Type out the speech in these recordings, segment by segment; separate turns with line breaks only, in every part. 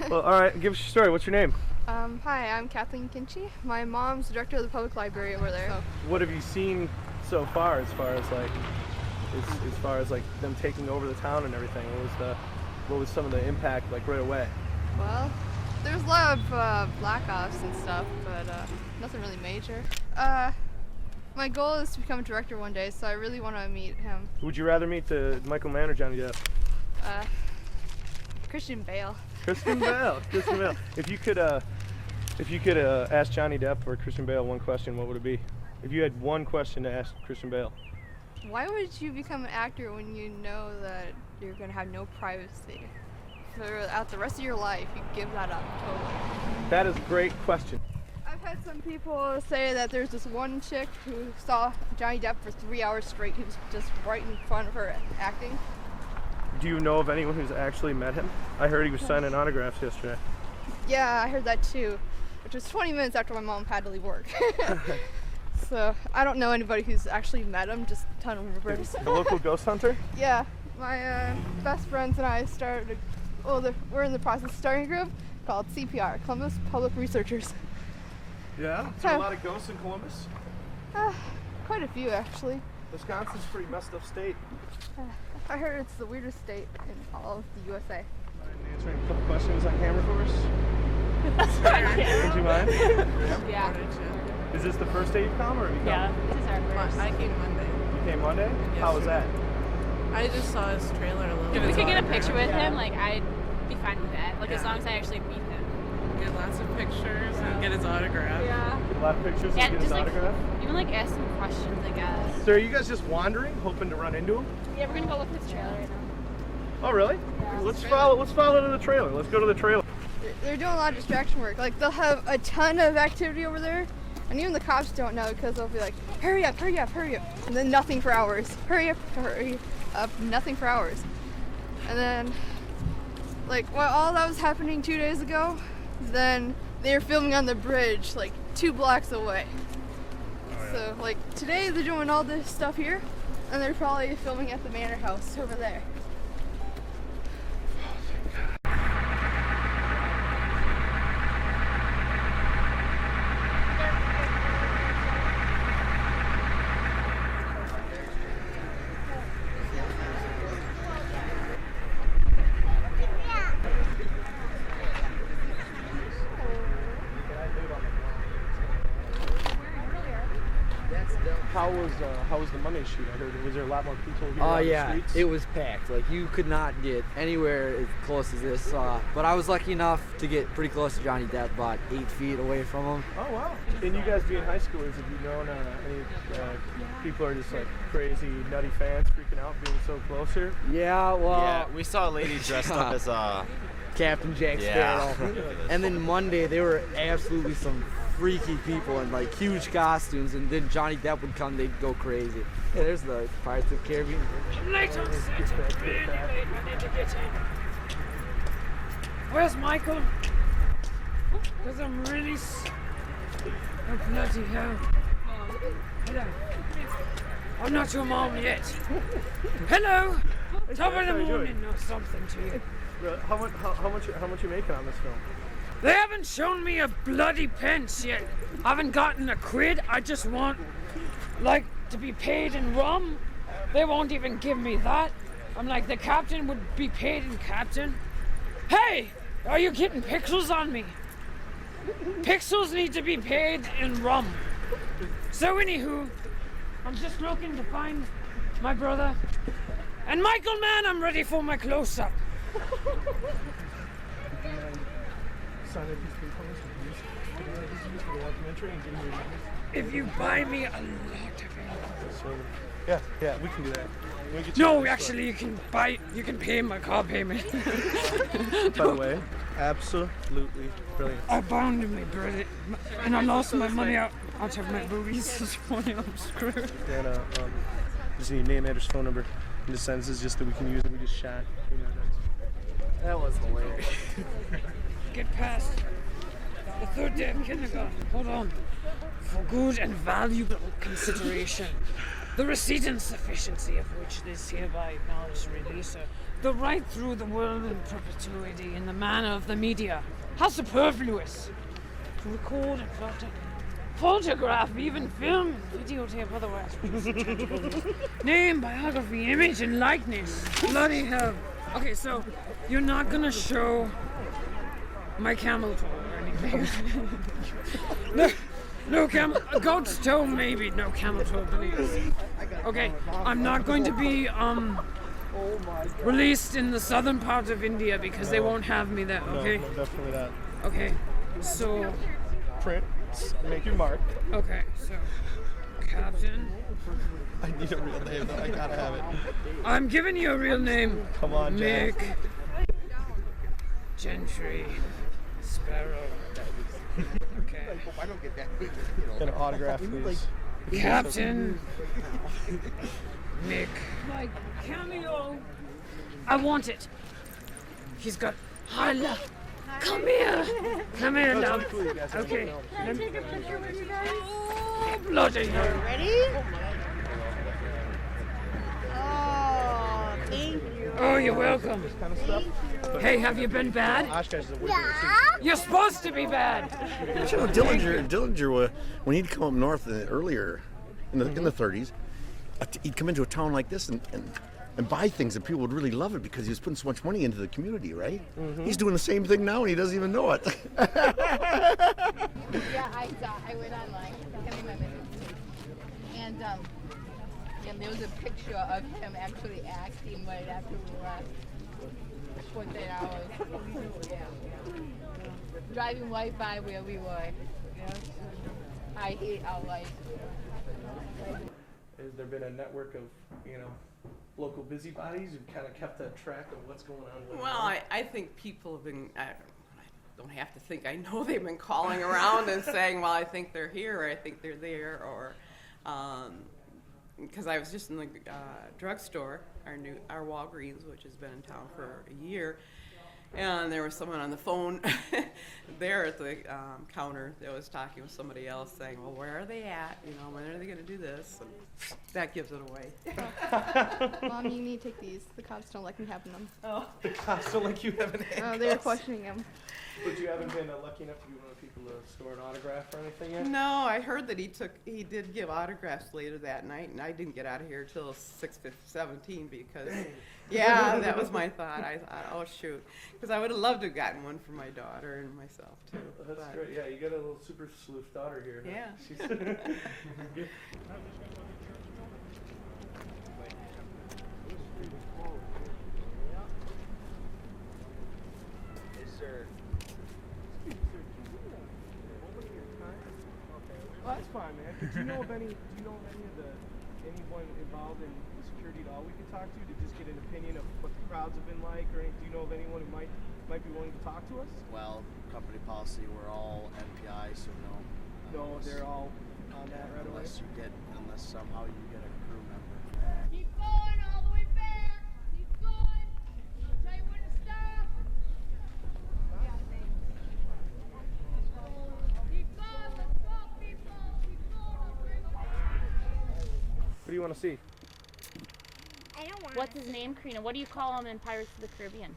Well, all right, give us your story. What's your name?
Hi, I'm Kathleen Kinchy. My mom's the director of the public library over there.
What have you seen so far, as far as like them taking over the town and everything? What was some of the impact like right away?
Well, there's a lot of black ops and stuff, but nothing really major. My goal is to become a director one day, so I really want to meet him.
Would you rather meet Michael Mann or Johnny Depp?
Christian Bale.
Christian Bale. Christian Bale. If you could ask Johnny Depp or Christian Bale one question, what would it be? If you had one question to ask Christian Bale.
Why would you become an actor when you know that you're going to have no privacy? Throughout the rest of your life, you give that up totally.
That is a great question.
I've had some people say that there's this one chick who saw Johnny Depp for 3 hours straight. He was just right in front of her acting.
Do you know of anyone who's actually met him? I heard he was signing autographs yesterday.
Yeah, I heard that too, which was 20 minutes after my mom had to leave work. So I don't know anybody who's actually met him, just a ton of rumors.
The local ghost hunter?
Yeah, my best friends and I started, we're in the process of starting a group called CPR, Columbus Public Researchers.
Yeah? Is there a lot of ghosts in Columbus?
Quite a few actually.
Wisconsin's a pretty messed up state.
I heard it's the weirdest state in all of the USA.
Answering a couple questions on camera for us? Would you mind?
Yeah.
Is this the first day you've come, or have you come?
Yeah, this is our first.
I came Monday.
You came Monday? How was that?
I just saw his trailer a little bit.
If we could get a picture with him, like, I'd be fine with that. Like, as long as I actually meet him.
Get lots of pictures and get his autograph.
Yeah.
Get a lot of pictures and get his
just
autograph?
even like ask some questions, I guess.
So are you guys just wandering, hoping to run into him?
Yeah, we're gonna go look at his trailer right now.
Oh, really?
Yeah.
Let's follow to the trailer. Let's go to the trailer.
They're doing a lot of distraction work. Like, they'll have a ton of activity over there, and even the cops don't know because they'll be like, hurry up, hurry up, hurry up. And then nothing for hours. Hurry up, nothing for hours. And then, like, while all that was happening 2 days ago, then they were filming on the bridge, like, 2 blocks away. Oh, yeah. So, like, today they're doing all this stuff here, and they're probably filming at the manor house over there.
How was the Monday shoot? I heard, was there a lot more people here on the streets?
It was packed. Like, you could not get anywhere as close as this. But I was lucky enough to get pretty close to Johnny Depp, about 8 feet away from him.
Oh, wow. And you guys being high schoolers, have you known any people are just like crazy, nutty fans freaking out being so close here?
Yeah, well...
Yeah, we saw a lady dressed up as
Captain Jack Sparrow. And then Monday, they were absolutely some freaky people in like huge costumes, and then Johnny Depp would come, they'd go crazy. Yeah, there's the Pirates of the Caribbean.
Where's Michael? Because I'm really... Oh, bloody hell. Hello. I'm not your mom yet. Hello. Top of the morning or something to you.
How much you making on this film?
They haven't shown me a bloody pence yet. I haven't gotten a quid. I just want, like, to be paid in rum. They won't even give me that. I'm like, the captain would be paid in captain. Hey, are you getting pixels on me? Pixels need to be paid in rum. So anywho, I'm just looking to find my brother. And Michael Mann, I'm ready for my close-up. If you buy me a lot of it.
Yeah, we can do that.
No, actually, you can pay my car payment.
By the way, absolutely brilliant.
I bounded me, brilliant, and I lost my money out of my boobies this morning. I'm screwed.
And just need name, address, phone number, and the sentences just that we can use it. We just shot.
That was hilarious.
Get past the 3rd day of kindergarten. Hold on. For good and valuable consideration, the receipt and sufficiency of which this hereby acknowledged releaser, the right through the world in perpetuity in the manner of the media. How superfluous! To record and photograph, even film, videotape, otherwise produce a tangible name, biography, image, and likeness. Bloody hell. Okay, so you're not gonna show my camel toe or anything. No camel, a goat's toe maybe, no camel toe please. Okay, I'm not going to be released in the southern part of India because they won't have me there, okay?
No, definitely not.
Okay, so,
Print, make your mark.
okay, so, Captain,
I need a real name though. I gotta have it.
I'm giving you a real name.
Come on, Jack.
Mick Gentry Sparrow. Okay.
I don't get that big.
Get an autograph, please.
Captain Mick. My cameo. I want it. He's got high love. Come here. Come here, love. Okay.
Can I take a picture with you guys?
Oh, bloody hell.
Ready? Oh, thank you.
Oh, you're welcome.
Kind of stuff.
Hey, have you been bad?
Oshkosh is a weird
You're supposed to be bad.
You know, Dillinger, when he'd come up north earlier in the 30s, he'd come into a town like this and buy things, and people would really love it because he was putting so much money into the community, right? He's doing the same thing now, and he doesn't even know it.
Yeah, I went online, and there was a picture of him actually acting right after we left. 48 hours. Driving right by where we were. I hate our life.
Has there been a network of, local busybodies who've kind of kept a track of what's going on?
Well, I think people have been, I don't have to think, I know they've been calling around and saying, well, I think they're here, or I think they're there, or, because I was just in the drugstore, our Walgreens, which has been in town for a year, and there was someone on the phone there at the counter that was talking with somebody else saying, well, where are they at? When are they going to do this? And that gives it away.
Mom, you need to take these. The cops don't like me having them.
Oh.
The cops don't like you having
Oh, they were questioning them.
But you haven't been lucky enough to be one of the people to store an autograph or anything yet?
No, I heard that he did give autographs later that night, and I didn't get out of here till 6:17 because, yeah, that was my thought. I thought, oh shoot, because I would have loved to have gotten one for my daughter and myself too.
That's
but-
great. Yeah, you got a little super sleuth daughter here. Huh?
Yeah.
She's Well, that's fine, man. Do you know of anyone involved in the security at all we could talk to just get an opinion of what the crowds have been like, or do you know of anyone who might be willing to talk to us?
Well, company policy, we're all NPI, so no.
No, they're all on that right away.
Unless somehow you get a crew member.
Keep going all the way back. Keep going. I'll tell you when to stop. Keep going. Let's go, people. Keep going.
What do you want to see?
I don't want
What's his name, Karina? What do you call him in Pirates of the Caribbean?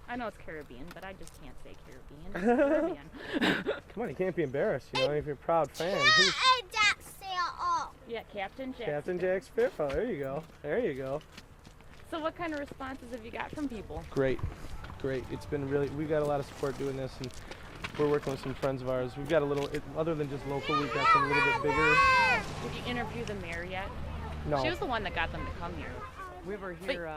I know it's Caribbean, but I just can't say Caribbean. It's Caribbean.
Come on, you can't be embarrassed, if you're a proud fan.
Yeah, Captain Jack.
Captain Jack Sparrow. There you go. There you go.
So what kind of responses have you got from people?
Great. It's been we've got a lot of support doing this, and we're working with some friends of ours. We've got other than just local, we've got some a little bit bigger.
Did you interview the mayor yet?
No.
She was the one that got them to come here.
We were here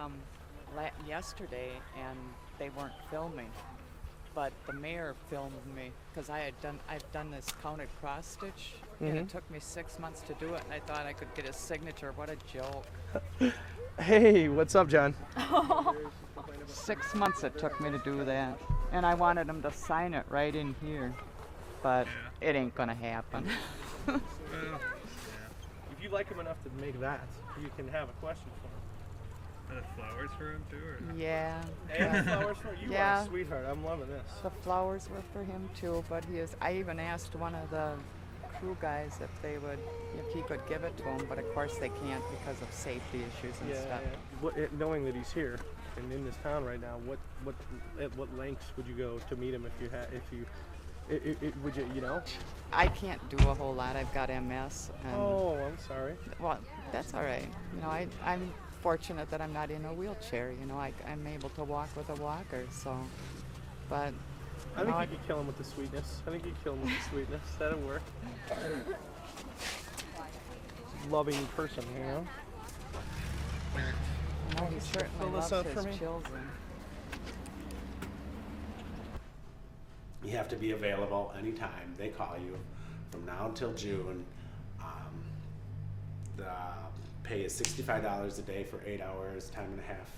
yesterday and they weren't filming, but the mayor filmed me because I've done this counted cross stitch, and it took me 6 months to do it, and I thought I could get his signature. What a joke!
Hey, what's up, John?
6 months it took me to do that, and I wanted him to sign it right in here, but it ain't gonna happen.
If you like him enough to make that, you can have a question for him.
Are there flowers for him too? Or?
Yeah.
And flowers for you.
Yeah.
Are a sweetheart. I'm loving this.
The flowers were for him too, but I even asked one of the crew guys if he could give it to them, but of course they can't because of safety issues and stuff.
Knowing that he's here and in this town right now, at what lengths would you go to meet him would you know?
I can't do a whole lot. I've got MS. And,
oh, I'm sorry.
Well, that's all right. You know, I'm fortunate that I'm not in a wheelchair. You know, I'm able to walk with a walker. So, but
I think you could kill him with the sweetness. That'd work. Loving person, you know.
No, he certainly loves his children.
You have to be available anytime. They call you from now until June. The pay is $65 a day for 8 hours, time and a half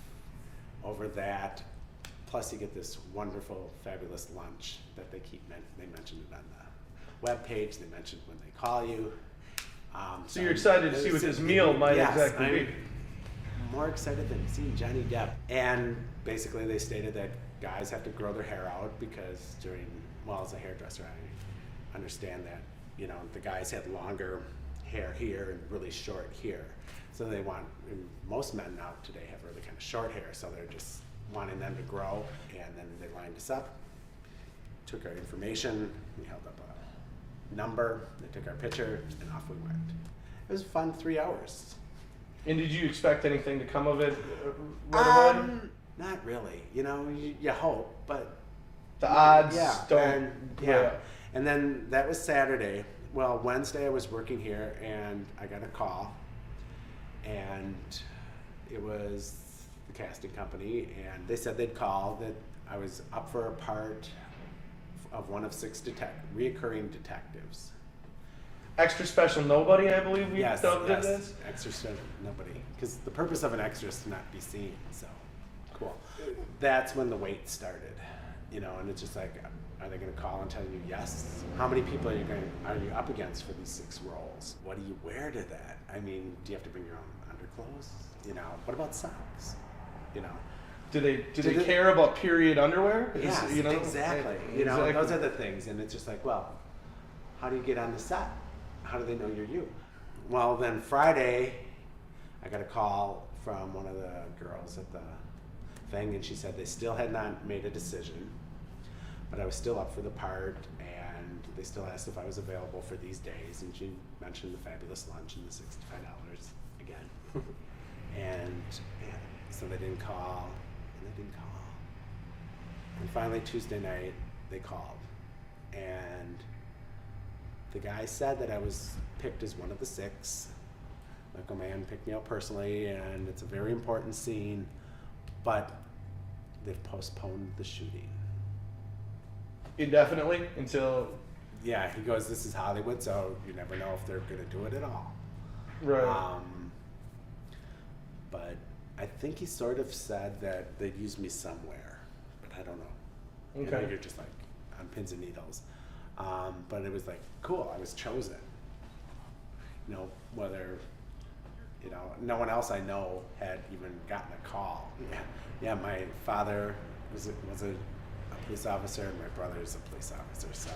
over that. Plus you get this wonderful, fabulous lunch that they mentioned it on the webpage. They mentioned when they call you.
So you're excited to see what this meal might exactly be.
More excited than seeing Johnny Depp. And basically they stated that guys have to grow their hair out because as a hairdresser, I understand that, you know, the guys had longer hair here and really short here. So and most men now today have really kind of short hair, so they're just wanting them to grow. And then they lined us up, took our information, we held up a number, they took our picture, and off we went. It was a fun 3 hours.
And did you expect anything to come of it right away?
Not really. You know, you hope, but
the odds don't.
And then that was Saturday. Well, Wednesday I was working here, and I got a call, and it was the casting company, and they said they'd call that I was up for a part of one of 6 reoccurring detectives.
Extra special nobody, I believe we dubbed it as?
Extra special nobody. Because the purpose of an extra is to not be seen, so cool. That's when the wait started, you know, and it's just like, are they going to call and tell you yes? How many people are you up against for these 6 roles? What do you wear to that? I mean, do you have to bring your own underclothes? You know, what about socks? You know,
do they care about period underwear?
Yes,
you know?
Exactly. You know, those are the things, and it's just like, well, how do you get on the set? How do they know you're you? Well, then Friday, I got a call from one of the girls at the thing, and she said they still had not made a decision, but I was still up for the part, and they still asked if I was available for these days, and she mentioned the fabulous lunch and the $65 again. And so they didn't call, and they didn't call. And finally, Tuesday night, they called, and the guy said that I was picked as one of the 6. Michael Mann picked me out personally, and it's a very important scene, but they've postponed the shooting.
Indefinitely? Until...
Yeah, he goes, this is Hollywood, so you never know if they're going to do it at all.
Right.
But I think he sort of said that they'd use me somewhere, but I don't know.
Okay.
You know, you're just like on pins and needles. But it was like, cool, I was chosen. You know, whether, you know, no one else I know had even gotten a call. Yeah, my father was a police officer, and my brother is a police officer, so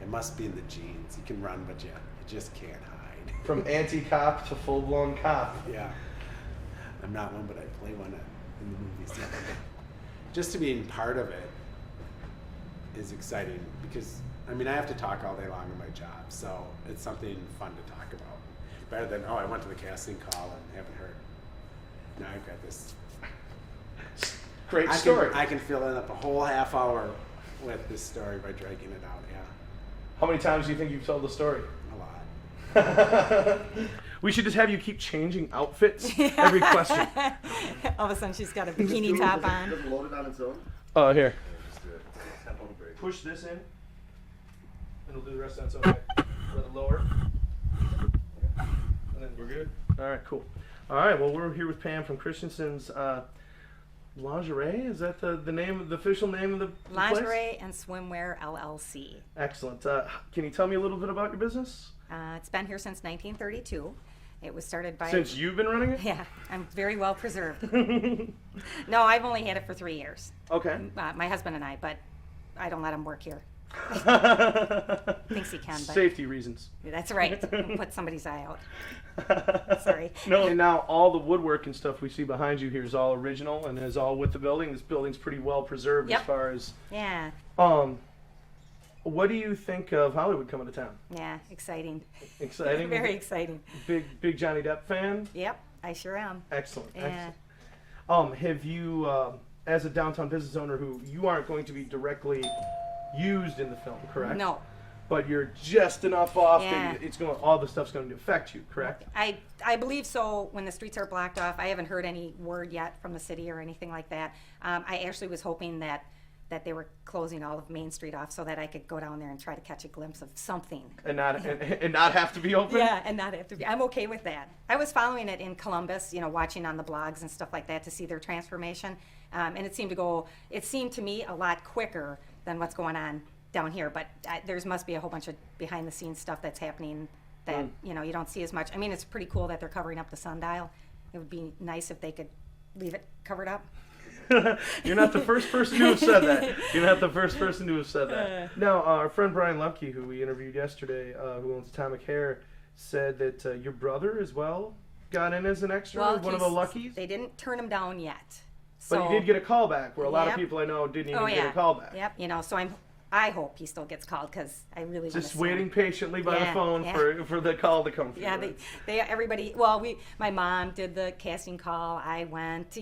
it must be in the genes. You can run, but you just can't hide.
From anti-cop to full-blown cop.
Yeah. I'm not one, but I play one in the movies. Just to be part of it is exciting because, I mean, I have to talk all day long in my job, so it's something fun to talk about. Better than, I went to the casting call and haven't heard. Now I've got this
great story.
I can fill in up a whole half hour with this story by dragging it out, yeah.
How many times do you think you've told the story?
A lot.
We should just have you keep changing outfits every question.
All of a sudden she's got a bikini top on.
Does it load it on its own?
Oh, here.
Just do it.
Push this in, and it'll do the rest on its own. Okay. Let it lower. And then we're good. All right, cool. All right, well, we're here with Pam from Christensen's Lingerie. Is that the name, the official name of the
Lingerie
place?
and Swimwear LLC.
Excellent. Can you tell me a little bit about your business?
It's been here since 1932. It was started by...
Since you've been running it?
Yeah, I'm very well preserved. No, I've only had it for 3 years.
Okay.
My husband and I, but I don't let him work here. Thinks he can, but
Safety reasons.
that's right. Put somebody's eye out. Sorry.
No, and now all the woodwork and stuff we see behind you here is all original and is all with the building. This building's pretty well preserved
Yep.
as far as.
Yeah.
What do you think of Hollywood coming to town?
Yeah, exciting.
Exciting.
Very exciting.
Big Johnny Depp fan.
Yep, I sure am.
Excellent.
Yeah.
Excellent. Have you, as a downtown business owner, who you aren't going to be directly used in the film, correct?
No.
But you're just enough off
Yeah.
that it's going. All the stuff's going to affect you, correct?
I believe so. When the streets are blocked off, I haven't heard any word yet from the city or anything like that. I actually was hoping that they were closing all of Main Street off so that I could go down there and try to catch a glimpse of something.
And not have to be open.
Yeah, and not have to be. I'm okay with that. I was following it in Columbus, watching on the blogs and stuff like that to see their transformation, and it seemed to me a lot quicker than what's going on down here. But there must be a whole bunch of behind the scenes stuff that's happening that you don't see as much. I mean, it's pretty cool that they're covering up the sundial. It would be nice if they could leave it covered up.
You're not the first person to have said that. You're not the first person to have said that. Now, our friend Brian Lemke, who we interviewed yesterday, who owns Atomic Hair, said that your brother as well got in as an extra, one of the luckies.
They didn't turn him down yet.
But he did get a call back, where a lot of
Yep.
people I know didn't even
Oh,
get
yeah.
a call back.
Yep. So I hope he still gets called because I really want to
Just waiting patiently by the
Yeah,
phone
yeah.
for the call to come through.
Yeah, everybody. Well, my mom did the casting call. I went.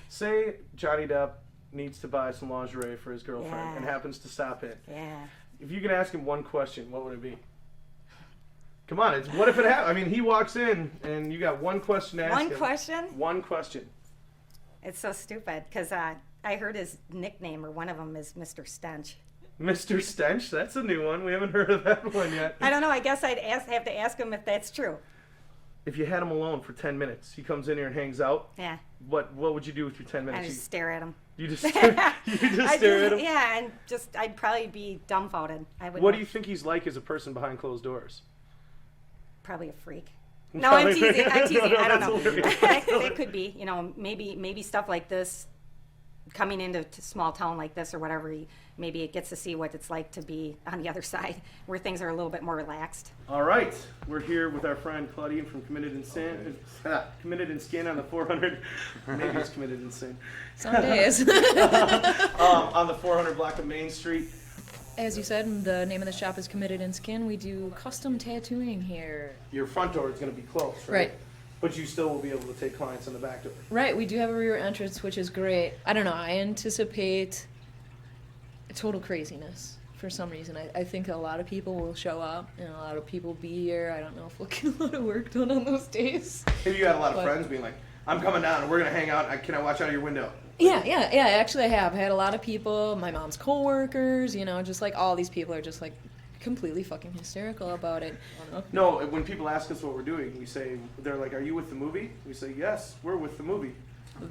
Say Johnny Depp needs to buy some lingerie for his girlfriend
Yeah.
and happens to stop in.
Yeah.
If you could ask him one question, what would it be? Come on, what if it happens? I mean, he walks in and you got one question to ask him.
One question?
One question.
It's so stupid because I heard his nickname or one of them is Mr. Stench.
Mr. Stench? That's a new one. We haven't heard of that one yet.
I don't know. I guess I'd have to ask him if that's true.
If you had him alone for 10 minutes, he comes in here and hangs out.
Yeah.
What would you do with your 10 minutes?
I just stare at him.
You just stare at him?
Yeah, and I'd probably be dumbfounded.
What do you think he's like as a person behind closed doors?
Probably a freak. No, I'm teasing. I don't know.
Hilarious.
That could be. Maybe stuff like this, coming into a small town like this or whatever, maybe it gets to see what it's like to be on the other side, where things are a little bit more relaxed.
All right, we're here with our friend Claudine from Committed in Skin on the 400. Maybe it's Committed in Sin.
Some days.
On the 400 block of Main Street.
As you said, the name of the shop is Committed in Skin. We do custom tattooing here.
Your front door is going to be closed, right?
Right.
But you still will be able to take clients on the back door.
Right, we do have a rear entrance, which is great. I don't know, I anticipate total craziness for some reason. I think a lot of people will show up and a lot of people will be here. I don't know if we'll get a lot of work done on those days.
Have you had a lot of friends being like, I'm coming down and we're going to hang out. Can I watch out of your window?
Yeah, actually I have. I had a lot of people, my mom's coworkers, just like all these people are just like completely fucking hysterical about it.
No, when people ask us what we're doing, we say, they're like, are you with the movie? We say, yes, we're with the movie.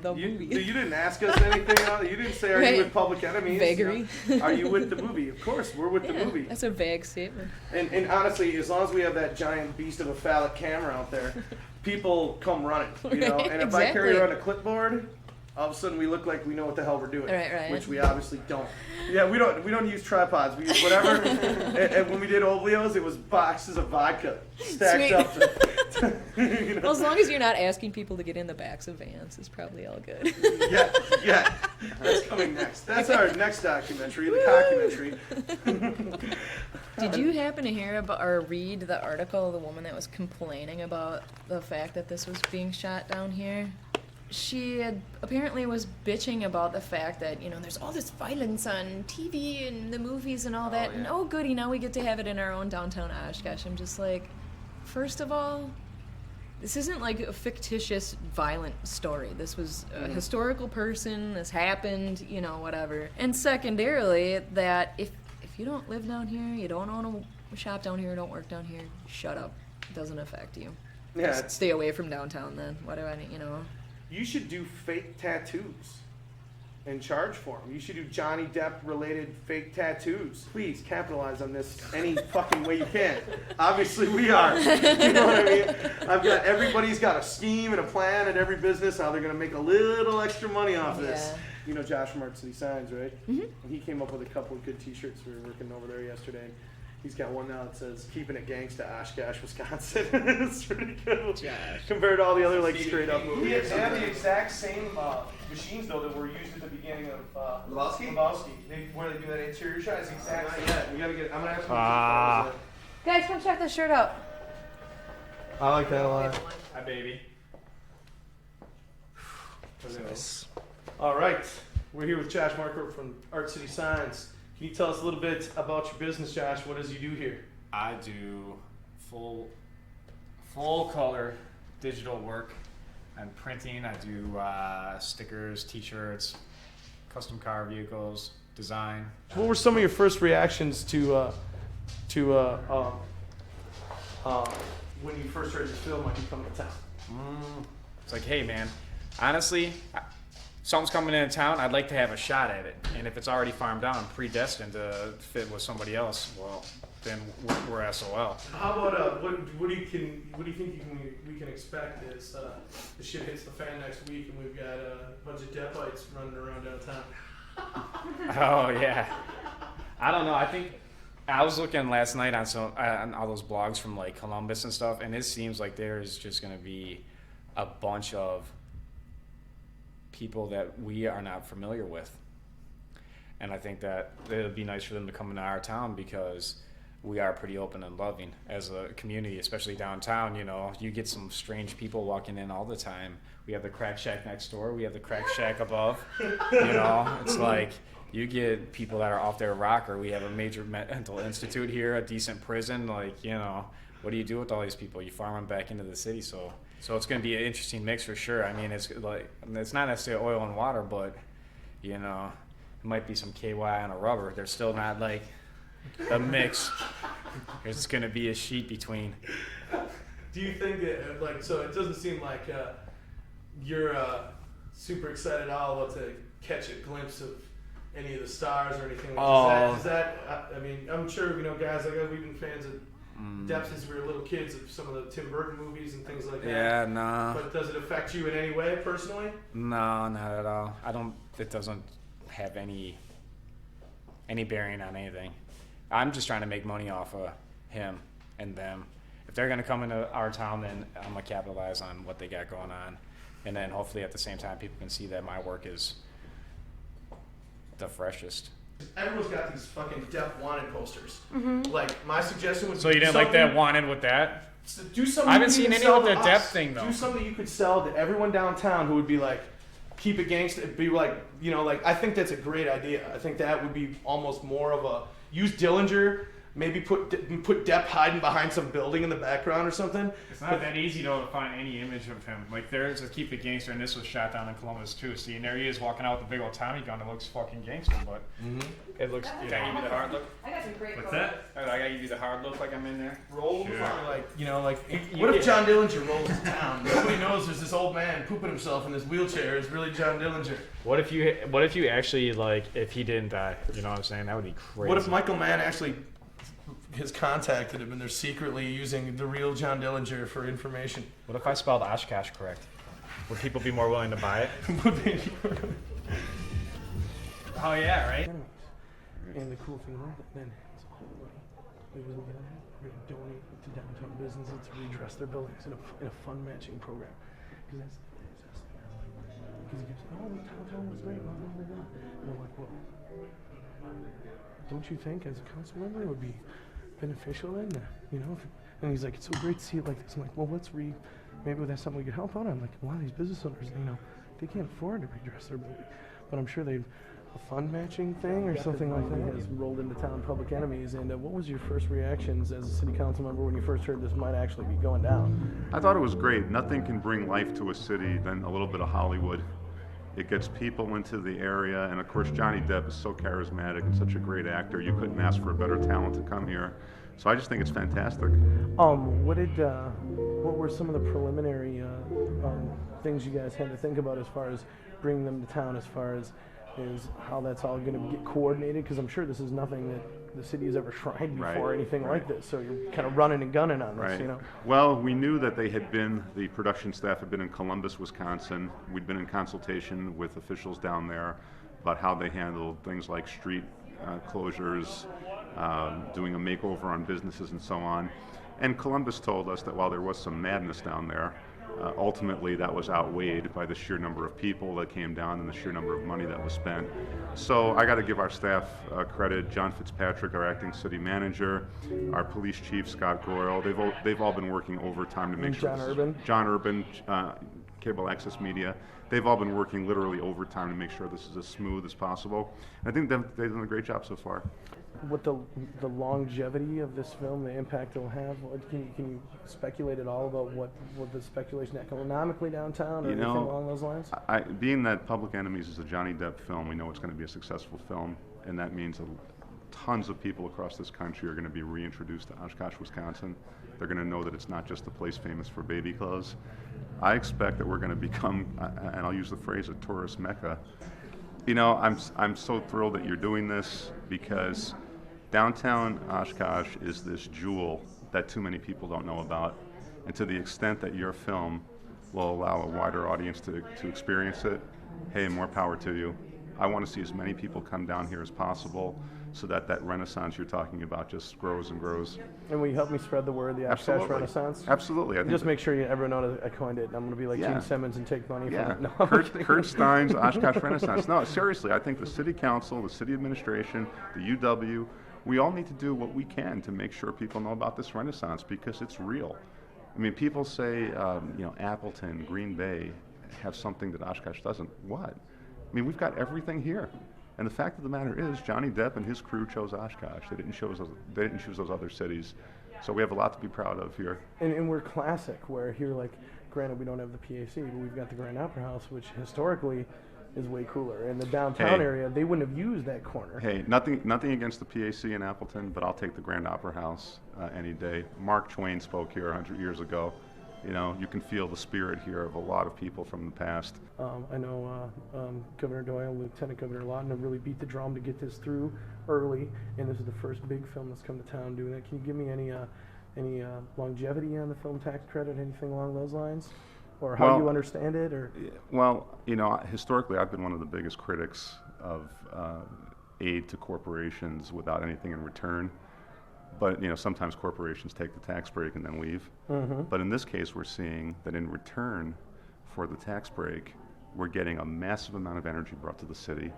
Movie.
You didn't ask us anything. You didn't say, are you with Public Enemies?
Vagary.
Are you with the movie? Of course, we're with the movie.
That's a vague statement.
And honestly, as long as we have that giant beast of a phallic camera out there, people come running. And if I carry around a clipboard, all of a sudden we look like we know what the hell we're doing.
Right.
Which we obviously don't. Yeah, we don't use tripods. We use whatever. and when we did Old Leo's, it was boxes of vodka stacked up.
Well, as long as you're not asking people to get in the backs of vans, it's probably all good.
Yeah. That's coming next. That's our next documentary, the Cockumentary.
Did you happen to hear about or read the article of the woman that was complaining about the fact that this was being shot down here? She apparently was bitching about the fact that, there's all this violence on TV and the movies and all that. And oh goody, now we get to have it in our own downtown Oshkosh. I'm just like, first of all, this isn't like a fictitious violent story. This was a historical person. This happened, whatever. And secondarily, that if you don't live down here, you don't own a shop down here, don't work down here, shut up. It doesn't affect you.
Yeah.
Just stay away from downtown then. What do I need,
You should do fake tattoos. and charge for them. You should do Johnny Depp related fake tattoos. Please capitalize on this any fucking way you can. Obviously we are. You know what I mean? Everybody's got a scheme and a plan at every business how they're gonna make a little extra money off this.
Yeah.
You know Josh from Art City Signs, right?
Mm-hmm.
And he came up with a couple of good t-shirts. We were working over there yesterday. He's got one now that says "Keeping it Gangsta, Oshkosh, Wisconsin." It's pretty cool. Compared to all the other like straight up movies. They have the exact same machines though that were used at the beginning of Lebowski. Where they do that interior shot. It's exact same. Yeah, we gotta get. I'm gonna have to.
Guys, come check this shirt out.
I like that a lot.
Hi, baby.
Nice. All right, we're here with Josh Markert from Art City Signs. Can you tell us a little bit about your business, Josh? What does you do here?
I do full color digital work. I'm printing. I do stickers, T-shirts, custom car vehicles, design.
What were some of your first reactions to when you first heard this film when you come to town?
It's like, hey man, honestly, something's coming into town, I'd like to have a shot at it. And if it's already farmed out and predestined to fit with somebody else, well, then we're SOL.
How about what do you think we can expect as the shit hits the fan next week and we've got a bunch of Deppites running around downtown?
Oh yeah, I don't know. I think I was looking last night on all those blogs from like Columbus and stuff, and it seems like there's just gonna be a bunch of people that we are not familiar with. And I think that it would be nice for them to come into our town because we are pretty open and loving as a community, especially downtown. You know, you get some strange people walking in all the time. We have the crack shack next door. We have the crack shack above. You know, it's like you get people that are off their rocker. We have a major mental institute here, a decent prison. Like, you know, what do you do with all these people? You farm them back into the city. So it's going to be an interesting mix for sure. I mean, it's not necessarily oil and water, but, you know, it might be some KY on a rubber. They're still not like a mix. It's going to be a sheet between.
Do you think that, like, so it doesn't seem like you're super excited at all to catch a glimpse of any of the stars or anything like that? I mean, I'm sure, you know, guys like us, we've been fans of Depp since we were little kids of some of the Tim Burton movies and things like that.
Yeah, no.
But does it affect you in any way personally?
No, not at all. It doesn't have any bearing on anything. I'm just trying to make money off of him and them. If they're going to come into our town, then I'm going to capitalize on what they got going on. And then hopefully at the same time, people can see that my work is the freshest.
Everyone's got these fucking Depp wanted posters. Like, my suggestion would be
So you didn't like that wanted with that?
Do something.
I haven't seen any with the Depp thing, though.
Do something you could sell to everyone downtown who would be like, keep it gangsta. Be like, you know, like, I think that's a great idea. I think that would be almost more of a, use Dillinger, maybe put Depp hiding behind some building in the background or something.
It's not that easy though to find any image of him. Like there's a Keep It Gangster, and this was shot down in Columbus too. See, and there he is walking out with a big old Tommy gun. It looks fucking gangster, but it looks. Can I give you the hard look?
I got some great
What's that? I gotta give you the hard look like I'm in there.
Roll,
Sure.
like, you know, like, what if John Dillinger rolls to town? Nobody knows there's this old man pooping himself in this wheelchair. It's really John Dillinger.
What if you actually, like, if he didn't die? You know what I'm saying? That would be crazy.
What if Michael Mann actually has contacted him and they're secretly using the real John Dillinger for information?
What if I spelled Oshkosh correct? Would people be more willing to buy it? Oh yeah, right?
And the cool thing was that then it's all the money we will get on it. We're going to donate to downtown businesses to redress their buildings in a fund matching program. Because that's because he keeps saying, oh, downtown was great, blah, blah, blah, blah. And I'm like, well, don't you think as a council member it would be beneficial then, you know? And he's like, it's so great to see it like this. I'm like, well, maybe that's something we could help out on. Like, a lot of these business owners, you know, they can't afford to redress their building. But I'm sure a fund matching thing or something like that has rolled into town public enemies. And what was your first reactions as a city council member when you first heard this might actually be going down?
I thought it was great. Nothing can bring life to a city than a little bit of Hollywood. It gets people into the ere, and of course Johnny Depp is so charismatic and such a great actor. You couldn't ask for a better talent to come here. So I just think it's fantastic.
What were some of the preliminary things you guys had to think about as far as bringing them to town, as far as is how that's all going to get coordinated, because I'm sure this is nothing that the city has ever tried before or anything like this. So you're kind of running and gunning on this, you know?
Well, we knew that the production staff had been in Columbus, Wisconsin. We'd been in consultation with officials down there about how they handled things like street closures, doing a makeover on businesses and so on. And Columbus told us that while there was some madness down there, ultimately that was outweighed by the sheer number of people that came down and the sheer number of money that was spent. So I got to give our staff credit. John Fitzpatrick, our acting city manager, our police chief, Scott Groyle, they've all been working overtime to make sure. John Urban, Cable Access Media, they've all been working literally overtime to make sure this is as smooth as possible. And I think they've done a great job so far.
What the longevity of this film, the impact it'll have, can you speculate at all about what the speculation economically downtown or anything along those lines?
Being that Public Enemies is a Johnny Depp film, we know it's going to be a successful film, and that means tons of people across this country are going to be reintroduced to Oshkosh, Wisconsin. They're going to know that it's not just a place famous for baby clothes. I expect that we're going to become, and I'll use the phrase, a tourist mecca. You know, I'm so thrilled that you're doing this, because downtown Oshkosh is this jewel that too many people don't know about. And to the extent that your film will allow a wider audience to experience it, hey, more power to you. I want to see as many people come down here as possible, so that renaissance you're talking about just grows and grows.
And will you help me spread the word, the Oshkosh Renaissance?
Absolutely.
Just make sure everyone knows I coined it, and I'm going to be like Gene Simmons and take money from it. No,
Kurt Stein's Oshkosh Renaissance. No, seriously, I think the city council, the city administration, the UW, we all need to do what we can to make sure people know about this renaissance, because it's real. I mean, people say, Appleton, Green Bay have something that Oshkosh doesn't. What? I mean, we've got everything here. And the fact of the matter is, Johnny Depp and his crew chose Oshkosh. They didn't choose those other cities. So we have a lot to be proud of here.
And we're classic, where here, like, granted, we don't have the PAC, but we've got the Grand Opera House, which historically is way cooler. In the downtown area, they wouldn't have used that corner.
Hey, nothing against the PAC in Appleton, but I'll take the Grand Opera House any day. Mark Twain spoke here 100 years ago. You know, you can feel the spirit here of a lot of people from the past.
I know Governor Doyle, Lieutenant Governor Lawton have really beat the drum to get this through early, and this is the first big film that's come to town doing that. Can you give me any longevity on the film tax credit, anything along those lines? Or how you understand it? Or
well, historically, I've been one of the biggest critics of aid to corporations without anything in return. But sometimes corporations take the tax break and then leave. Mm-hmm. But in this case, we're seeing that in return for the tax break, we're getting a massive amount of energy brought to the city.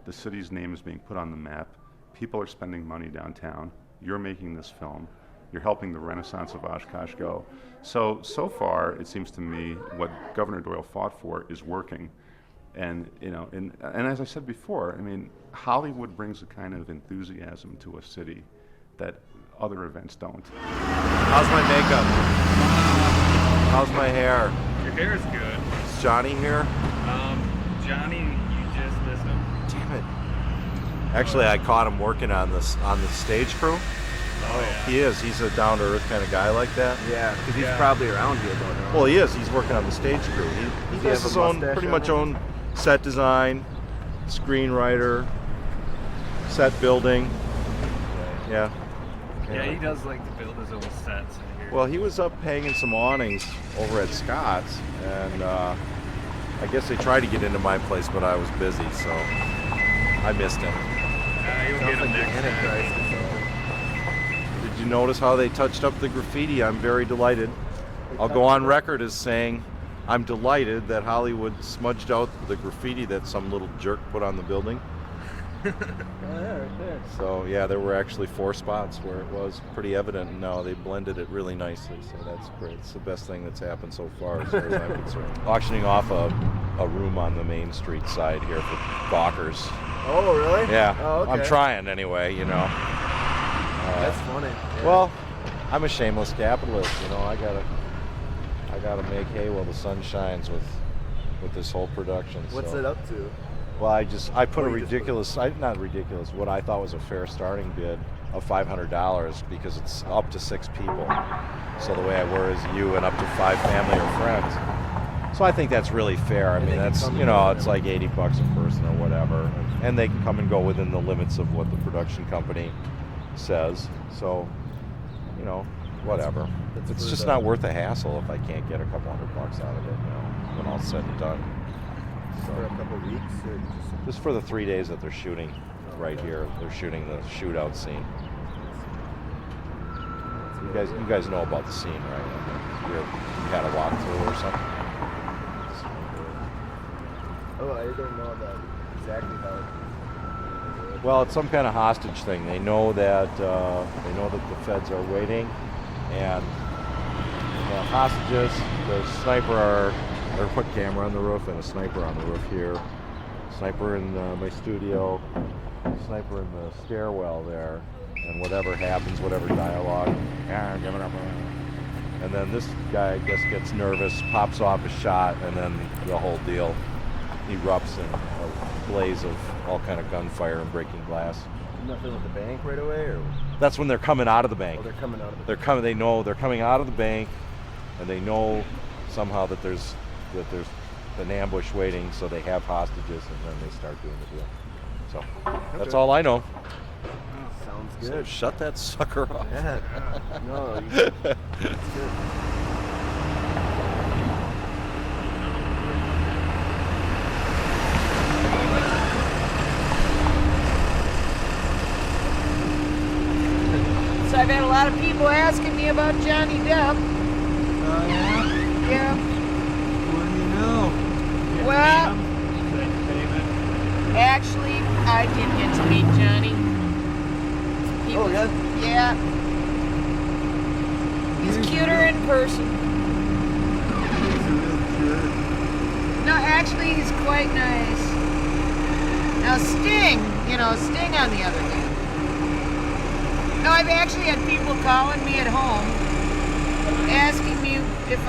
The city's name is being put on the map. People are spending money downtown. You're making this film. You're helping the renaissance of Oshkosh go. So far, it seems to me what Governor Doyle fought for is working. And and as I said before, I mean, Hollywood brings a kind of enthusiasm to a city that other events don't.
How's my makeup? How's my hair?
Your hair is good.
Is Johnny here?
Johnny, you just missed him.
Damn it. Actually, I caught him working on the stage crew.
Oh, yeah.
He is. He's a down-to-earth kind of guy like that.
Yeah, because he's probably around here, though. No?
Well, he is. He's working on the stage crew. He does his own, pretty much own set design, screenwriter, set building. Yeah.
Yeah, he does like to build his own sets in here.
Well, he was up hanging some awnings over at Scott's, and I guess they tried to get into my place, but I was busy, so I missed him.
You'll get him next time.
Did you notice how they touched up the graffiti? I'm very delighted. I'll go on record as saying I'm delighted that Hollywood smudged out the graffiti that some little jerk put on the building.
Oh, yeah, right there.
So, yeah, there were actually 4 spots where it was pretty evident, and now they blended it really nicely, so that's great. It's the best thing that's happened so far, as far as I'm concerned. Auctioning off a room on the Main Street side here for gawkers.
Oh, really?
Yeah.
Oh, okay.
I'm trying anyway,
That's funny. Yeah.
Well, I'm a shameless capitalist, I gotta make hay while the sun shines with this whole production.
What's it up to?
Well, I put not ridiculous, what I thought was a fair starting bid of $500 because it's up to 6 people. So the way I word is you and up to 5 family or friends. So I think that's really fair. I mean, that's, you know, it's like $80 a person or whatever. And they can come and go within the limits of what the production company says. So, you know, whatever. It's just not worth the hassle if I can't get a couple $100 out of it, you know, when all said and done. So,
For a couple weeks? Or
just for the 3 days that they're shooting right here. They're shooting the shootout scene. You guys know about the scene, right? You had a walkthrough or something?
Oh, I don't know that exactly how it works.
Well, it's some kind of hostage thing. They know that the feds are waiting, and the hostages, the sniper or put camera on the roof and a sniper on the roof here, sniper in my studio, sniper in the stairwell there, and whatever happens, whatever dialogue, give it up. And then this guy, I guess, gets nervous, pops off a shot, and then the whole deal erupts in a blaze of all kind of gunfire and breaking glass.
Nothing with the bank right away, or
that's when they're coming out of the bank.
they're coming out of the
They're coming. They know they're coming out of the bank, and they know somehow that there's an ambush waiting, so they have hostages, and then they start doing the deal. So that's all I know.
Sounds
So
good.
shut that sucker off.
Yeah. No, that's good.
So I've had a lot of people asking me about Johnny Depp.
Oh, yeah?
Yeah.
What do you know?
Well, actually, I did get to meet Johnny. He was, yeah. He's cuter in person. No, actually, he's quite nice. Now, Sting on the other hand. No, I've actually had people calling me at home, asking me if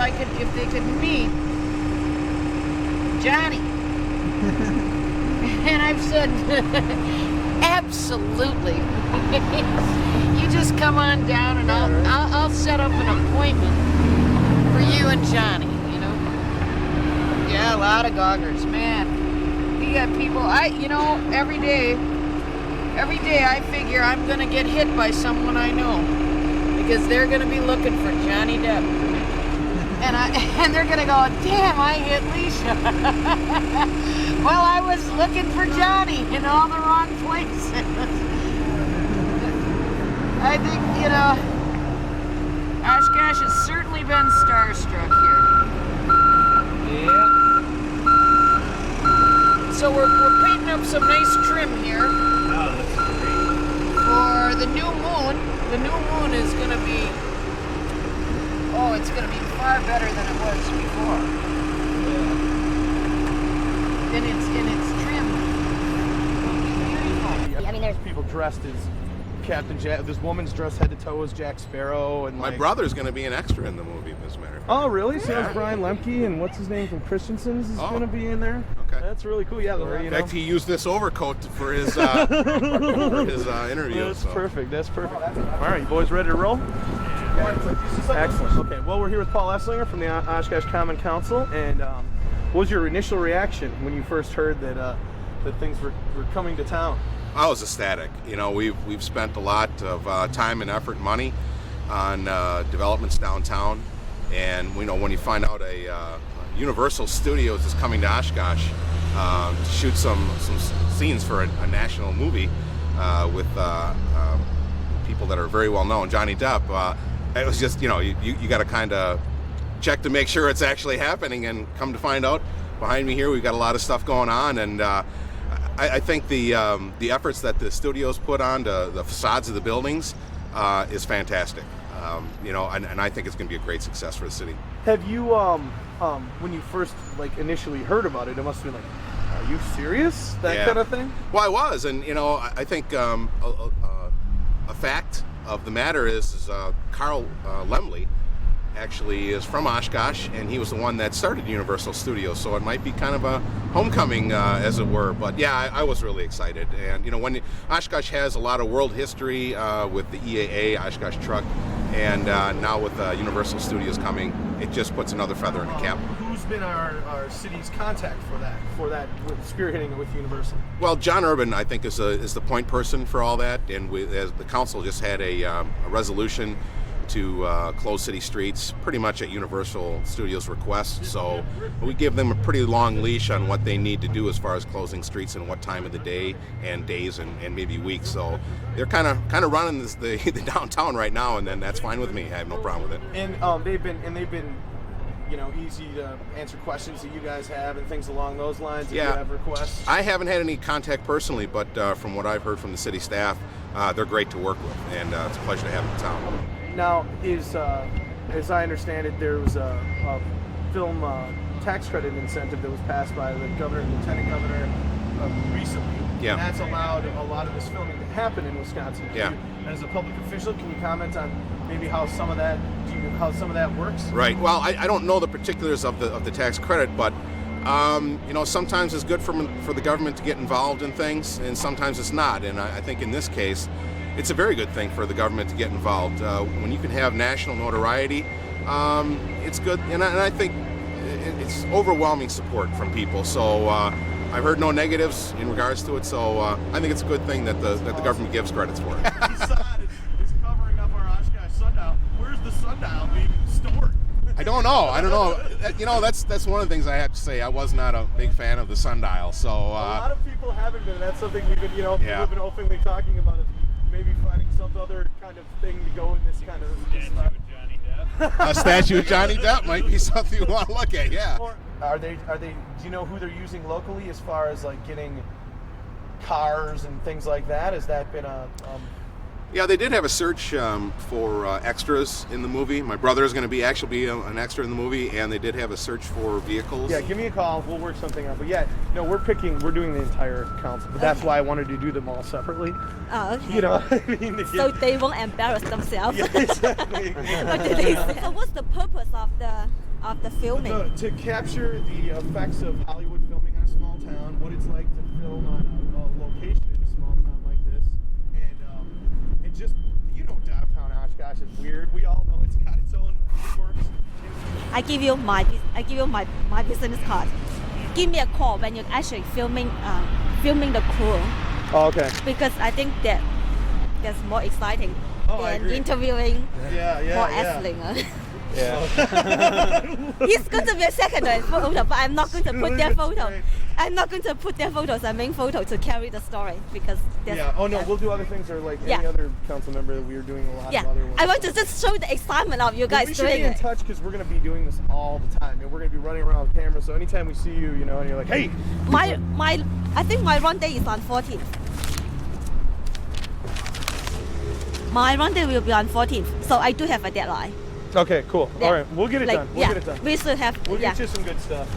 they could meet Johnny. And I've said, absolutely. You just come on down and I'll set up an appointment for you and Johnny, you know? Yeah, a lot of goggers, man. We got people, every day I figure I'm gonna get hit by someone I know because they're gonna be looking for Johnny Depp. And they're gonna go, damn, I hit Leisha. Well, I was looking for Johnny in all the wrong places. I think, Oshkosh has certainly been starstruck here. Yeah. So we're painting up some nice trim here.
Oh, that's great.
For the new moon. The new moon is gonna be, it's gonna be far better than it was before. Yeah. And it's trim.
I mean, there's people dressed as Captain Jack. This woman's dressed head to toe as Jack Sparrow, and
My brother's going to be an extra in the movie, as a matter of fact.
Oh, really? So is Brian Lemke, and what's his name from Christensen's is going to be in there.
Okay,
that's really cool. Yeah,
in fact, he used this overcoat for his interview.
That's perfect. That's perfect. All right, you boys ready to roll? Excellent. Okay, well, we're here with Paul Esslinger from the Oshkosh Common Council, and what was your initial reaction when you first heard that things were coming to town?
I was ecstatic. We've spent a lot of time and effort and money on developments downtown, and when you find out a Universal Studios is coming to Oshkosh to shoot some scenes for a national movie with people that are very well known, Johnny Depp, it was just, you got to kind of check to make sure it's actually happening, and come to find out, behind me here we've got a lot of stuff going on, and I think the efforts that the studios put on to the facades of the buildings is fantastic. And I think it's going to be a great success for the city.
Have you, when you first initially heard about it, it must have been are you serious? That kind of thing?
Well, I was, and I think a fact of the matter is Carl Lemley actually is from Oshkosh, and he was the one that started Universal Studios, so it might be kind of a homecoming, as it were. But yeah, I was really excited, and when Oshkosh has a lot of world history with the EAA Oshkosh Truck, and now with Universal Studios coming, it just puts another feather in the cap.
Who's been our city's contact for that with spearheading it with Universal?
Well, John Urban, I think, is the point person for all that, and as the council just had a resolution to close city streets pretty much at Universal Studios' request. So we give them a pretty long leash on what they need to do as far as closing streets and what time of the day and days and maybe weeks. So they're kind of running the downtown right now, and then that's fine with me. I have no problem with it.
And they've been easy to answer questions that you guys have and things along those lines. If you have requests.
I haven't had any contact personally, but from what I've heard from the city staff, they're great to work with, and it's a pleasure to have them in town.
Now, as I understand it, there was a film tax credit incentive that was passed by the governor and lieutenant governor recently.
Yeah.
And that's allowed a lot of this filming to happen in Wisconsin.
Yeah.
As a public official, can you comment on maybe how some of that works?
Right. Well, I don't know the particulars of the tax credit, but sometimes it's good for the government to get involved in things, and sometimes it's not. And I think in this case, it's a very good thing for the government to get involved. When you can have national notoriety, it's good, and I think it's overwhelming support from people. So I've heard no negatives in regards to it. So I think it's a good thing that the government gives credits for it.
Facade is covering up our Oshkosh sundial. Where's the sundial being stored?
I don't know. That's one of the things I have to say. I was not a big fan of the sundial. So
a lot of people haven't been. That's something we've been, people have been openly talking about. Maybe finding some other kind of thing to go in this kind of
Johnny Depp.
A statue of Johnny Depp might be something you want to look at. Yeah.
Or are they? Do you know who they're using locally as far as like getting cars and things like that? Has that been a?
Yeah, they did have a search for extras in the movie. My brother is going to actually be an extra in the movie, and they did have a search for vehicles.
Yeah, give me a call. We'll work something out. But yeah, no, we're doing the entire council. But that's why I wanted to do them all separately.
Oh, okay.
You know, I mean,
so they won't embarrass themselves.
Yeah, exactly.
What did they say? So what's the purpose of the filming?
To capture the effects of Hollywood filming on a small town, what it's like to film on a location in a small town like this, and just downtown Oshkosh is weird. We all know it's got its own quirks.
I give you my business card. Give me a call when you're actually filming the crew.
Oh, okay.
Because I think that's more exciting than interviewing more wrestling.
Yeah.
It's going to be a secondary photo, but I'm not going to put their photo. I'm not going to put their photos as main photo to carry the story because
we'll do other things or like any other council member that we are doing a lot of other ones.
I want to just show the excitement of you guys
we
doing
should be in touch because we're going to be doing this all the time and we're going to be running around with cameras. So anytime we see you, and you're like, hey.
I think my run day is on 14th. My run day will be on 14th, so I do have a deadline.
Okay, cool. All right, we'll get it done. We'll get it done.
We should have.
We'll get you some good stuff.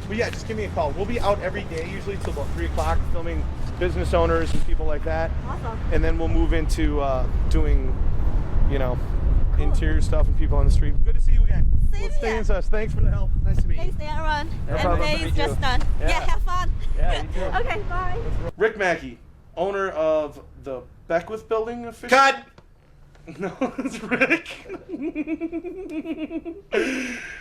But yeah, just give me a call. We'll be out every day, usually till about 3 o'clock, filming business owners and people like that.
Awesome.
And then we'll move into doing, interior stuff and people on the street. Good to see you again. Let's stay in touch. Thanks for the help. Nice to meet you.
Thanks, Aaron.
No problem.
Every day is just done. Yeah, have fun.
Yeah, you too.
Okay, bye.
Rick Mackey, owner of the Beckwith Building. Cut! No, it's Rick.
You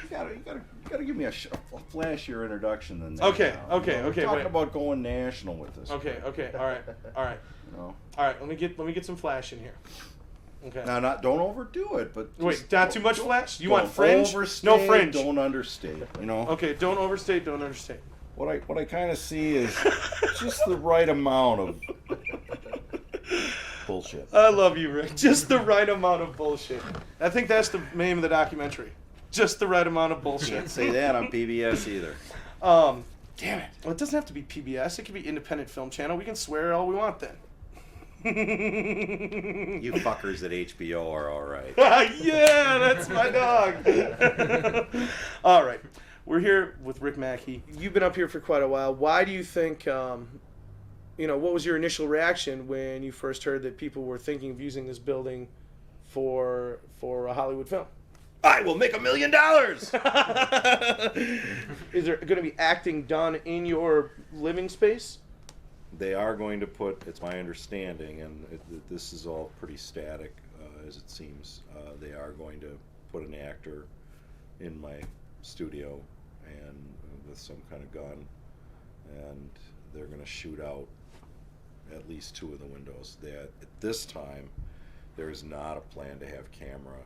gotta give me a flashier introduction than that.
Okay.
We're talking about going national with this.
Okay. All right. All right. Let me get some flash in here. Okay.
Now, don't overdo it, but
wait, not too much flash. You want fringe?
Overstate,
no fringe.
Don't understate.
Okay. Don't overstate. Don't understate.
What I kind of see is just the right amount of bullshit.
I love you, Rick. Just the right amount of bullshit. I think that's the name of the documentary. Just the right amount of bullshit.
Can't say that on PBS either.
Damn it. Well, it doesn't have to be PBS. It could be Independent Film Channel. We can swear all we want then.
You fuckers at HBO are all right.
Yeah, that's my dog. All right. We're here with Rick Mackey. You've been up here for quite a while. Why do you think, what was your initial reaction when you first heard that people were thinking of using this building for a Hollywood film?
I will make $1 million.
Is there going to be acting done in your living space?
They are going to put, it's my understanding, and this is all pretty static as it seems, they are going to put an actor in my
studio and with some kind of gun, and they're going to shoot out at least 2 of the windows. At this time, there is not a plan to have camera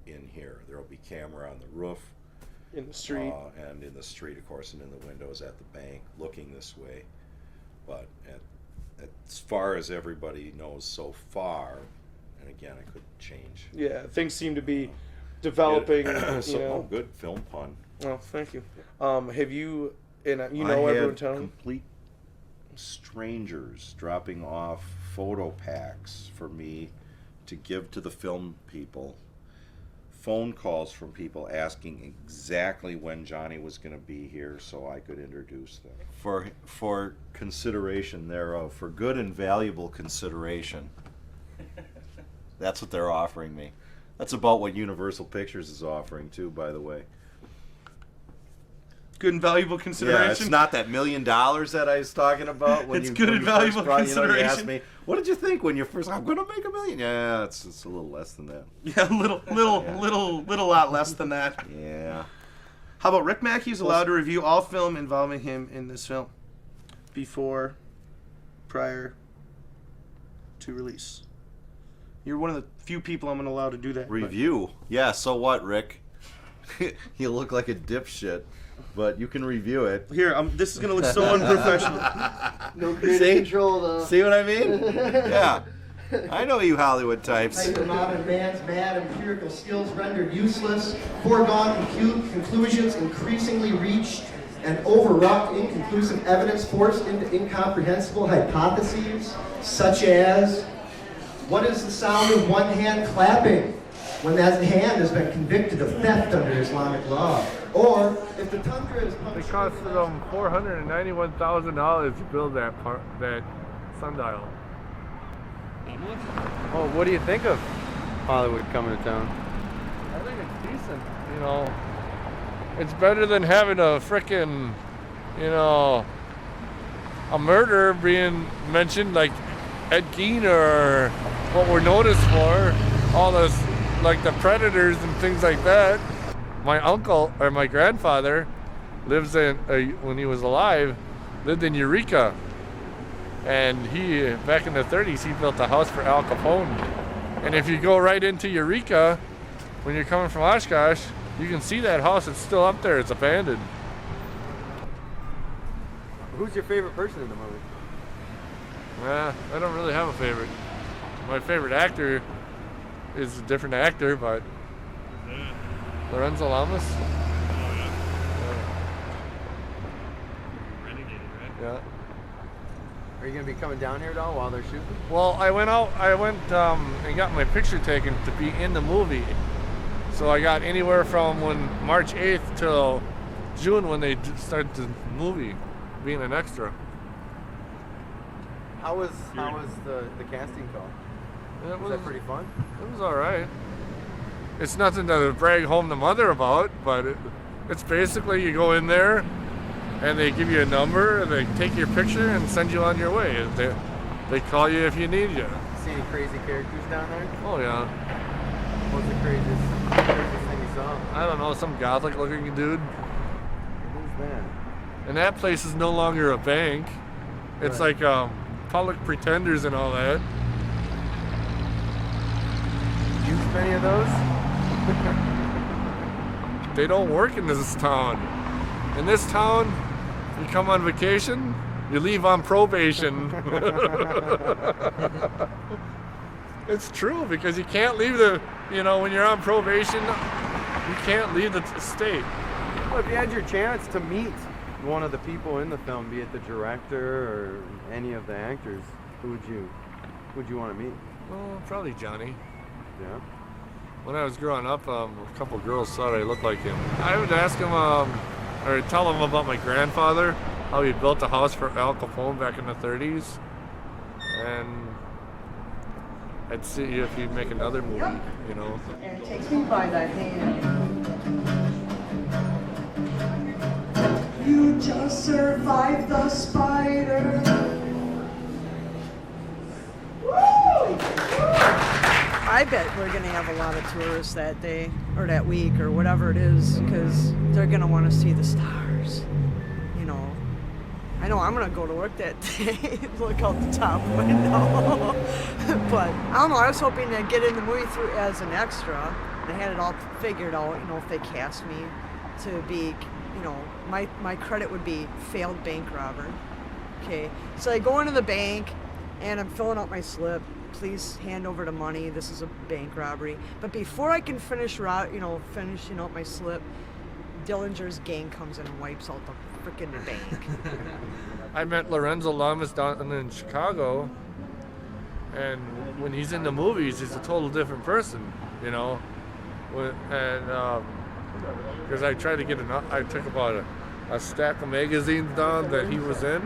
in here. There will be camera on the roof,
in the street,
and in the street, of course, and in the windows at the bank, looking this way. But as far as everybody knows so far, and again, it could change.
Yeah, things seem to be developing.
Oh, good film pun.
Oh, thank you. Have you? And you
I
know
had
everyone telling
complete strangers dropping off photo packs for me to give to the film people. Phone calls from people asking exactly when Johnny was going to be here so I could introduce them. For consideration thereof, for good and valuable consideration. That's what they're offering me. That's about what Universal Pictures is offering too, by the way.
good and valuable consideration.
Yeah, it's not that $1 million that I was talking about.
It's good and valuable consideration.
You asked me, what did you think when you first? I'm going to make $1 million. Yeah, it's a little less than that.
Yeah, little lot less than that.
Yeah.
How about Rick Mackey is allowed to review all film involving him in this film before, prior to release. You're one of the few people I'm going to allow to do that.
Review? Yeah, so what, Rick? You look like a dipshit, but you can review it.
Here, this is going to look so unprofessional.
No creative control, though.
See what I mean? Yeah. I know you Hollywood types.
The modern man's mad empirical skills rendered useless, foregone conclusions increasingly reached, and overwrought inconclusive evidence forced into incomprehensible hypotheses, such as, what is the sound of one hand clapping when that hand has been convicted of theft under Islamic law? Or, if the tundra is
It costed them $491,000 to build that sundial.
Oh, what do you think of Hollywood coming to town?
I think it's decent, you know. It's better than having a frickin', you know, a murder being mentioned like Ed Gein or what we're noticed for, all this, like the predators and things like that. My uncle, or my grandfather, lives in, when he was alive, lived in Eureka. And he, back in the 30s, he built a house for Al Capone. And if you go right into Eureka, when you're coming from Oshkosh, you can see that house. It's still up there. It's abandoned.
Who's your favorite person in the movie?
I don't really have a favorite. My favorite actor is a different actor, but Lorenzo Lamas.
Oh, yeah. Renegade, right?
Yeah.
Are you going to be coming down here at all while they're shooting?
Well, I went and got my picture taken to be in the movie. So I got anywhere from March 8th till June when they start the movie, being an extra.
How was the casting call? Was that pretty fun?
It was all right. It's nothing to brag home to mother about, but it's basically you go in there and they give you a number and they take your picture and send you on your way. They call you if you need you.
See any crazy characters down there?
Oh yeah.
What's the craziest thing you saw?
I don't know, some gothic looking dude.
Who's that?
And that place is no longer a bank. It's like public pretenders and all that.
Used many of those?
They don't work in this town. In this town, you come on vacation, you leave on probation. It's true, because you can't leave when you're on probation, you can't leave the state.
Well, if you had your chance to meet one of the people in the film, be it the director or any of the actors, who would you want to meet?
Well, probably Johnny.
Yeah.
When I was growing up, a couple girls thought I looked like him. I would ask him, or tell him about my grandfather, how he built a house for Al Capone back in the 30s. And I'd see if he'd make another movie, you know.
And takes me by the hand. You just survived the spider. Woo!
I bet we're going to have a lot of tourists that day or that week or whatever it is, because they're going to want to see the stars. You know, I know I'm going to go to work that day, look out the top window. But I don't know, I was hoping to get in the movie through as an extra. I had it all figured out, you know, if they cast me to be, you know, my credit would be failed bank robber. Okay, so I go into the bank and I'm filling out my slip. Please hand over the money. This is a bank robbery. But before I can finishing out my slip, Dillinger's gang comes in and wipes out the freaking bank.
I met Lorenzo Lamas down in Chicago, and when he's in the movies, he's a total different person, you know. And because I tried to I took about a stack of magazines down that he was in.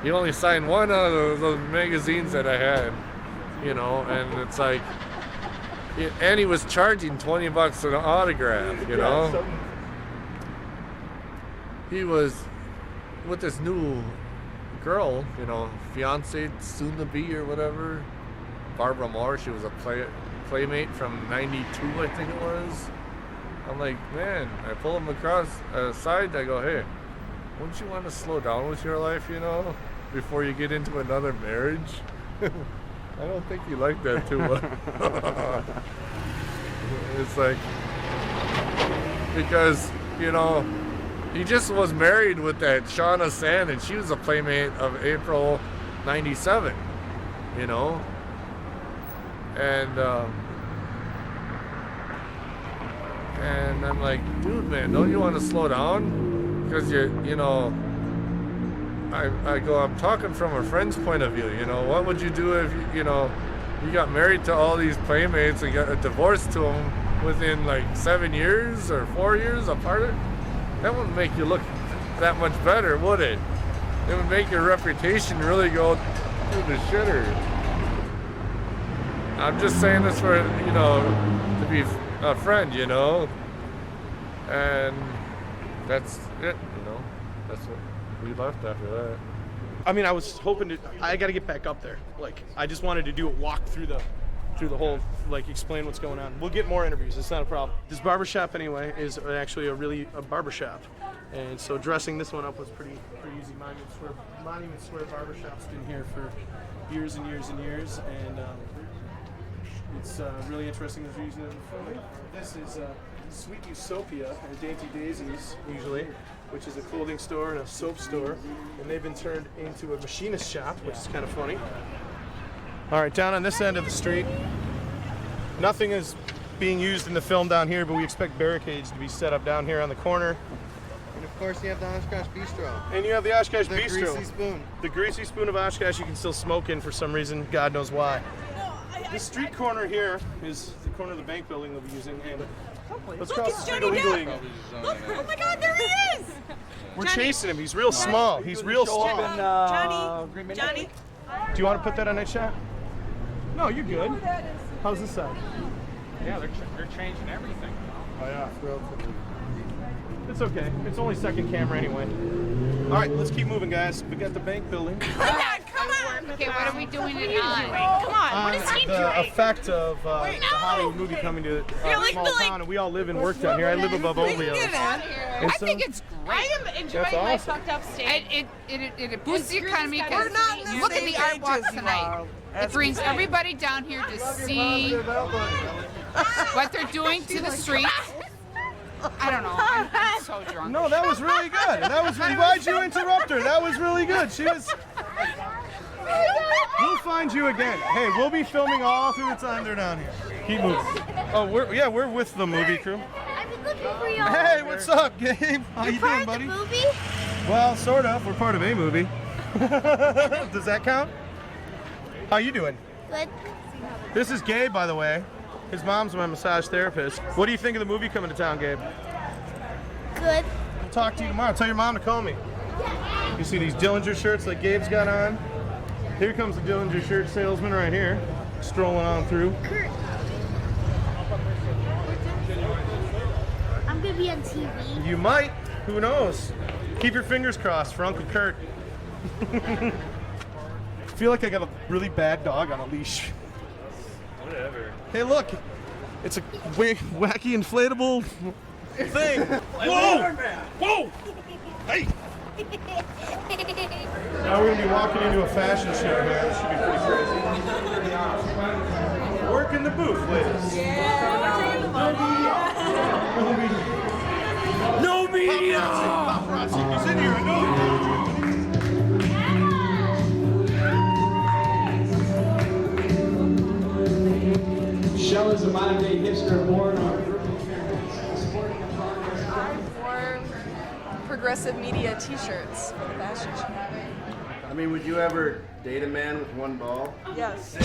He only signed one out of those magazines that I had, you know, and it's like, and he was charging $20 for an autograph, you know. He was with this new girl, you know, fiance, soon to be or whatever, Barbara Moore. She was a playmate from '92, I think it was. I'm like, man, I pull him across aside. I go, hey, wouldn't you want to slow down with your life, you know, before you get into another marriage? I don't think you like that too much. It's like, because, you know, he just was married with that Shauna Sand, and she was a playmate of April '97, you know, and I'm like, dude, man, don't you want to slow down? Because you know, I go, I'm talking from a friend's point of view, you know, what would you do if, you know, you got married to all these playmates and got a divorce to them within like 7 years or 4 years apart? That wouldn't make you look that much better, would it? It would make your reputation really go through the shitter. I'm just saying this for, you know, to be a friend, you know, and that's it, you know, that's what we left after that.
I mean, I was hoping I got to get back up there. Like, I just wanted to do a walk through the whole, like, explain what's going on. We'll get more interviews. It's not a problem. This barbershop, anyway, is actually a barbershop. And so dressing this one up was pretty easy. Monument Square Barbershop's been here for years and years and years. And it's really interesting that they're using it in filming. This is Sweet Utopia and Dainty Daisies, usually, which is a clothing store and a soap store. And they've been turned into a machinist shop, which is kind of funny. All right, down on this end of the street, nothing is being used in the film down here, but we expect barricades to be set up down here on the corner.
And of course you have the Oshkosh Bistro.
And you have the Oshkosh Bistro.
The greasy spoon.
The greasy spoon of Oshkosh you can still smoke in for some reason, God knows why. This street corner here is the corner of the bank building they'll be using. And let's cross the street illegally.
Look, oh my God, there he is!
We're chasing him. He's real small. He's real small.
Johnny.
Do you want to put that on that shot? No, you're good. How's this side?
Yeah, they're changing everything.
Oh yeah, it's okay. It's only second camera anyway. All right, let's keep moving, guys. We got the bank building.
Come on. Okay, what are we doing it on? Come on, what is he doing?
The effect of the Hollywood movie coming to a small town, and we all live and work down here. I live above Olio.
I think it's great. I am enjoying my fucked up state. It boosts the economy because look at the art walk tonight. It brings everybody down here to see what they're doing to the streets. I don't know. I'm so drunk.
No, that was really good. Why'd you interrupt her? That was really good. She was. We'll find you again. Hey, we'll be filming all through the time they're down here. Keep moving. Oh, we're with the movie crew.
I've been looking for you.
Hey, what's up, Gabe? How you doing, buddy?
You're part of the movie?
Well, sort of. We're part of a movie. Does that count? How you doing?
Good.
This is Gabe, by the way. His mom's my massage therapist. What do you think of the movie coming to town, Gabe?
Good.
We'll talk to you tomorrow. Tell your mom to call me. You see these Dillinger shirts like Gabe's got on? Here comes the Dillinger shirt salesman right here, strolling on through.
I'm gonna be on TV.
You might. Who knows? Keep your fingers crossed for Uncle Kurt. I feel like I got a really bad dog on a leash.
Whatever.
Hey, look. It's a wacky inflatable thing.
Whoa! Whoa! Hey!
Now we're going to be walking into a fashion show here. This should be pretty crazy. Work in the booth, ladies.
No media!
Paparazzi. He's in here, I know.
Shell is a modern-day hipster born on
Or progressive media T-shirts for the fashion show.
I mean, would you ever date a man with one ball?
Yes.
Hey,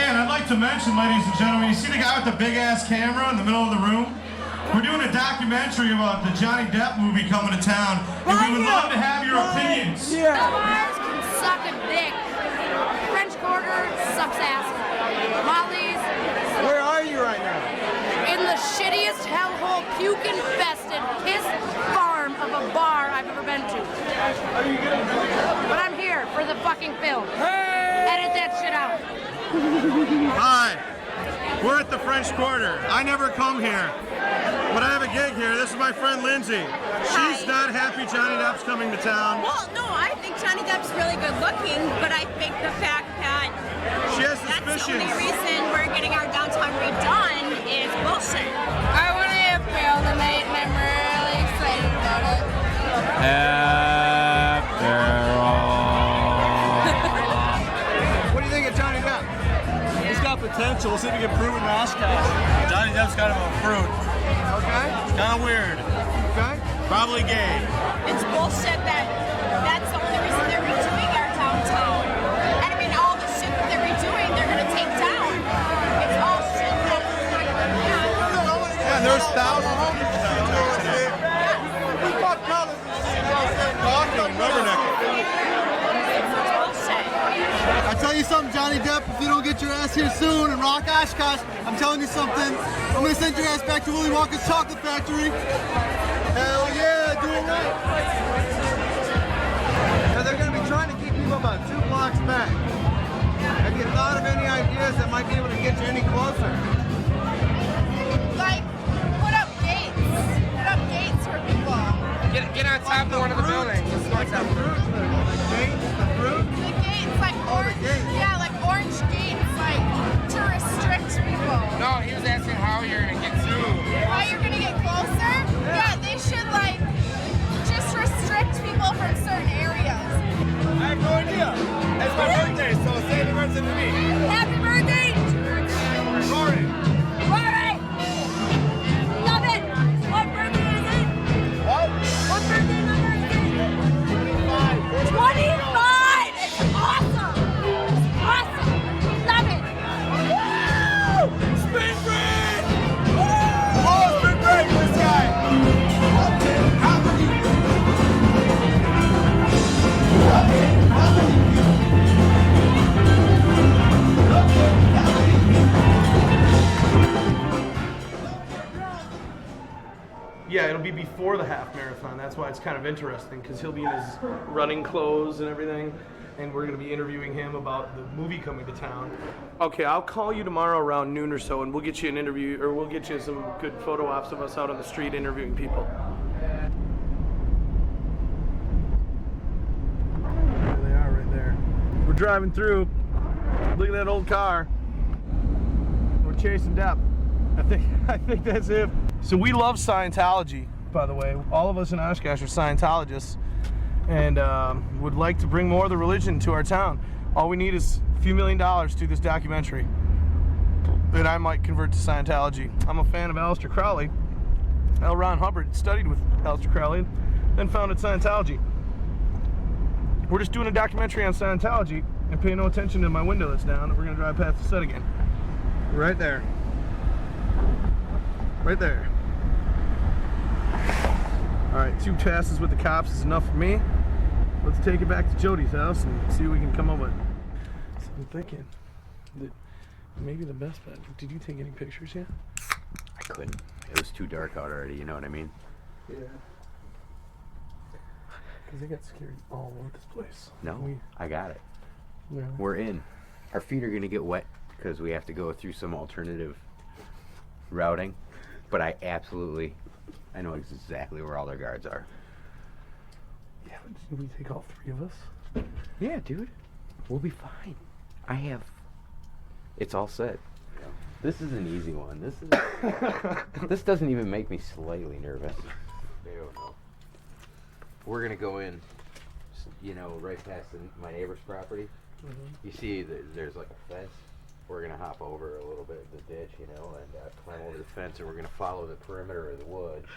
and I'd like to mention, ladies and gentlemen, you see the guy with the big-ass camera in the middle of the room? We're doing a documentary about the Johnny Depp movie coming to town, and we would love to have your opinions.
Mars can suck a dick. French Quarter sucks asshole. Molly's.
Where are you right now?
In the shittiest hellhole, puke-infested, piss farm of a bar I've ever been to. But I'm here for the fucking film. Edit that shit out.
Hi, we're at the French Quarter. I never come here, but I have a gig here. This is my friend Lindsay. She's not happy Johnny Depp's coming to town.
Well, no, I think Johnny Depp's really good looking, but I think the fact that
She has
that's the
suspicions.
only reason we're getting our downtown redone is bullshit.
I want to have fail tonight, and I'm really excited about it.
What do you think of Johnny Depp? He's got potential. We'll see if he can prove it in Oshkosh.
Johnny Depp's kind of a fruit.
Okay.
It's kind of weird.
Okay.
Probably gay.
It's bullshit that that's the only reason they're redoing our downtown. And I mean, all the shit that they're redoing, they're gonna take down. It's all shit that
Yeah, there's thousands of people downtown today. Talking, rubbernecking.
I tell you something, Johnny Depp, if you don't get your ass here soon and rock Oshkosh, I'm telling you something, I'm gonna send your ass back to Willy Wonka's chocolate factory. Hell yeah, do it right.
Now they're going to be trying to keep people about 2 blocks back. Have you thought of any ideas that might be able to get you any closer?
like put up gates. Put up gates for people.
Get on top of one of the buildings.
Like the fruit, the gates, the fruit?
The gates, like orange. Yeah, like orange gates, like to restrict people.
No, he was asking how you're gonna get through.
How you're gonna get closer? Yeah, they should like just restrict people from certain areas.
I have no idea. It's my birthday, so say the birthday to me.
Happy birthday!
Rory.
Rory! Love it! What birthday is it?
What?
What birthday number is it? 25! 25! It's awesome! It's awesome! Love it! Woo!
Spring break! Oh, spring break, this guy!
Yeah, it'll be before the half marathon. That's why it's kind of interesting, because he'll be in his running clothes and everything, and we're going to be interviewing him about the movie coming to town. Okay, I'll call you tomorrow around noon or so, and we'll get you an interview, or we'll get you some good photo ops of us out on the street interviewing people. There they are right there. We're driving through. Look at that old car. We're chasing Depp. I think that's it. So we love Scientology, by the way. All of us in Oshkosh are Scientologists, and would like to bring more of the religion to our town. All we need is a few $1 million to do this documentary. Then I might convert to Scientology. I'm a fan of Aleister Crowley. L. Ron Hubbard studied with Aleister Crowley, then founded Scientology. We're just doing a documentary on Scientology and pay no attention to my window that's down, and we're gonna drive past the set again. Right there. Right there. All right, 2 passes with the cops is enough for me. Let's take it back to Jody's house and see what we can come up with. So I'm thinking that maybe the best bet. Did you take any pictures yet?
I couldn't. It was too dark out already, you know what I mean?
Yeah. Because they got security all over this place.
No, I got it.
Yeah.
We're in. Our feet are gonna get wet
because we have to go through some alternative routing. But I know exactly where all their guards are.
Yeah, but did we take all 3 of us?
Yeah, dude. We'll be fine. It's all set. This is an easy one. This doesn't even make me slightly nervous. They don't know. We're gonna go in, right past my neighbor's property. You see, there's like a fence. We're gonna hop over a little bit of the ditch, and climb over the fence, and we're gonna follow the perimeter of the woods.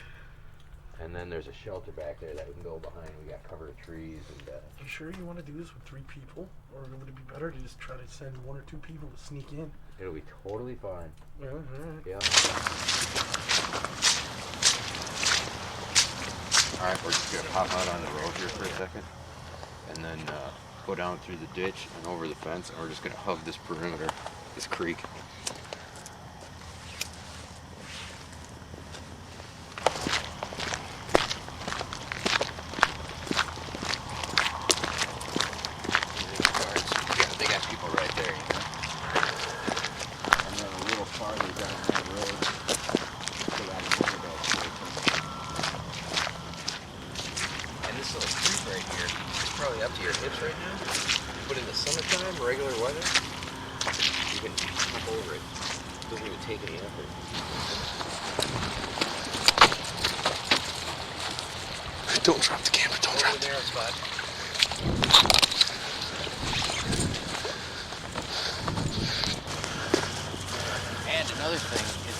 And then there's a shelter back there that we can go behind. We got covered trees and.
You sure you want to do this with 3 people, or would it be better to just try to send 1 or 2 people to sneak in?
It'll be totally fine.
Yeah, all right.
Yeah. All right, we're just gonna hop out on the road here for a second, and then go down through the ditch and over the fence, and we're just gonna hug this perimeter, this creek. They got people right there, and then a little farther down that road, they got another dog. And this little creek right here is probably up to your hips right now. But in the summertime, regular weather, you can hop over it. It doesn't even take any effort.
Don't drop the camera, don't drop
the narrow spot. And another thing is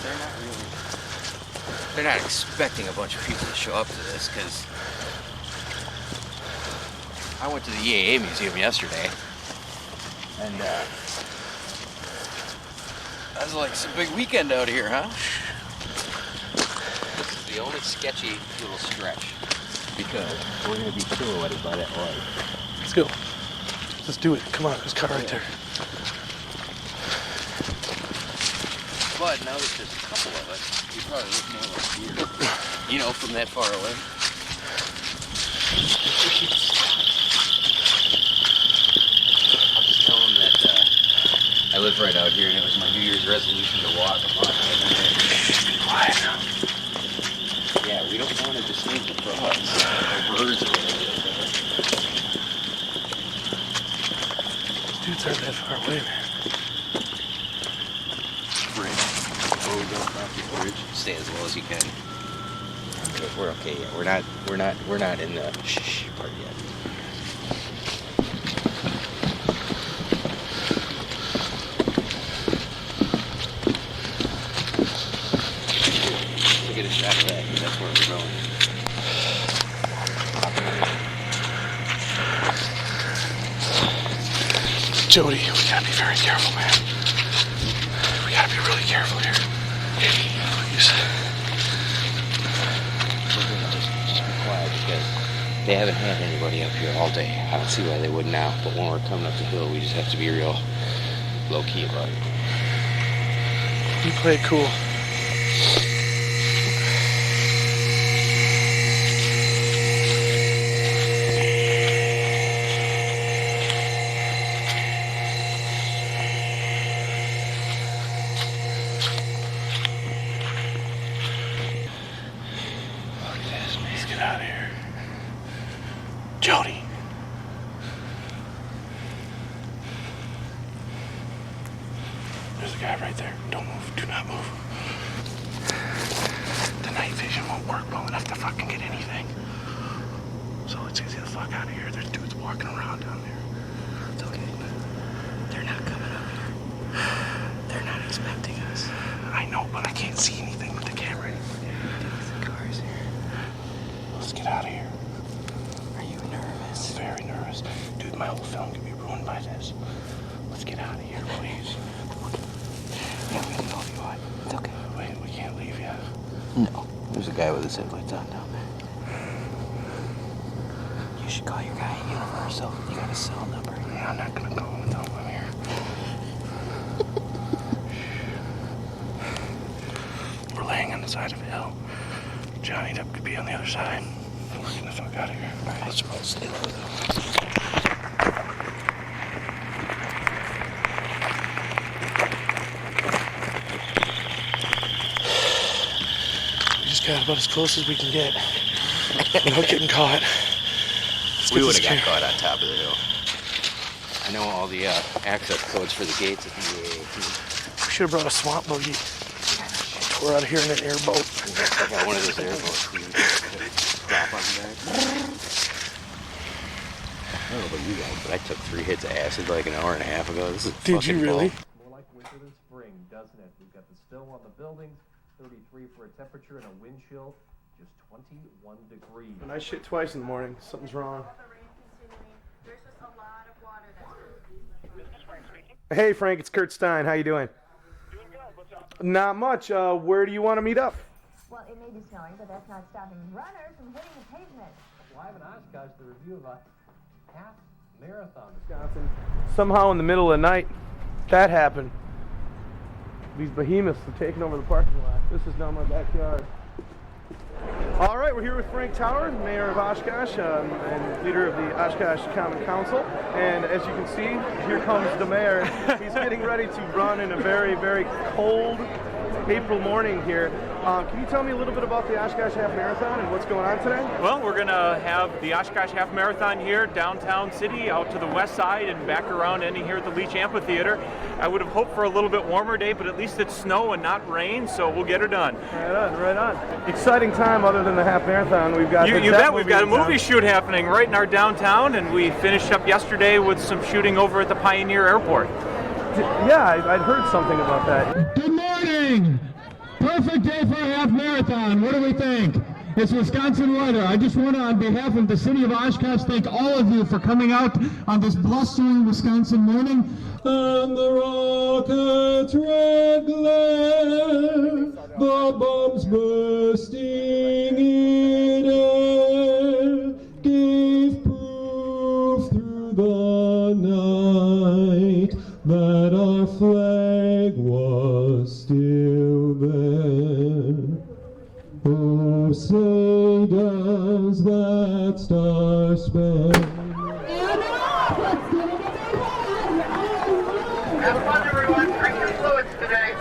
they're not expecting a bunch of people to show up to this, because I went to the EAA museum yesterday, and that was like some big weekend out here, huh? This is the only sketchy little stretch, because we're gonna be silhouetted by that light.
Let's go. Let's do it. Come on, there's a car right there.
But now that there's a couple of us, you probably look more like deer. From that far away. I'll just tell them that I live right out here, and it was my New Year's resolution to walk a mile every day.
Quiet.
Yeah, we don't want to disturb the frogs or birds or whatever.
These dudes aren't that far away, man.
Bridge. Oh, don't cross the bridge. Stay as low as you can. We're okay yet. We're not in the shh part yet. We'll get a shot of that, because that's where we're going.
Jody, we gotta be very careful, man. We gotta be really careful here. Please.
Just be quiet, because they haven't had anybody up here all day. I don't see why they would now, but when we're coming up the hill, we just have to be real low-key about it.
You play it cool. Out of here. Jody. There's a guy right there. Don't move. Do not move. The night vision won't work well enough to fucking get anything. So let's get the fuck out of here. There's dudes walking around down there. It's okay. They're not coming up here. They're not expecting us. I know, but I can't see anything with the camera. The car's here. Let's get out of here.
Are you nervous?
Very nervous. Dude, my whole film could be ruined by this. Let's get out of here, please.
Yeah, we can go if you want. It's okay.
Wait, we can't leave yet.
No. There's a guy with his headlights on down there. You should call your guy at Universal. You got a cell number.
Yeah, I'm not gonna go and tell him I'm here. We're laying on the side of a hill. Johnny Depp could be on the other side. We're getting the fuck out of here. All right, let's stay low though. just got about as close as we can get without getting caught.
We would have got caught on top of the hill. I know all the access codes for the gates at the
We should have brought a swamp buggy. We're out of here in an airboat.
I got one of those airboats. Drop on the back. I don't know about you guys, but I took 3 hits of acid like an hour and a half ago. This is
Did you really?
More like winter than spring, doesn't it? We've got the snow on the buildings, 33 for a temperature, and a wind chill, just 21 degrees.
When I shit twice in the morning, something's wrong. Hey Frank, it's Kurt Stein. How you doing? Doing good. What's up? Not much. Where do you want to meet up?
Well, it may be snowing, but that's not stopping runners from hitting the pavement.
Live in Oshkosh, the review of a half marathon.
Wisconsin. Somehow in the middle of the night, that happened. These behemoths have taken over the parking lot. This is now my backyard. All right, we're here with Frank Tower, Mayor of Oshkosh and leader of the Oshkosh Common Council. And as you can see, here comes the mayor. He's getting ready to run in a very, very cold April morning here. Can you tell me a little bit about the Oshkosh Half Marathon and what's going on today?
Well, we're going to have the Oshkosh Half Marathon here, downtown city, out to the west side and back around ending here at the Leach Amphitheater. I would have hoped for a little bit warmer day, but at least it's snow and not rain, so we'll get her done.
Right on, right on. Exciting time other than the half marathon. We've got
you bet. We've got a movie shoot happening right in our downtown, and we finished up yesterday with some shooting over at the Pioneer Airport.
Yeah, I'd heard something about that.
Good morning! Perfect day for a half marathon. What do we think? It's Wisconsin weather. I just want to, on behalf of the city of Oshkosh, thank all of you for coming out on this blustering Wisconsin morning. And the rocket's red glare, the bombs bursting in air, gave proof through the night that our flag was still there. Oh, say does that star-spangled
Have fun, everyone. Drink your fluids today.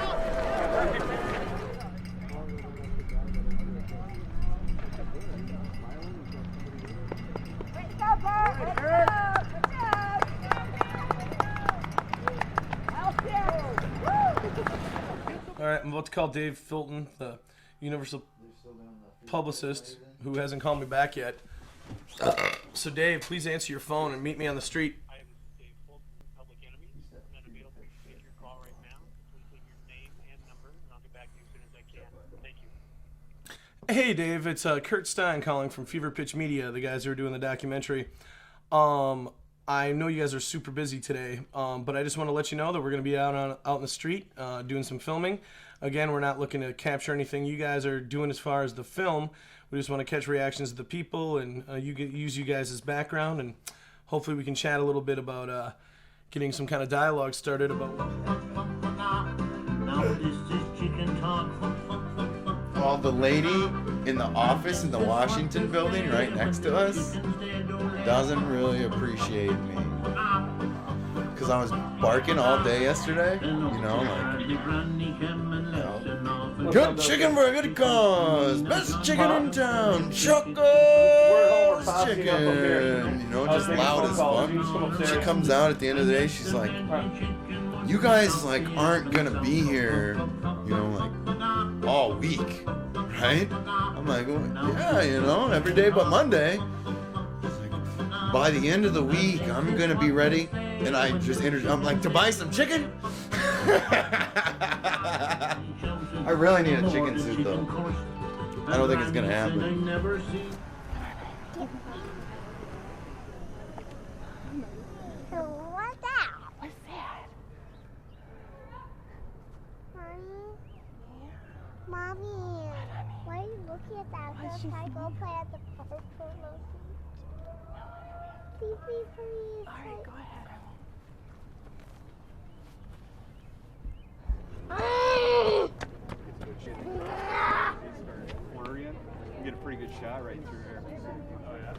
All right, I'm about to call Dave Filton, the Universal publicist, who hasn't called me back yet. So Dave, please answer your phone and meet me on the street. Hey Dave, it's Kurt Stein calling from Fever Pitch Media, the guys who are doing the documentary. I know you guys are super busy today, but I just want to let you know that we're going to be out in the street doing some filming. Again, we're not looking to capture anything you guys are doing as far as the film. We just want to catch reactions of the people and use you guys as background, and hopefully we can chat a little bit about getting some kind of dialogue started about.
Now this is chicken talk.
Well, the lady in the office in the Washington building right next to us doesn't really appreciate me. Because I was barking all day yesterday, good chicken for a good cause, best chicken in town, Chuckles chicken, just loud as fuck. She comes out at the end of the day, she's like, you guys aren't gonna be here, all week, right? I'm like, well, yeah, every day but Monday. By the end of the week, I'm gonna be ready, and I just I'm like, to buy some chicken? I really need a chicken suit though. I don't think it's gonna happen.
What's that? What's that? Mommy? Why are you looking at that? Can I go play at the park for a little bit? Please. Alright, go ahead.
Orient, you can get a pretty good shot right through here. Oh yeah.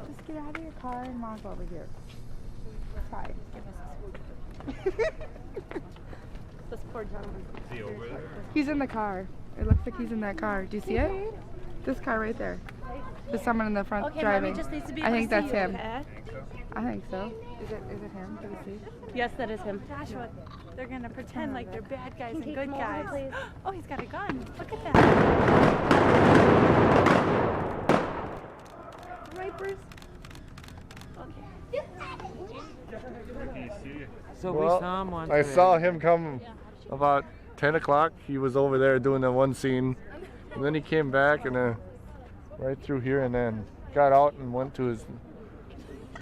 Just get out of your car and walk over here. Hi. This poor gentleman.
Is he over there?
He's in the car. It looks like he's in that car. Do you see it? This car right there. There's someone in the front driving. I think that's him. I think so. Is it him? Do we see?
Yes, that is him. Joshua, they're gonna pretend like they're bad guys and good guys. Oh, he's got a gun. Look at that. Right, Bruce?
So
Well,
we saw him once.
I saw him come about 10 o'clock. He was over there doing that one scene. And then he came back and right through here and then got out and went to his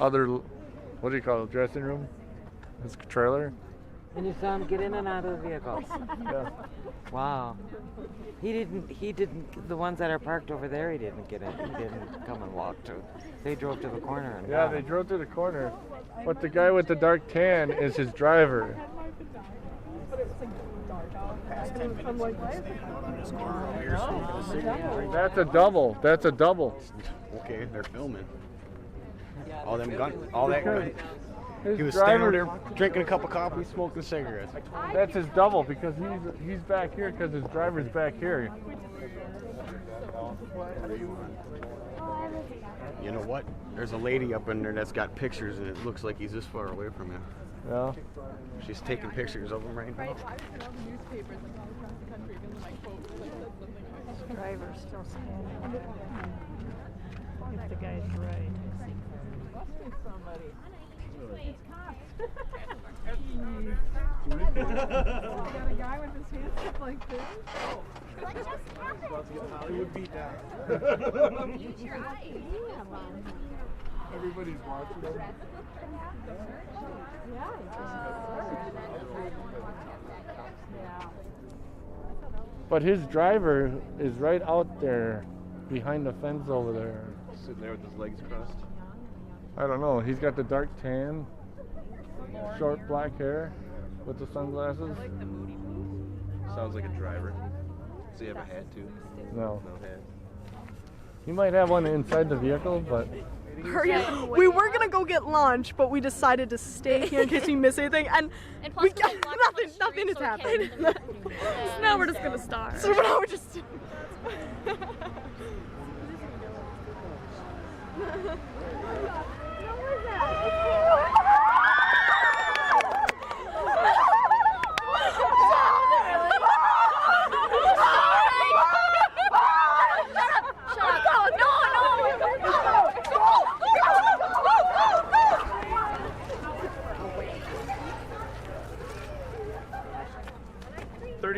other, what do you call it, dressing room? His trailer.
And you saw him get in and out of the vehicles.
Yeah.
Wow. He didn't, the ones that are parked over there, he didn't get in. He didn't come and walk to. They drove to the corner. And
Yeah, they drove to the corner. But the guy with the dark tan is his driver. That's a double. That's a double.
Okay, they're filming. All them gun, all that gun.
His
He was
driver-
standing there drinking a cup of coffee, smoking cigarettes.
That's his double because he's back here because his driver's back here.
You know what? There's a lady up in there that's got pictures, and it looks like he's this far away from him.
Yeah.
She's taking pictures of him right now.
Driver's still standing. If the guy's right. Must be somebody. Got a guy with his hands up like this.
What just happened? Hollywood beat down.
Everybody's watching him. But his driver is right out there behind the fence over there.
Sitting there with his legs crossed.
I don't know. He's got the dark tan, short black hair with the sunglasses.
Sounds like a driver. Does he have a hat too?
No.
No hat.
He might have one inside the vehicle, but
Hurry up. We were gonna go get lunch, but we decided to stay here in case we miss anything, and we got nothing has happened. So now we're just gonna starve. So now we're just.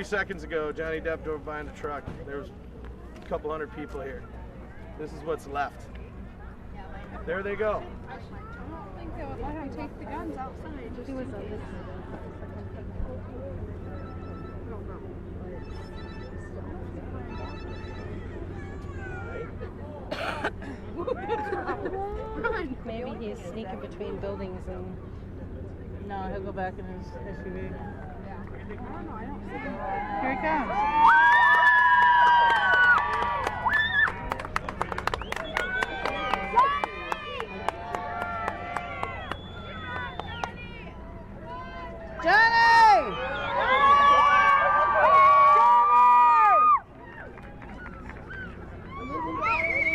Seconds ago, Johnny Depp drove behind a truck. There was a couple hundred people here. This is what's left. There they go.
I don't think they would let him take the guns outside. Just
Maybe he's sneaking between buildings and. No, he'll go back in his SUV.
Here he comes.
Johnny!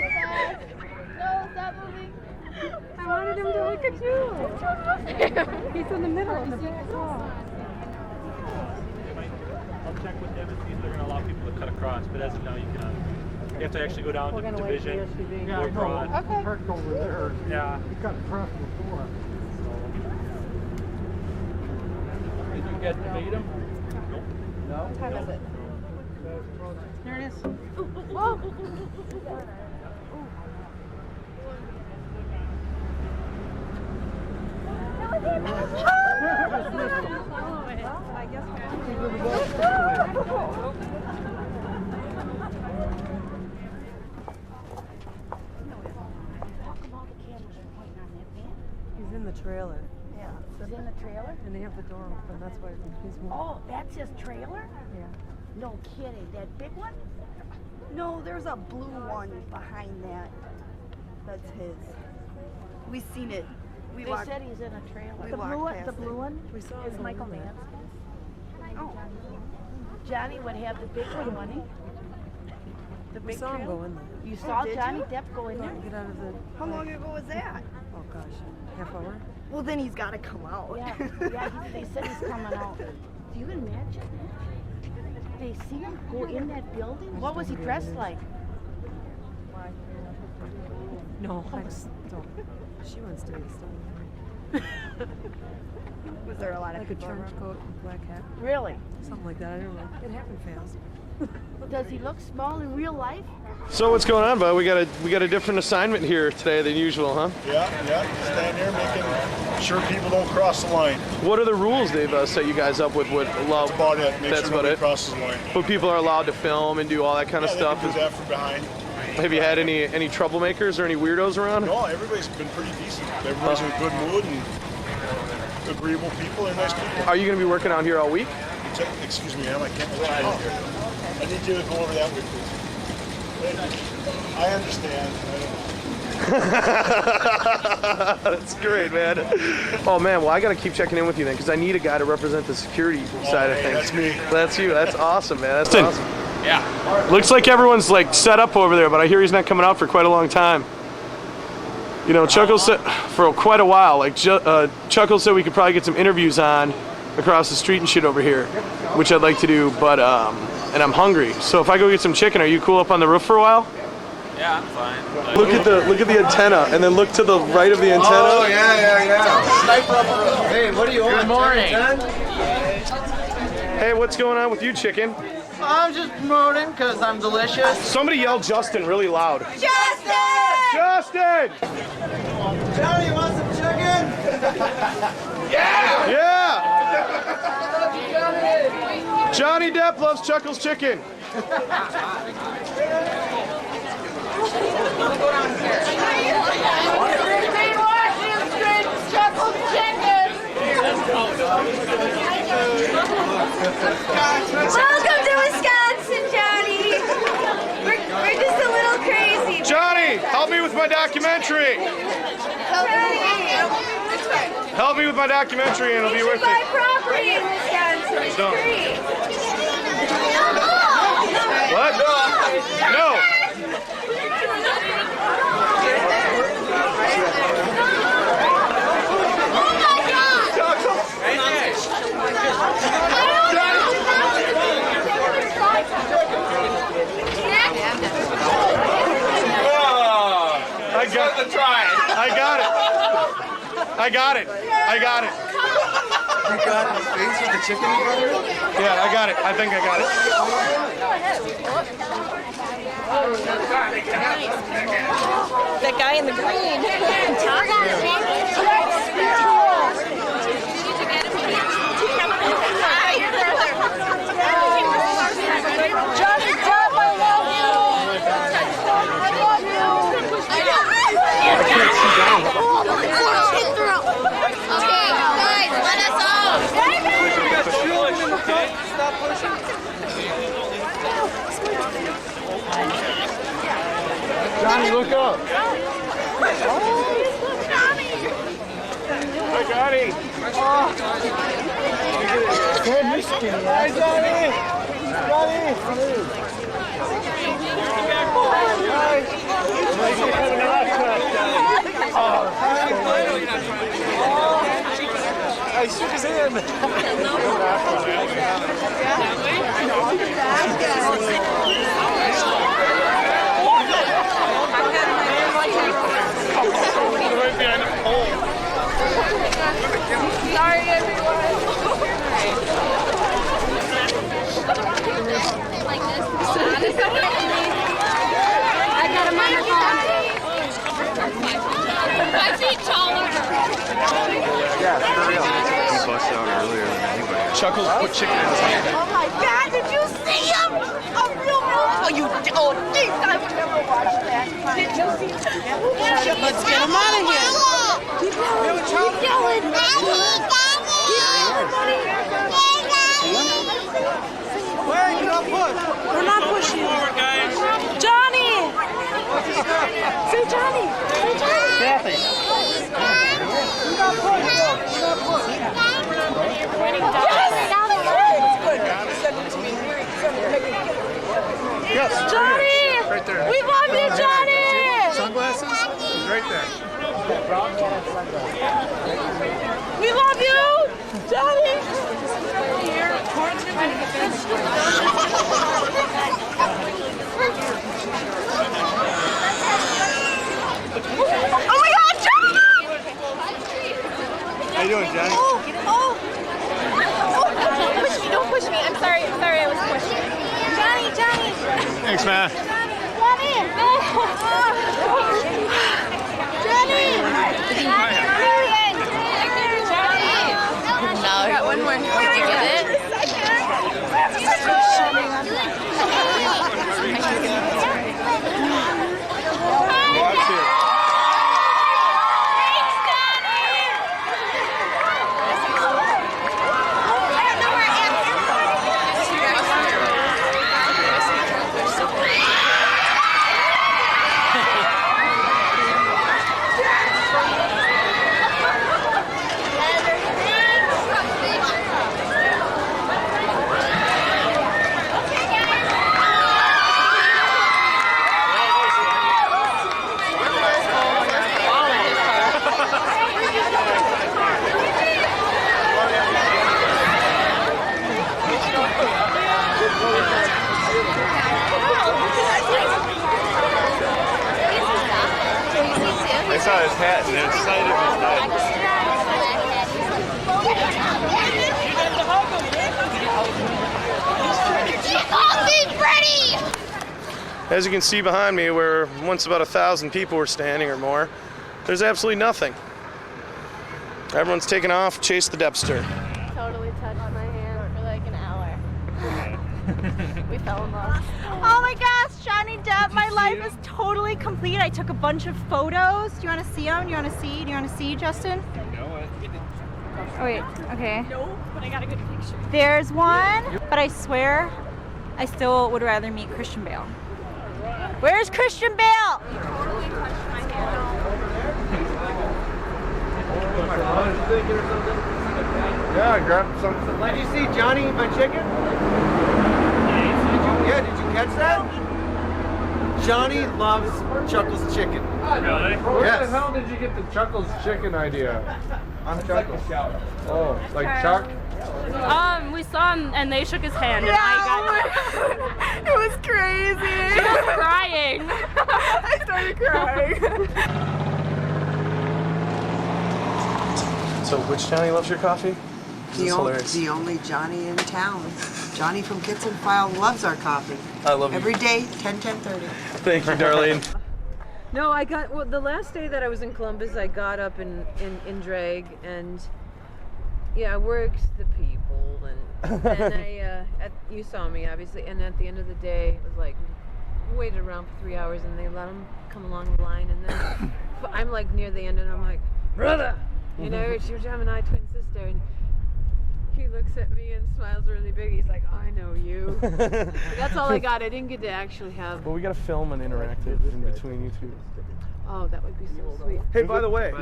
No, stop moving.
I wanted him to look at you. He's in the middle of the big wall.
I'll check with them and see if they're going to allow people to cut across, but as of now, you cannot. You have to actually go down to Division, go across.
Okay.
Parked over there.
Yeah.
He got across before.
Did you get to meet him? Nope. No?
What time is it?
There it is.
Oh.
I guess
He's in the trailer.
Yeah, he's in the trailer?
And they have the door open. That's why he's moving.
Oh, that's his trailer?
Yeah.
No kidding. That big one?
No, there's a blue one behind that. That's his. We seen it.
They
walked-
said he's in a trailer.
we
The
walked
blue one,
past
the
it.
blue one
We saw
is
him
Michael
in there.
Manske. Oh. Johnny would have the big one, wouldn't he? The big
saw him
trail?
go in there.
You saw
Did
Johnny
you?
Depp go in there?
Get out of the.
How long ago was that?
Oh gosh, half hour.
Well, then he's got to come out.
Yeah, they said he's coming out. Do you imagine that? They see him go in that building? What was he dressed like?
No, I just don't. She wants to be still.
Was there a lot of
like a
people
trench
around?
coat and black hat?
Really?
Something like that. I don't know. It happened fast.
Does he look small in real life?
So what's going on, bud? We got a different assignment here today than usual, huh?
Yeah. Stand there making sure people don't cross the line.
What are the rules they've set you guys up with? What allow?
That's about it. Make
That's
sure
about
nobody
it.
crosses the line.
But people are allowed to film and do all that kind of
Yeah,
stuff.
they can do that from behind.
Have you had any troublemakers or any weirdos around?
No, everybody's been pretty decent. Everybody's in a good mood and agreeable people and nice people.
Are you going to be working out here all week?
Excuse me, Em, I can't let you out here. I need you to go over that with me. I understand.
That's great, man. Oh man, well I gotta keep checking in with you then, because I need a guy to represent the security side of things.
That's me.
That's you. That's awesome, man. That's awesome. Yeah. Looks like everyone's like set up over there, but I hear he's not coming out for quite a long time. You know, Chuckle said for quite a while. Like Chuckle said, we could probably get some interviews on across the street and shit over here, which I'd like to do. But and I'm hungry, so if I go get some chicken, are you cool up on the roof for a while?
Yeah, I'm fine.
Look at the antenna, and then look to the right of the antenna.
Oh, yeah. Sniper up the roof. Hey, what do you want?
Good morning.
Hey, what's going on with you, chicken?
I'm just promoting because I'm delicious.
Somebody yell Justin really loud.
Justin!
Justin!
Johnny, you want some chicken?
Yeah! Johnny Depp loves Chuckle's chicken.
Welcome to Wisconsin, Johnny. We're just a little crazy.
Johnny, help me with my documentary. Help me with my documentary and it'll be worth
buy
it.
property in Wisconsin. It's
Don't.
free.
What? No. I got it.
You got the face with the chicken burger?
Yeah, I got it. I think I got it.
That guy in the green. Johnny Depp, I love you. I love you.
I can't see down.
Okay, guys, let us out.
Stop pushing.
Johnny, look up. Hi, Johnny.
Hi, Johnny.
I shook his hand. Right behind the pole.
Sorry, everyone. Like this. I got a microphone. 5 feet taller.
Yeah, for real.
He bust out earlier than anybody.
Chuckles put chicken in his hand.
Oh my God! Did you see him? A real movie? Oh, you! Oh, geez, I would never watch that. Did you see?
Let's get him out of here.
Keep going.
Wait, you're not push.
We're not pushing. Johnny! Say Johnny! Say Johnny!
Kathy. You're not push. You're not push.
Yes! Johnny!
right there.
We love you, Johnny!
Sunglasses? He's right there.
We love you, Johnny! Oh my God, Johnny!
How you doing, Johnny?
Don't push me. I'm sorry, I was pushing. Johnny!
Thanks, man.
Johnny!
No, I got one more. Did you get it?
Watch it. I saw his hat and the side of his
head. As you can see behind me, where once about 1,000 people were standing or more, there's absolutely nothing. Everyone's taken off, chased the Depster.
Totally touched my hand for like an hour. We fell in love.
Oh my gosh, Johnny Depp, my life is totally complete. I took a bunch of photos. Do you want to see them? Do you want to see, Justin? Oh wait, okay.
No, but I got a good picture.
There's one, but I swear I still would rather meet Christian Bale. Where's Christian Bale?
Yeah, I grabbed some.
Did you see Johnny eat my chicken? Yeah, did you catch that? Johnny loves Chuckles chicken.
Really? Where
Yes.
the hell did you get the Chuckles chicken idea? I'm Chuckles. Oh, like Chuck?
We saw him and they shook his hand
Yeah,
and I got
it was crazy.
She was crying.
I started crying.
So which Johnny loves your coffee? This is hilarious.
The only Johnny in town. Johnny from Kits and File loves our coffee.
I love you.
Every day, 10:30.
Thank you, Darlene.
No, I got, well, the last day that I was in Columbus, I got up in drag and, yeah, I worked the people and you saw me, obviously, and at the end of the day, it was like, waited around for 3 hours and they let him come along the line and then I'm like near the end and I'm like, brother! You know, it's your Gemini twin sister and he looks at me and smiles really big. He's like, I know you. That's all I got. I didn't get to actually have.
Well, we got to film an interactive in between you two.
Oh, that would be so sweet.
Hey, by the way,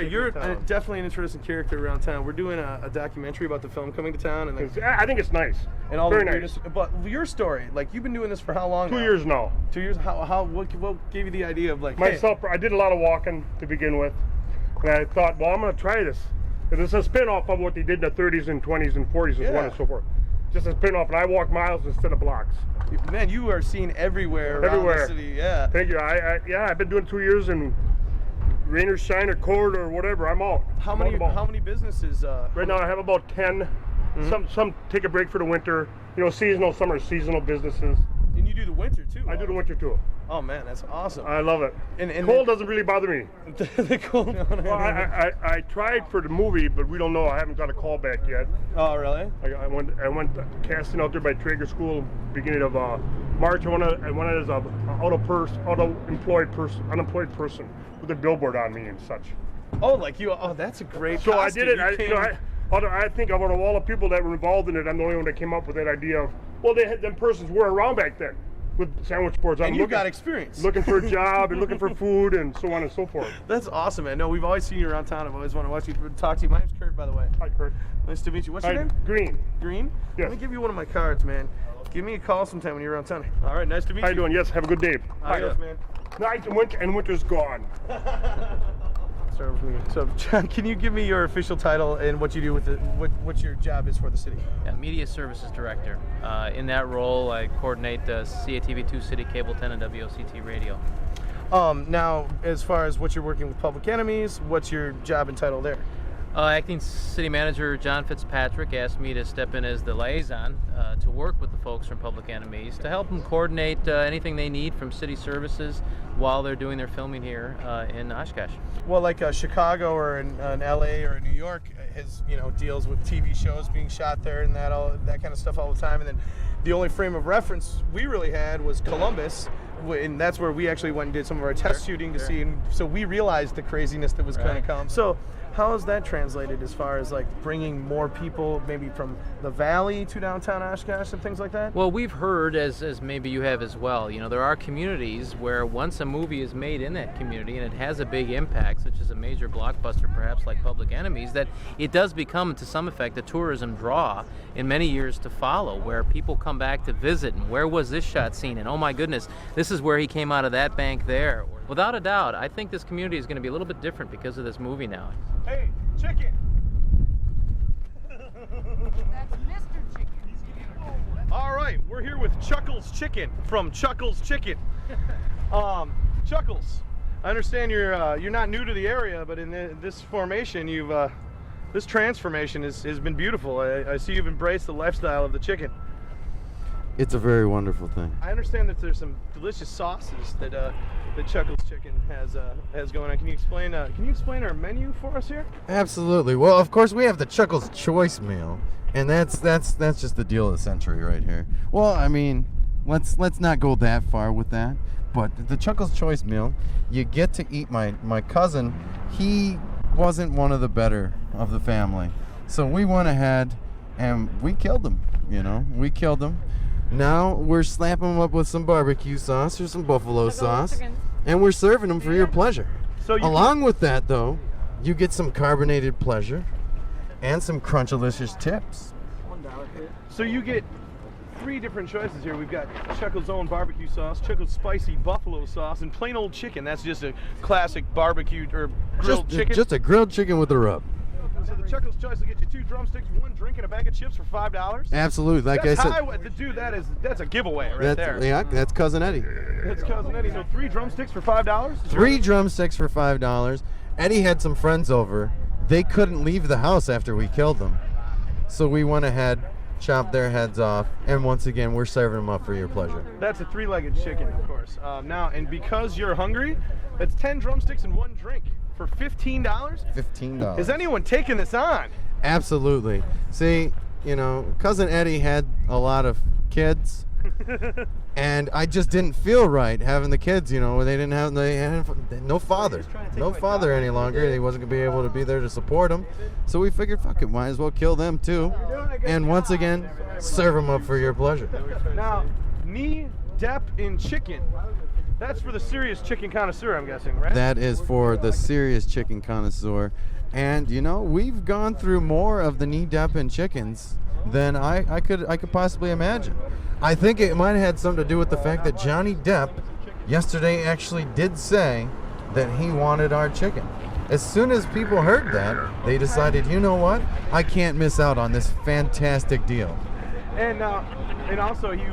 you're definitely an interesting character around town. We're doing a documentary about the film coming to town, and like,
I think it's nice.
And all
Very
the
nice.
weirdest. But your story, like you've been doing this for how long?
2
now?
years now.
2 years. What gave you the idea of like
Myself, I did a lot of walking to begin with, and I thought, well, I'm going to try this. It's a spin-off of what they did in the 30s and 20s and 40s and so on and so forth. Just a spin-off, and I walk miles instead of blocks.
Man, you are seen everywhere around
Everywhere.
the city. Yeah.
Thank you. I've been doing 2 years, and rain or shine or cold or whatever, I'm out.
How many businesses?
Right now I have about 10. Some take a break for the winter. You know, seasonal, some are seasonal businesses.
And you do the winter too.
I do the winter too.
Oh man, that's awesome.
I love it.
And
cold doesn't really bother me.
The cold.
Well, I tried for the movie, but we don't know. I haven't got a call back yet.
Oh really?
I went casting out there by Traeger School beginning of March. I went as a unemployed person with a billboard on me and such.
Oh, like you? Oh, that's a great.
So
costume.
I did it. I think out of all the people that were involved in it, I'm the only one that came up with that idea of, well, them persons were around back then. with sandwich boards.
And you've got experience.
Looking for a job and looking for food and so on and so forth.
That's awesome, man. No, we've always seen you around town. I've always wanted to watch you, talk to you. My name's Kurt, by the way.
Hi, Kurt.
Nice to meet you. What's your
Hi,
name?
Green.
Green?
Yes.
Let me give you one of my cards, man. Give me a call sometime when you're around town. All right, nice to meet you.
How you doing? Yes, have a good day.
Adios, man.
Night and winter's gone.
Start with me. So, John, can you give me your official title and what you do with what your job is for the city?
Yeah, Media Services Director. In that role, I coordinate CATV2 City Cable 10 and WOCT Radio.
Now, as far as what you're working with Public Enemies, what's your job and title there?
Acting City Manager John Fitzpatrick asked me to step in as the liaison to work with the folks from Public Enemies to help them coordinate anything they need from city services while they're doing their filming here in Oshkosh.
Well, like Chicago or in LA or in New York has, deals with TV shows being shot there and that kind of stuff all the time. And then the only frame of reference we really had was Columbus, and that's where we actually went and did some of our test shooting to see, and so we realized the craziness that was going to come. So how has that translated as far as like bringing more people maybe from the valley to downtown Oshkosh and things like that?
Well, we've heard, as maybe you have as well, there are communities where once a movie is made in that community and it has a big impact, such as a major blockbuster perhaps like Public Enemies, that it does become to some effect a tourism draw in many years to follow, where people come back to visit and where was this shot scene, and oh my goodness, this is where he came out of that bank there. Without a doubt, I think this community is going to be a little bit different because of this movie now.
Hey, chicken!
That's Mr. Chicken.
All right, we're here with Chuckles Chicken from Chuckles Chicken. Chuckles, I understand you're not new to the area, but in this formation, this transformation has been beautiful. I see you've embraced the lifestyle of the chicken.
It's a very wonderful thing.
I understand that there's some delicious sauces that Chuckles Chicken has going on. Can you explain our menu for us here?
Absolutely. Well, of course we have the Chuckles Choice Meal, and that's just the deal of the century right here. Well, I mean, let's not go that far with that. But the Chuckles Choice Meal, you get to eat my cousin. He wasn't one of the better of the family, so we went ahead and we killed him. We killed him. Now we're slapping them up with some barbecue sauce or some buffalo sauce, and we're serving them for your pleasure. So along with that, though, you get some carbonated pleasure and some Crunchalicious tips.
So you get 3 different choices here. We've got Chuckles' own barbecue sauce, Chuckles' spicy buffalo sauce, and plain old chicken. That's just a classic barbecue or grilled chicken.
Just a grilled chicken with a rub.
So the Chuckles Choice will get you 2 drumsticks, 1 drink, and a bag of chips for $5.
Absolutely, like I said.
Dude, that's a giveaway right there.
Yeah, that's Cousin Eddie.
That's Cousin Eddie. So 3 drumsticks for $5.
3 drumsticks for $5. Eddie had some friends over. They couldn't leave the house after we killed them, so we went ahead, chopped their heads off, and once again, we're serving them up for your pleasure.
That's a 3-legged chicken, of course. Now, and because you're hungry, that's 10 drumsticks and 1 drink. For $15?
$15.
Is anyone taking this on?
Absolutely. See, Cousin Eddie had a lot of kids, and I just didn't feel right having the kids. They had no father any longer. He wasn't gonna be able to be there to support them, so we figured, fuck it, might as well kill them too. And once again, serve them up for your pleasure.
Now, knee dep in chicken. That's for the serious chicken connoisseur, I'm guessing, right?
That is for the serious chicken connoisseur. And, we've gone through more of the knee-deep in chickens than I could possibly imagine. I think it might have had something to do with the fact that Johnny Depp yesterday actually did say that he wanted our chicken. As soon as people heard that, they decided, you know what? I can't miss out on this fantastic deal.
And also, he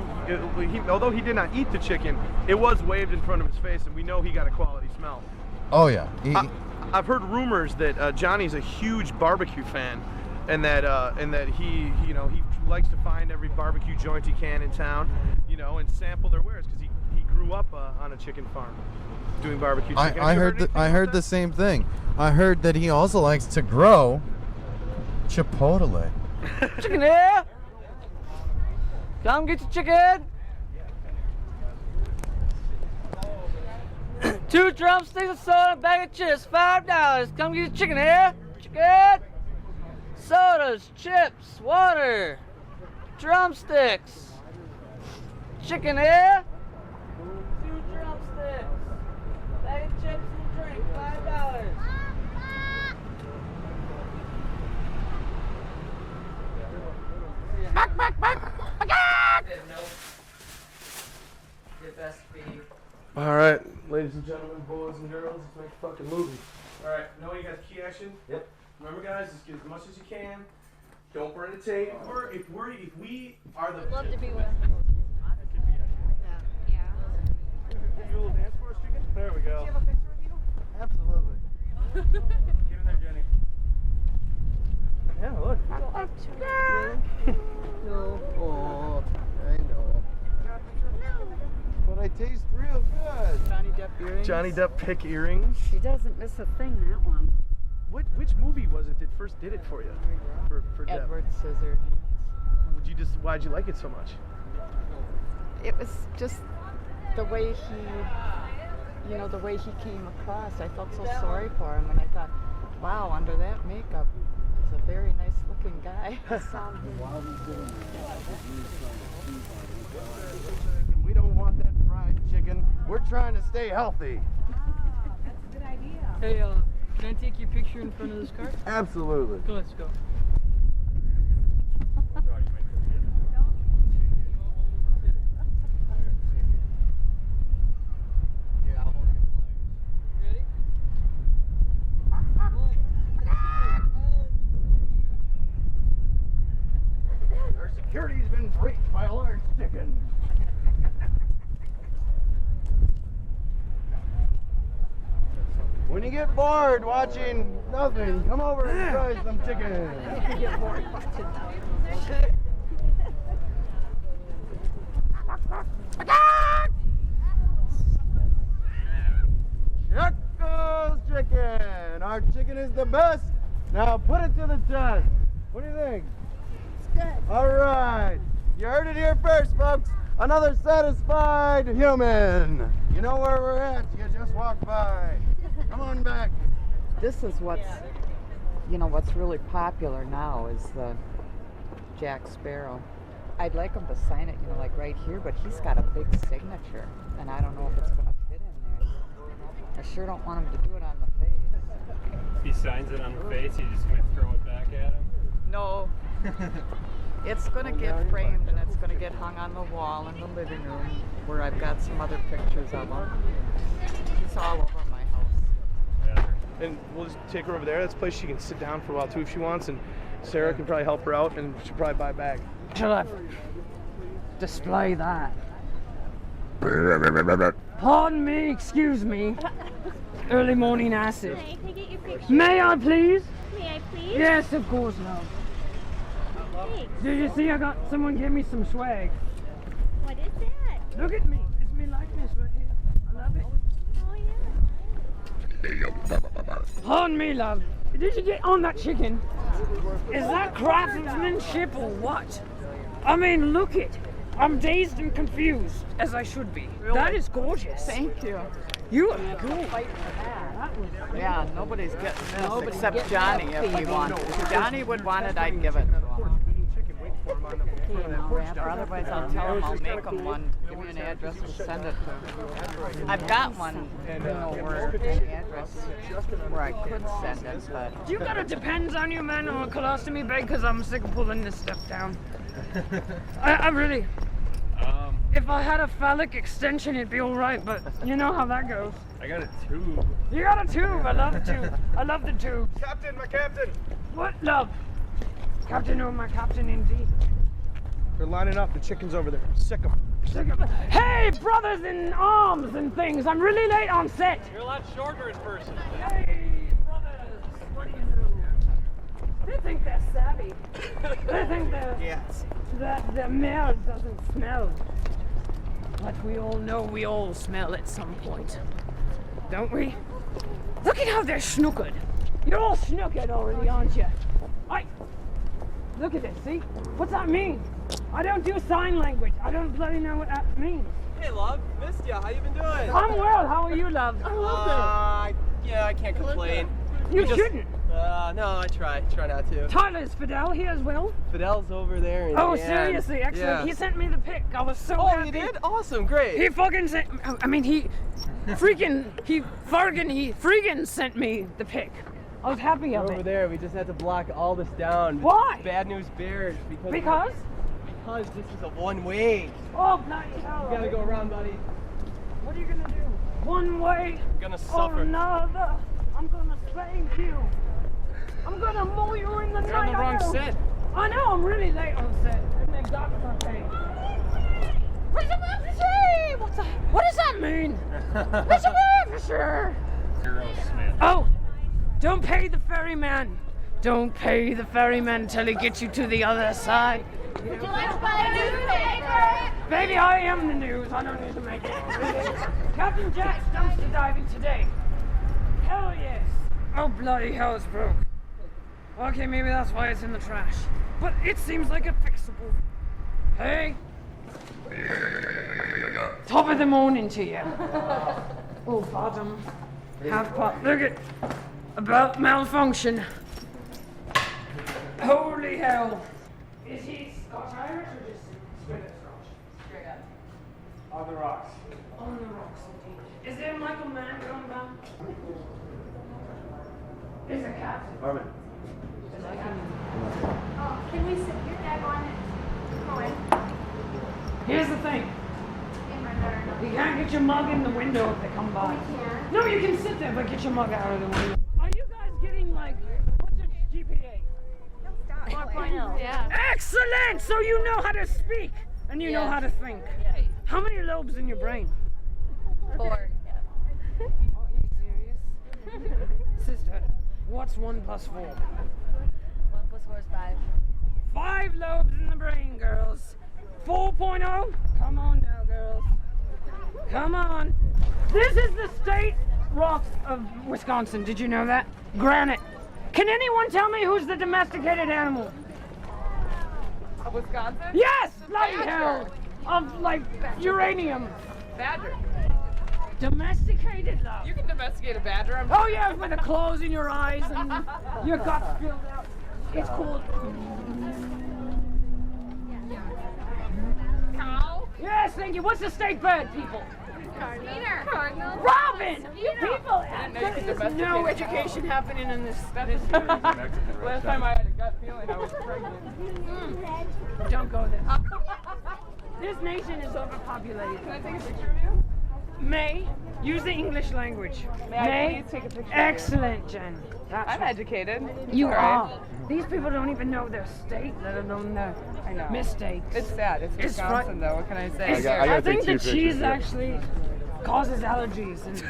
although he did not eat the chicken, it was waved in front of his face, and we know he got a quality smell.
Oh yeah.
I've heard rumors that Johnny's a huge barbecue fan, and that he likes to find every barbecue joint he can in town, and sample their wares because he grew up on a chicken farm doing barbecue chicken.
I heard the same thing. I heard that he also likes to grow chipotle.
Chicken here. Come get your chicken. 2 drumsticks of soda, a bag of chips, $5. Come get your chicken here. Chicken. Sodas, chips, water, drumsticks. Chicken here.
All right, ladies and gentlemen, boys and girls, let's make a fucking movie. All right, now you got key action. Yep. Remember, guys, just get as much as you can. Don't burn the tape. If we are the.
I'd love to be with.
Do a little dance for us, chicken. There we go.
Do you have a picture of you?
Absolutely.
Get in there, Jenny. Yeah, look.
No. Oh, I know. But I taste real good.
Johnny Depp earrings.
Johnny Depp pick earrings.
She doesn't miss a thing, that one.
Which movie was it that first did it for you? For Depp?
Edward Scissorhands.
Why'd you like it so much?
It was just the way the way he came across. I felt so sorry for him, and I thought, wow, under that makeup, he's a very nice looking guy.
We don't want that fried chicken. We're trying to stay healthy.
That's a good idea. Hey, can I take your picture in front of this car?
Absolutely.
Go, let's go.
Our security's been breached by a large chicken. When you get bored watching nothing, come over and try some chicken.
Get bored watching
Chuckles chicken. Our chicken is the best. Now put it to the test. What do you think?
It's good.
All right. You heard it here first, folks. Another satisfied human. You know where we're at. You just walked by. Come on back.
This is what's really popular now is the Jack Sparrow. I'd like him to sign it, like right here, but he's got a big signature, and I don't know if it's going to fit in there. I sure don't want him to do it on the face.
If he signs it on the face, you just going to throw it back at him?
No. It's going to get framed, and it's going to get hung on the wall in the living room where I've got some other pictures of him. He's all over my house.
And we'll just take her over there. That's a place she can sit down for a while too if she wants, and Sarah can probably help her out, and she'll probably buy a bag.
Shall I display that? Pardon me, excuse me. Early morning acid.
Can I get your picture?
May I please?
May I please?
Yes, of course, love.
Thanks.
Did you see someone give me some swag?
What is that?
Look at me. It's me likeness right here. I love it.
Oh, yeah.
Pardon me, love. Did you get on that chicken? Is that craftsmanship or what? I mean, look it. I'm dazed and confused, as I should be. Really? That is gorgeous. Thank you. You are cool. Yeah, nobody's getting this except Johnny if we want. If Johnny would want it, I'd give it to him. Or otherwise I'll tell him I'll make him one. Give me an address and send it to him. I've got one, where an address where I could send it, but... You gotta depends on you, man, on a colostomy bag, because I'm sick of pulling this stuff down. I really... If I had a phallic extension, it'd be alright, but you know how that goes.
I got a tube.
You got a tube. I love the tube. I love the tube.
Captain, my captain.
What, love? Captain, oh, my captain, indeed.
They're lining up. The chicken's over there. Sick 'em.
Sick 'em. Hey, brothers in arms and things. I'm really late on set.
You're a lot shorter in person.
Hey, brothers. What do you do? They think they're savvy. They think that the male doesn't smell. But we all know we all smell at some point. Don't we? Look at how they're snookered. You're all snookered already, aren't you? Look at this, see? What's that mean? I don't do sign language. I don't bloody know what that means.
Hey, love. Missed ya. How you been doing?
I'm well. How are you, love?
Yeah, I can't complain.
You shouldn't.
No, I try not to.
Tyler, is Fidel here as well?
Fidel's over there.
Oh, seriously, excellent.
Yeah.
He sent me the pic. I was so
Oh,
happy.
he did? Awesome, great.
He fucking sent. I mean, he freaking sent me the pic. I was happy of
Over
it.
there, we just had to block all this down.
Why?
Bad News Bears. Because this is a one-way.
Oh, bloody hell.
You gotta go around, buddy.
What are you gonna do? One way
You're gonna suffer.
or another. I'm gonna spank you. I'm gonna mow you in the night.
You're on the wrong set.
I know, I'm really late on set. And they got me. What does that mean? Mr. Officer! Oh, don't pay the ferryman. Don't pay the ferryman until he gets you to the other side.
Would you like to buy a newspaper?
Baby, I am the news. I don't need to make it. Captain Jack's dumpster diving today. Hell yes. Oh, bloody hell, it's broke. Okay, maybe that's why it's in the trash. But it seems like a fixable. Hey. Top of the morning to you. Oh, bottom. Half pot. Look at. About malfunction. Holy hell. Is he Scotch-Irish or just straight up Scotch? Straight up.
On the rocks.
On the rocks, indeed. Is there Michael Mann going down? There's a captain.
Armin.
Oh, can we sit here, Dad, on it? Come on.
Here's the thing. You can't get your mug in the window if they come by.
We can't.
No, you can sit there, but get your mug out of the window. Are you guys getting like, what's your GPA?
4.0. Yeah.
Excellent! So you know how to speak and you know how to think.
Yeah.
How many lobes in your brain?
4.
Are you serious? Sister, what's 1 plus 4?
1 plus 4 is 5.
5 lobes in the brain, girls. 4.0? Come on now, girls. Come on. This is the state rocks of Wisconsin. Did you know that? Granite. Can anyone tell me who's the domesticated animal?
Wisconsin?
Yes! Bloody hell! Of, like, uranium.
Badger.
Domesticated, love.
You can domesticate a badger.
Oh, yeah, with the claws in your eyes and your guts spilled out. It's called...
Cow?
Yes, thank you. What's the state bird, people?
Cardinal.
Robin! You people,
There's
no education happening in this.
Last time I had a gut feeling I was pregnant.
Don't go there. This nation is overpopulated.
Can I take a picture of you?
May, use the English language.
May I please take a picture of you?
Excellent, Jen.
I'm educated.
You
All right.
are. These people don't even know their state, let alone their mistakes.
It's sad. It's Wisconsin, though. What can I say?
I think the cheese actually causes allergies. And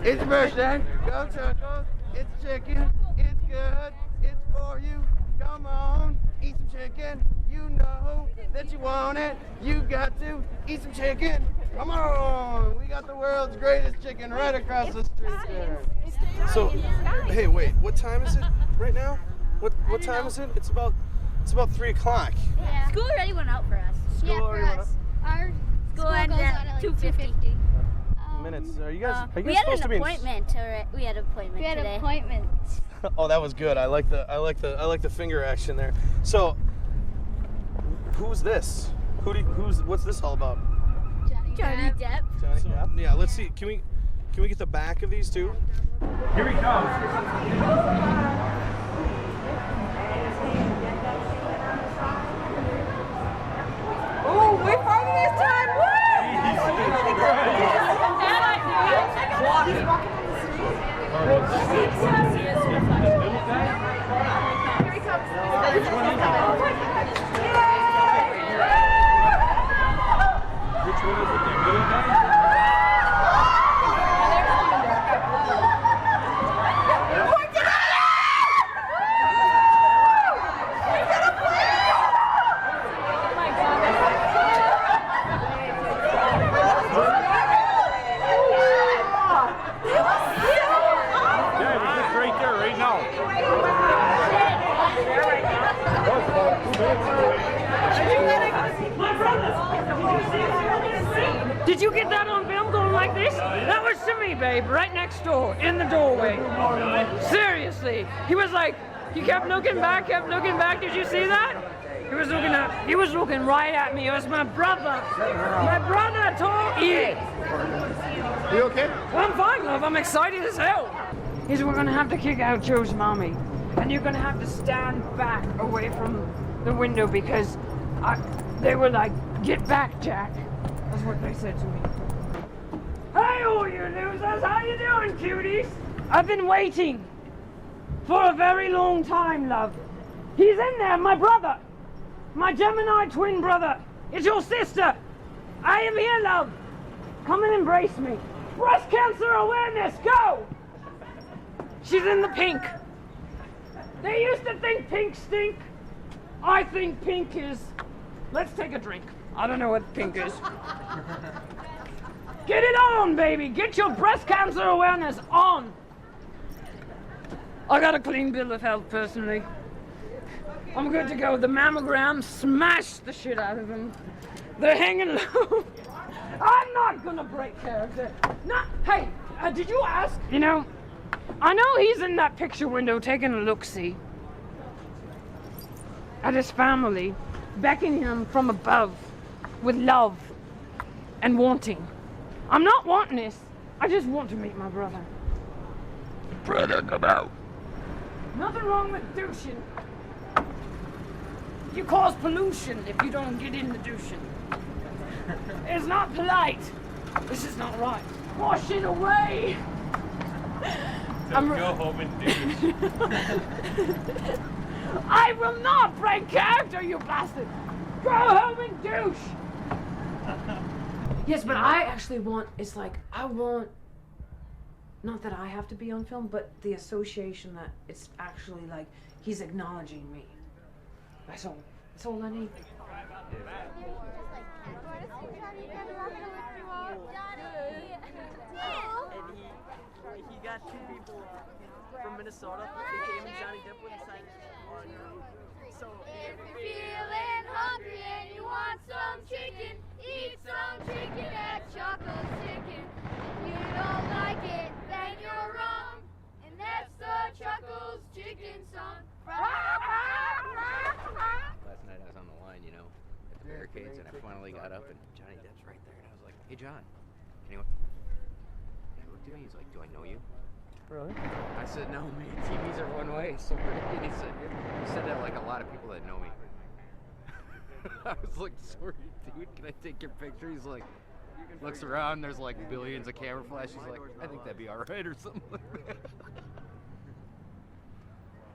It's your birthday. Go Chuckles. It's chicken. It's good. It's for you. Come on. Eat some chicken. You know that you want it. You got to eat some chicken. Come on. We got the world's greatest chicken right across the street there.
So, hey, wait. What time is it right now? What time is it? It's about 3 o'clock.
Yeah. School already went out for us.
School already went out?
Our school ended at 2:50.
Minutes. Are you guys
We
supposed
had
to
an
be?
appointment. We had an appointment today. Appointments.
Oh, that was good. I like the finger action there. So, who's this? What's this all about?
Johnny Depp.
Johnny Depp. Yeah. Let's see. Can we get the back of these two?
Here he comes.
Oh, we found it this time!
Which one is it? The little guy?
Did you get that on film going like like this? That was to me, babe, right next door, in the doorway. Seriously. He was like, he kept looking back. Did you see that? He was looking right at me. It was my brother. My brother told me.
Are you okay?
Well, I'm fine, love. I'm excited as hell. He said, we're gonna have to kick out Joe's mommy. And you're gonna have to stand back away from the window because they were like, get back, Jack. That's what they said to me. Hey, all you losers, how you doing, cuties? I've been waiting for a very long time, love. He's in there, my brother. My Gemini twin brother. It's your sister. I am here, love. Come and embrace me. Breast cancer awareness, go! She's in the pink. They used to think pink stink. I think pink is... Let's take a drink. I don't know what pink is. Get it on, baby. Get your breast cancer awareness on. I got a clean bill of health, personally. I'm good to go. The mammogram smashed the shit out of them. They're hanging low. I'm not gonna break character. Hey, did you ask? You know, I know he's in that picture window taking a look-see at his family, beckoning him from above with love and wanting. I'm not wanting this. I just want to meet my brother.
Brother, come out.
Nothing wrong with douching. You cause pollution if you don't get in the douching. It's not polite. This is not right. Wash it away.
Go home and douche.
I will not break character, you bastard. Go home and douche. Yes, but I actually want, it's like, I want, not that I have to be on film, but the association that it's actually like, he's acknowledging me. That's all. That's all I need.
And he got two people from Minnesota. They came and Johnny Depp wouldn't sign on. So
if you're feeling hungry and you want some chicken, eat some chicken at Choco's Chicken. If you don't like it, then you're wrong. And that's the Choco's Chicken song.
Last night I was on the line, you know, at the barricades, and I finally got up, and Johnny Depp's right there, and I was like, hey, John. And he looked at me, he's like, do I know you?
Really?
I said, no, man, TVs are one way. So he said that like a lot of people that know me. I was like, sorry, dude, can I take your picture? He's like, looks around, there's like billions of camera flashes. He's like, I think that'd be all right or something like that.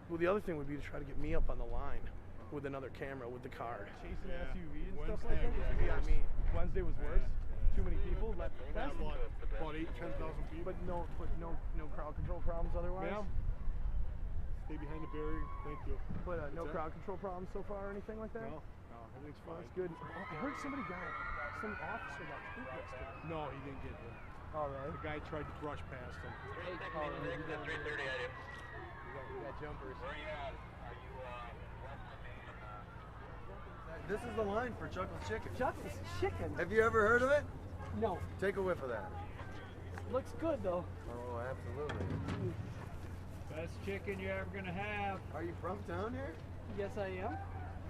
Well, the other thing would be to try to get me up on the line with another camera with the card.
Chasing SUV and stuff like that used to be on me. Wednesday was worse. Too many people left.
About 8,000, 10,000 people.
But no crowd control problems otherwise.
Yeah. Stay behind the barrier. Thank you.
But no crowd control problems so far or anything like that.
No, everything's fine.
That's good. I heard some officer got hit yesterday.
No, he didn't get hit.
All right.
The guy tried to brush past him.
We got jumpers.
This is the line for Chuckles Chicken.
Chuckles Chicken?
Have you ever heard of it?
No.
Take a whiff of that.
Looks good though.
Oh, absolutely.
Best chicken you're ever gonna have.
Are you from town here?
Yes, I am.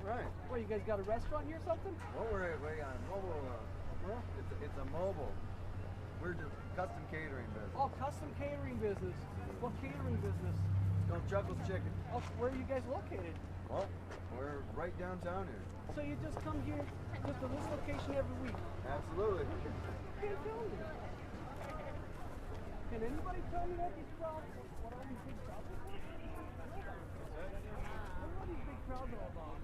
Right.
What, you guys got a restaurant here or something?
Well, we're on mobile. It's a mobile. We're just custom catering business.
Oh, custom catering business. What catering business?
It's called Chuckles Chicken.
Oh, where are you guys located?
Well, we're right downtown here.
So you just come here just to this location every week?
Absolutely.
Can anybody tell me what these crowds, what all these big crowds are for? What are these big crowds all about?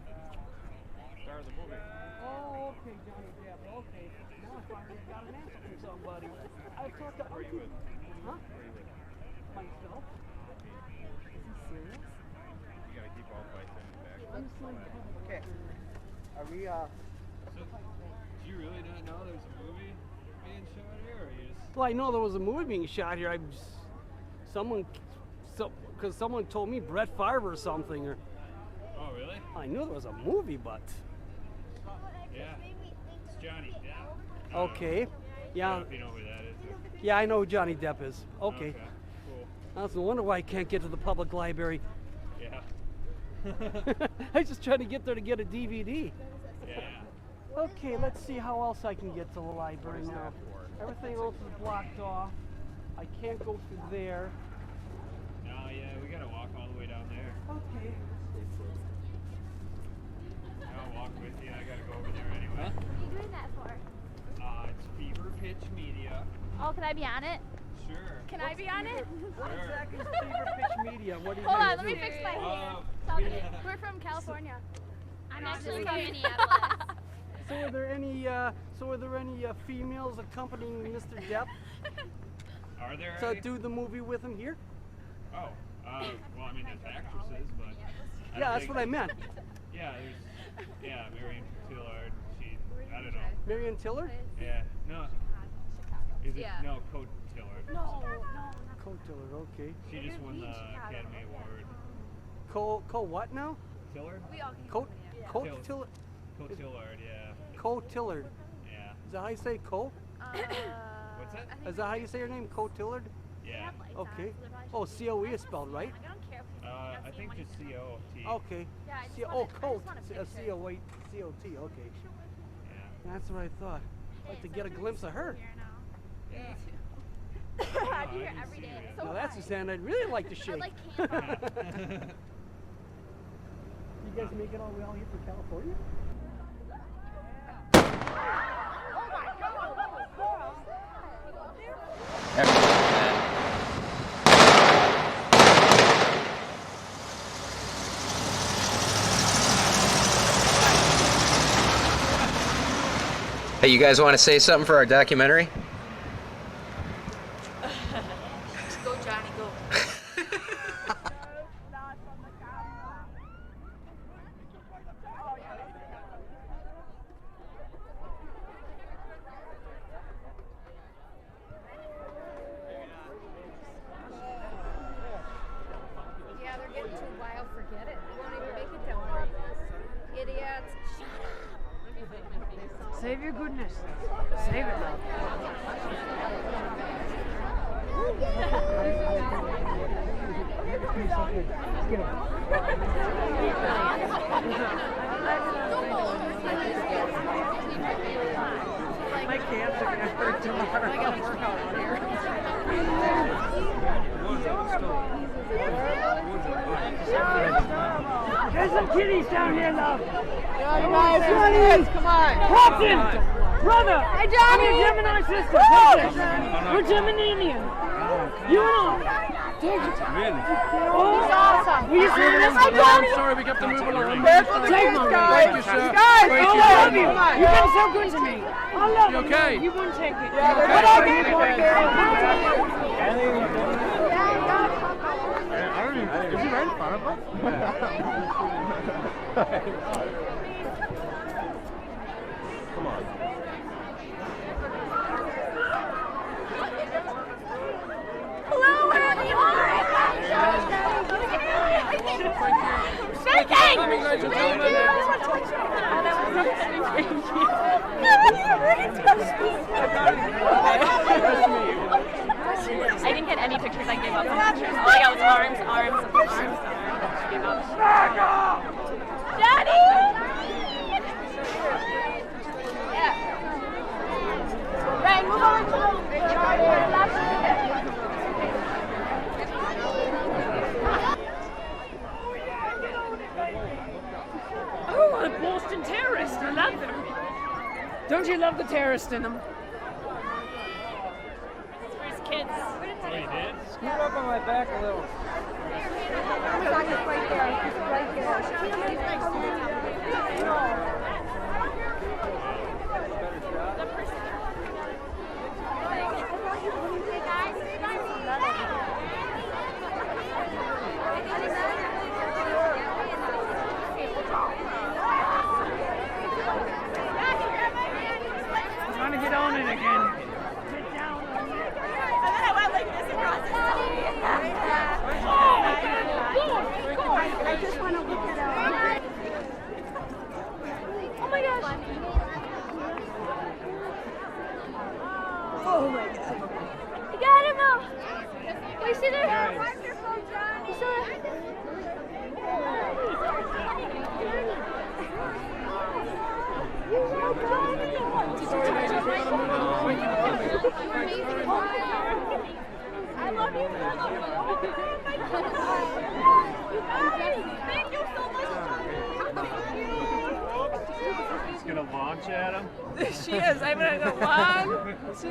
Star of the movie.
Oh, okay, Johnny Depp. Okay. Now I finally got an answer from somebody. I've talked to other people. Huh? Myself? Is he serious?
You gotta keep all fights in back.
I'm just like,
Okay. Are we,
So, do you really not know there's a movie being shot here, or you just...
Well, I know there was a movie being shot here. Because someone told me Brett Favre or something. Or
Oh, really?
I knew there was a movie, but...
Yeah. It's Johnny Depp.
Okay.
I don't
Yeah.
know if you know who that is.
Yeah, I know who Johnny Depp is. Okay.
Cool.
That's no wonder why I can't get to the public library.
Yeah.
I was just trying to get there to get a DVD.
Yeah.
Okay, let's see how else I can get to the library
What is
now.
that for?
Everything else is blocked off. I can't go through there.
No, yeah, we gotta walk all the way down there.
Okay.
I'll walk with you. I gotta go over there anyway.
What are you doing that for?
It's Fever Pitch Media.
Oh, can I be on it?
Sure.
Can I be on it?
Fever Pitch Media. What do you
Hold
guys
on, let me
do?
fix my hair. We're from California. I'm actually from Minneapolis.
So are there any females accompanying Mr. Depp
Are there
to
any?
do the movie with him here?
Oh, well, I mean, there's actresses, but.
Yeah, that's what I meant.
Yeah, Marion Tillard. I don't know.
Marion Tillard?
Yeah, no. Is it?
Yeah.
No, Coat Tillard.
No.
Coat Tillard, okay.
She just won the Academy Award.
Coat what now?
Tillard?
Coat
Tillard.
Tillard?
Coat Tillard, yeah.
Coat Tillard.
Yeah.
Is that how you say Coat?
What's that?
Is that how you say your name? Coat Tillard?
Yeah.
Okay. Oh, C-O-E is spelled right?
I think just C-O-T.
Okay. Coat. C-O-A-C-O-T, okay.
Yeah.
That's what I thought. I'd like to get a glimpse of her.
Yeah.
I'm here every day. It's so
Now that's a
hard.
hand I'd really like to
I
shake.
like camera.
You guys make it all the way out here from California?
Hey, you guys want to say something for our documentary?
Go, Johnny, go. Yeah, they're getting too wild. Forget it. They won't even make it down there. Idiots. Shut up.
Save your goodness. Save it now.
My calves are gonna hurt tomorrow.
I gotta work out on here.
There's some kitties down here, love.
Guys, come on.
Captain! Brother!
Hi, Johnny.
I'm your Gemini sister. We're Geminian. You and I.
Really?
Oh,
awesome.
Will you see this?
Hi, Johnny.
I'm sorry we got to move along.
Careful the
Take
kids,
my
guys.
Thank you, sir.
Guys,
Thank
I
you.
love you.
You've been so good to me. I love
You
you.
okay?
You wouldn't take it.
Yeah, they're
What
good.
I
Is he right in front of us? Come on.
Hello, happy Shaking! I didn't get any pictures. I gave up on pictures. All I got was arms. I gave up. Daddy! Yeah. Ray, move on to the left.
Oh, a Boston terrorist. I love them. Don't you love the terrorist in them?
For his kids.
Oh, you did?
Scoot up on my back a little.
trying to get on it again.
I just want to look at
launch at him?
She is. I'm gonna go 1, 2.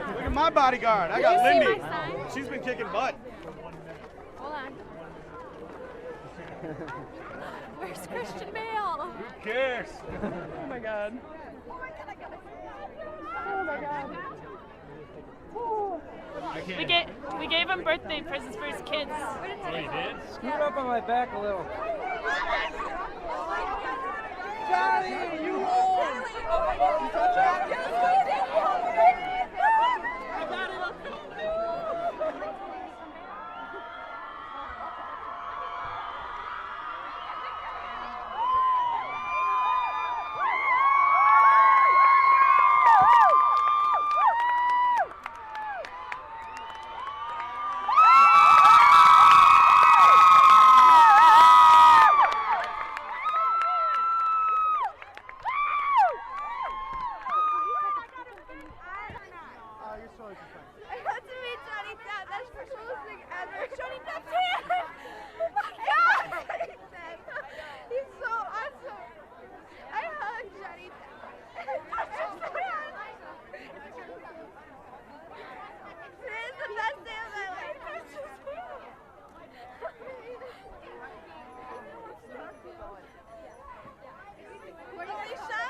Look at my bodyguard. I got Lindy. She's been kicking butt.
Hold on. Where's Christian Bale?
Who cares?
Oh my god. Oh my god.
We gave him birthday presents for his kids.
Oh, you did?
Scoot up on my back a little.
Johnny, you old!
I got to meet Johnny Depp. That's the coolest thing ever. Johnny Depp's here! Oh my god! Johnny Depp. He's so awesome. I hug Johnny Depp. Touch his hand. Today is the best day of my life. Touch his hand. Alicia?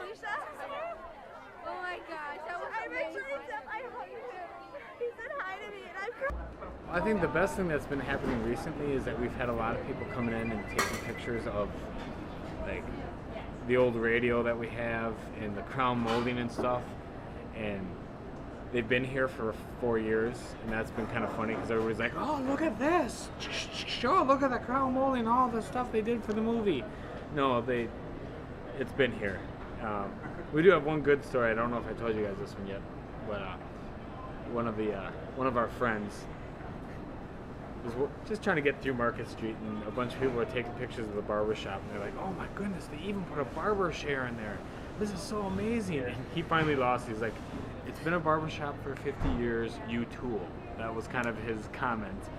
Alicia? Oh my gosh, that was amazing. I hugged him. He said hi to me and I'm crying.
I think the best thing that's been happening recently is that we've had a lot of people coming in and taking pictures of like the old radio that we have and the crown molding and stuff, and they've been here for 4 years, and that's been kind of funny because everybody's like, oh, look at this, sure, look at the crown molding, all the stuff they did for the movie. No, it's been here. We do have one good story. I don't know if I told you guys this one yet, but one of our friends was just trying to get through Market Street, and a bunch of people were taking pictures of the barber shop, and they're like, "Oh my goodness, they even put a barber chair in there. This is so amazing!" And he finally lost. He's like, "It's been a barber shop for 50 years. You tool." That was kind of his comment.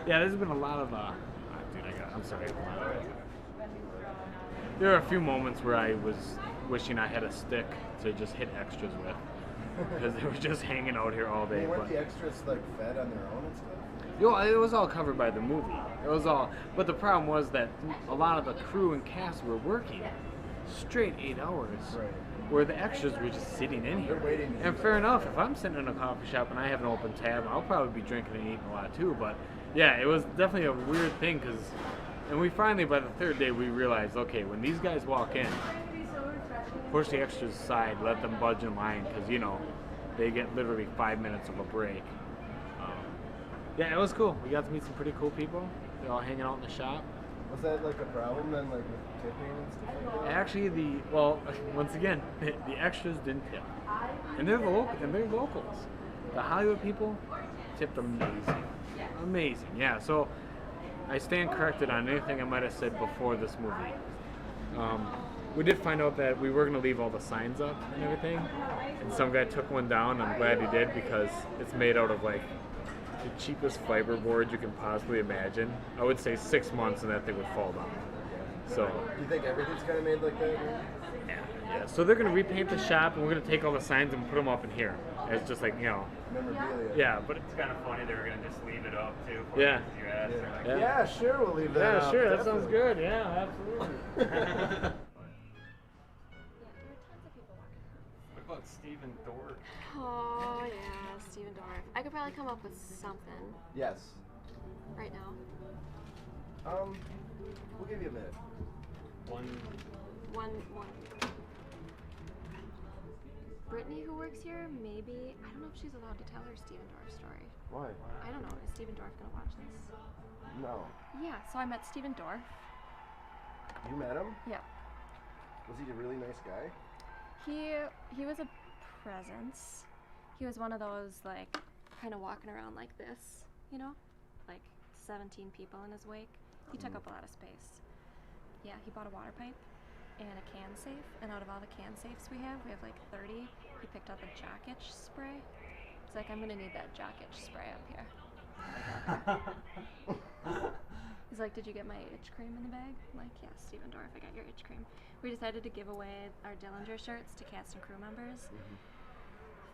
Yeah, there's been a lot of. I'm sorry. There are a few moments where I was wishing I had a stick to just hit extras with, because they were just hanging out here all day.
Weren't the extras like fed on their own and stuff?
It was all covered by the movie. It was all, but the problem was that a lot of the crew and cast were working straight 8 hours,
right,
where the extras were just sitting in here. And fair enough, if I'm sitting in a coffee shop and I have an open tab, I'll probably be drinking and eating a lot too. But yeah, it was definitely a weird thing, because, and we finally, by the third day, we realized, okay, when these guys walk in, push the extras aside, let them budge in line, because, you know, they get literally 5 minutes of a break. Yeah, it was cool. We got to meet some pretty cool people. They're all hanging out in the shop.
Was that like a problem then, like with tipping and stuff like that?
Actually, once again, the extras didn't tip, and they're locals. The Hollywood people tipped amazing, amazing. Yeah. So I stand corrected on anything I might have said before this movie. We did find out that we were going to leave all the signs up and everything, and some guy took one down. I'm glad he did, because it's made out of like the cheapest fiberboard you can possibly imagine. I would say 6 months and that thing would fall down. So
you think everything's kind of made like that?
yeah. So they're gonna repaint the shop, and we're gonna take all the signs and put them up in here. It's just like, you know,
memorabilia.
Yeah, but
It's kind of funny they were going to just leave it up too.
Yeah.
Yeah, sure, we'll leave that.
Yeah, sure, that sounds good. Yeah, absolutely.
What about Steven Dorff?
Oh, yeah, Steven Dorff. I could probably come up with something
Yes.
right now.
We'll give you a minute.
One. Brittany, who works here, maybe. I don't know if she's allowed to tell her Steven Dorff story.
Why?
I don't know. Is Steven Dorff gonna watch this?
No.
Yeah, so I met Steven Dorff.
You met him?
Yeah.
Was he a really nice guy?
He was a presence. He was one of those, like, kind of walking around like this, you know? Like 17 people in his wake. He took up a lot of space. Yeah, he bought a water pipe and a can safe, and out of all the can safes we have like 30. He picked out the jock itch spray. It's like, I'm gonna need that jock itch spray up here. He's like, did you get my itch cream in the bag? I'm like, yeah, Steven Dorff, I got your itch cream. We decided to give away our Dillinger shirts to cast and crew members,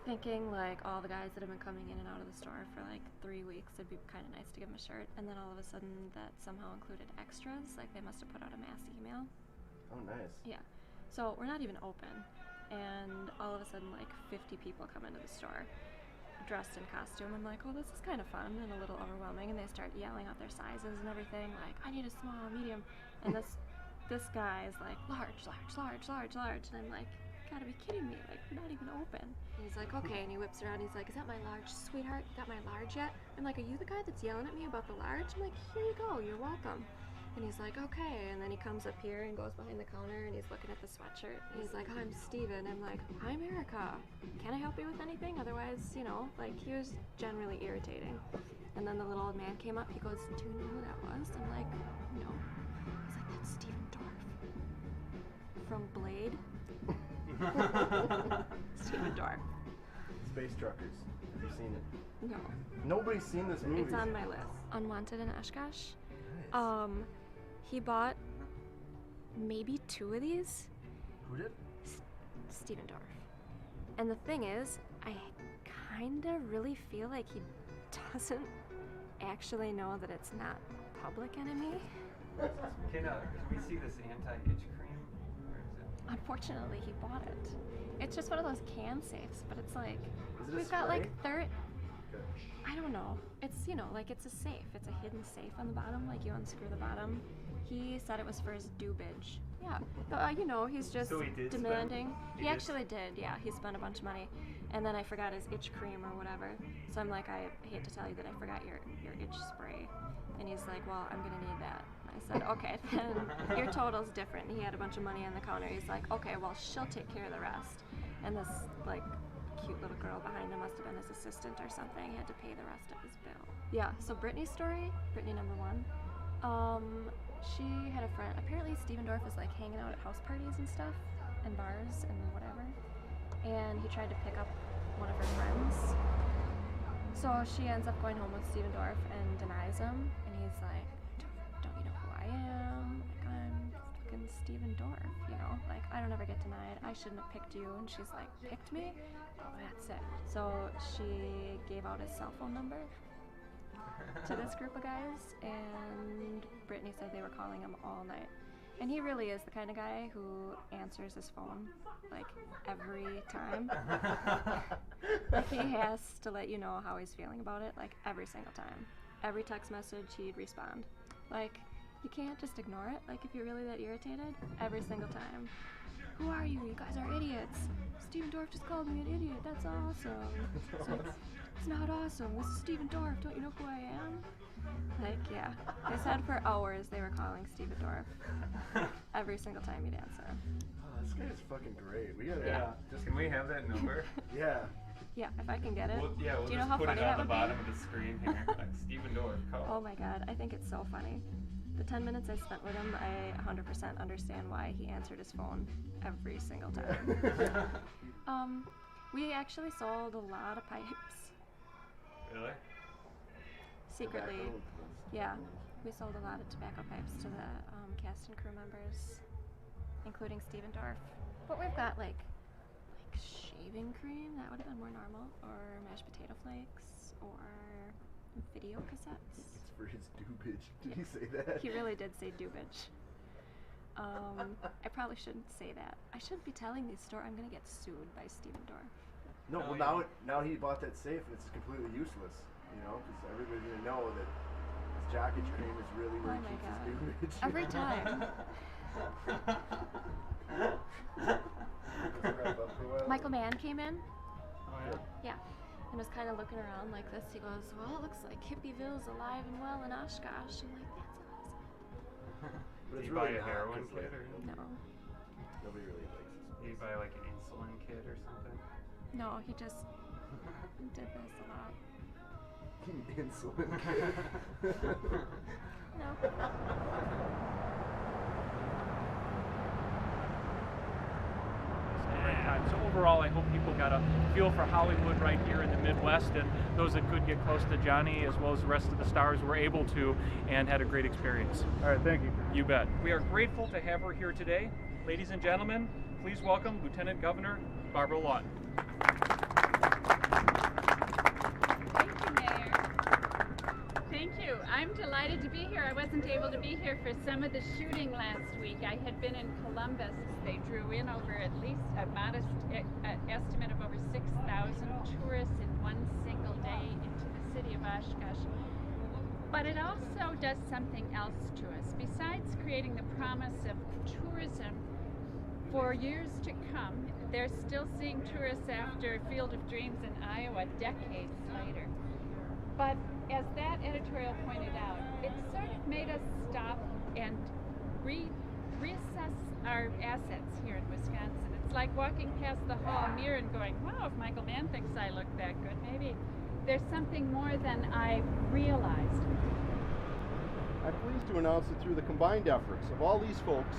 thinking like all the guys that have been coming in and out of the store for like 3 weeks, it'd be kind of nice to give them a shirt. And then all of a sudden that somehow included extras, like they must have put out a mass email.
Oh, nice.
Yeah. So we're not even open, and all of a sudden like 50 people come into the store dressed in costume. I'm like, oh, this is kind of fun and a little overwhelming, and they start yelling out their sizes and everything, like, I need a small, medium, and this guy is like, large, large, large, large, large, and I'm like, you gotta be kidding me, like, we're not even open. And he's like, okay, and he whips around, he's like, is that my large, sweetheart? Got my large yet? I'm like, are you the guy that's yelling at me about the large? I'm like, here you go, you're welcome. And he's like, okay, and then he comes up here and goes behind the counter and he's looking at the sweatshirt. And he's like, I'm Steven. I'm like, I'm Erica. Can I help you with anything? Otherwise, you know, like, he was generally irritating. And then the little old man came up, he goes, do you know who that was? I'm like, no. He's like, that's Steven Dorff. From Blade. Steven Dorff.
Space Truckers. Have you seen it?
No.
Nobody's seen this movie.
It's on my list. Unwanted in Oshkosh. He bought maybe 2 of these.
Who did?
Steven Dorff. And the thing is, I kinda really feel like he doesn't actually know that it's not Public Enemy.
Can we see this anti-itch cream? Where is it?
Unfortunately, he bought it. It's just one of those can safes, but it's like,
Is it a
we've got like
spray?
I don't know. It's, you know, like it's a safe. It's a hidden safe on the bottom. Like you unscrew the bottom. He said it was for his doobage. Yeah. But, you know, he's just
So he did
demanding.
spend-
He
he did
actually did. Yeah. He spent a bunch of money. And then I forgot his itch cream or whatever. So I'm like, I hate to tell you that I forgot your itch spray. And he's like, well, I'm going to need that. And I said, okay, then your total's different. He had a bunch of money on the counter. He's like, okay, well, she'll take care of the rest. And this, like, cute little girl behind him must have been his assistant or something. He had to pay the rest of his bill. Yeah, so Brittany's story, Brittany number 1. She had a friend. Apparently Steven Dorff was like hanging out at house parties and stuff, and bars and whatever. And he tried to pick up one of her friends. So she ends up going home with Steven Dorff and denies him. And he's like, don't you know who I am? Like, I'm fucking Steven Dorff, you know? Like, I don't ever get denied. I shouldn't have picked you. And she's like, picked me? Oh, that's it. So she gave out his cell phone number to this group of guys, and Brittany said they were calling him all night. And he really is the kind of guy who answers his phone, like, every time. Like, he has to let you know how he's feeling about it, like, every single time. Every text message, he'd respond. Like, you can't just ignore it. Like, if you're really that irritated, every single time. Who are you? You guys are idiots. Steven Dorff just called me an idiot. That's awesome. It's like, it's not awesome. This is Steven Dorff. Don't you know who I am? Like, yeah. They said for hours they were calling Steven Dorff. Every single time he'd answer.
Oh, this guy's fucking great. We gotta.
Yeah.
Can we have that number?
Yeah.
Yeah, if I can get it.
We'll
Do you know
just
how
put
funny
it
that
on the
would
bottom
be?
of the screen here. Like Steven Dorff, call.
Oh my god, I think it's so funny. The 10 minutes I spent with him, I 100% understand why he answered his phone every single time. We actually sold a lot of pipes.
Really?
Secretly. Yeah, we sold a lot of tobacco pipes to the cast and crew members, including Steven Dorff. But we've got like shaving cream, that would have been more normal, or mashed potato flakes, or video cassettes.
It's for his doobage. Did he say that?
He really did say doobage. I probably shouldn't say that. I shouldn't be telling these stories. I'm gonna get sued by Steven Dorff.
No, well now he bought that safe and it's completely useless, you know, because everybody's gonna know that his jacket cream is really where he keeps his doobage.
Every time. Michael Mann came in.
Oh yeah?
Yeah. And was kind of looking around like this. He goes, well, it looks like Hippieville's alive and well in Oshkosh. I'm like, that's awesome.
But
Did
it's
you buy
really
a
not,
heroin
'cause,
kit
like,
or?
No.
Nobody really likes this. Did you buy like an insulin kit or something?
No, he just did this a lot.
Insulin.
No.
So overall, I hope people got a feel for Hollywood right here in the Midwest, and those that could get close to Johnny, as well as the rest of the stars, were able to and had a great experience.
All right, thank you.
You bet. We are grateful to have her here today. Ladies and gentlemen, please welcome Lieutenant Governor Barbara Lawton.
Thank you. I'm delighted to be here. I wasn't able to be here for some of the shooting last week. I had been in Columbus. They drew in over at least a modest estimate of over 6,000 tourists in one single day into the city of Oshkosh. But it also does something else to us. Besides creating the promise of tourism for years to come, they're still seeing tourists after Field of Dreams in Iowa decades later. But as that editorial pointed out, it sort of made us stop and reassess our assets here in Wisconsin. It's like walking past the hall mirror and going, wow, if Michael Mann thinks I look that good, maybe there's something more than I realized.
I'm pleased to announce that through the combined efforts of all these folks,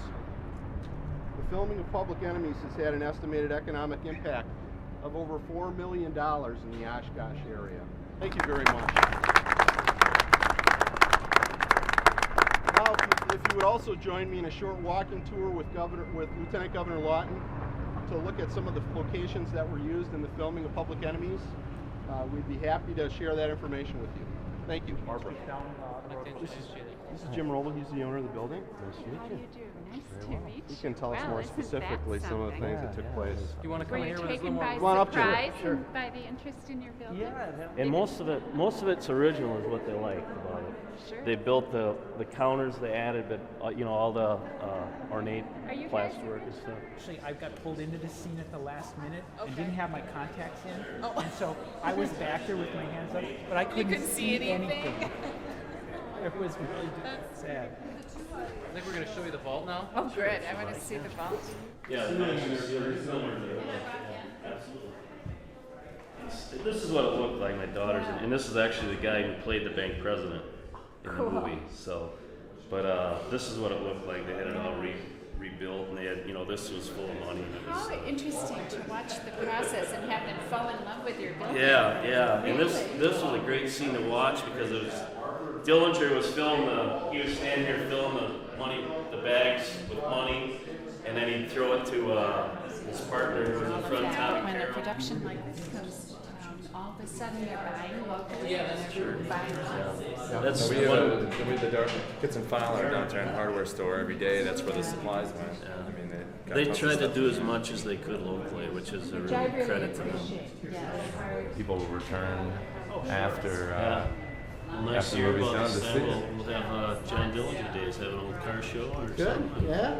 the filming of Public Enemies has had an estimated economic impact of over $4 million in the Oshkosh area. Thank you very much. Now, if you would also join me in a short walking tour with Lieutenant Governor Lawton to look at some of the locations that were used in the filming of Public Enemies, we'd be happy to share that information with you. Thank you. Barbara. This is Jim Roble. He's the owner of the building. Nice to meet you.
How do you do? Nice to meet you.
He can tell us more specifically some of the things that took place.
Do you want to come here with us a little
Taken
more?
by
Come on up, Jim.
surprise
Sure.
and by the interest in your building?
And most of it's original is what they liked about it.
Sure.
They built the counters they added, but you know, all the ornate plasterwork and stuff.
Actually, I got pulled into this scene at the last minute and didn't have my contacts in, and so I was back there with my hands up, but I couldn't see anything. It was really sad.
I think we're going to show you the vault now.
Oh, good. I want to see the vault.
Yeah, absolutely. This is what it looked like. My daughter's, and this is actually the guy who played the bank president in the movie. So, but this is what it looked like. They had it all rebuilt, and they had, you know, this was full of money. And it was,
How interesting to watch the process and have them fall in love with your building.
yeah, yeah. And
Really?
this was a great scene to watch because it was Dillinger was filming he was standing here filming the bags with money, and then he'd throw it to his partner who was in front, Tommy
When a
Carroll.
production like this comes all of a sudden you're buying locally.
Yeah, that's true.
Yeah.
That's
we
one-
have the kits and file in our downtown hardware store every day. That's where the supplies went. I mean,
They
tons of
tried to
stuff.
do as much as they could locally, which is a
Which I
real
really
credit to them.
appreciate. Yeah.
People will return after
Yeah. Next
after
year,
the movie's
about
done
this
to
time,
see it.
we'll have John Dillinger Days, have an old car show or
Good,
something.
yeah.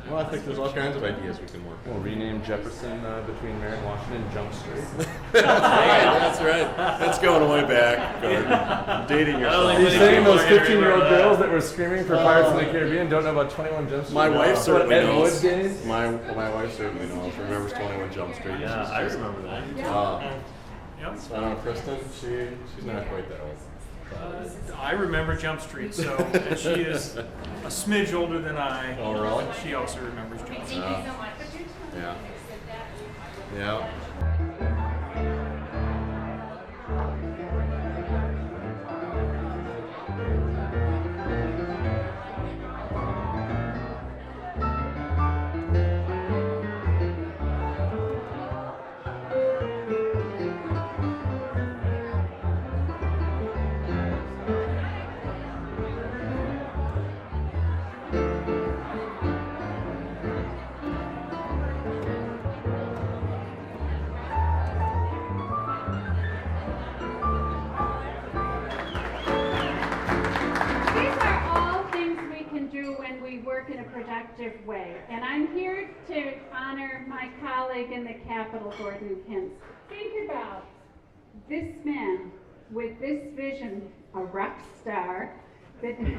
Well, I think there's all kinds of ideas we can work on. We'll rename Jefferson between Mary and Washington Jump Street.
That's right. That's going way back. Gordon. Dating yourself.
You're saying those 15-year-old girls that were screaming for Pirates of the Caribbean don't know about 21 Jump Street?
My wife certainly
Ed
knows.
Wood days?
My wife certainly knows. Remembers 21 Jump Street.
Yeah,
She's
I
just-
remember that.
So I don't know, Kristen. She's not quite that old.
I remember Jump Street, so and she is a smidge older than I.
Oh, really?
She also remembers Jump Street.
Yeah. Yeah.
These are all things we can do when we work in a productive way. And I'm here to honor my colleague in the Capitol, Gordon Pence. Think about this man with this vision, a rock star. That He is.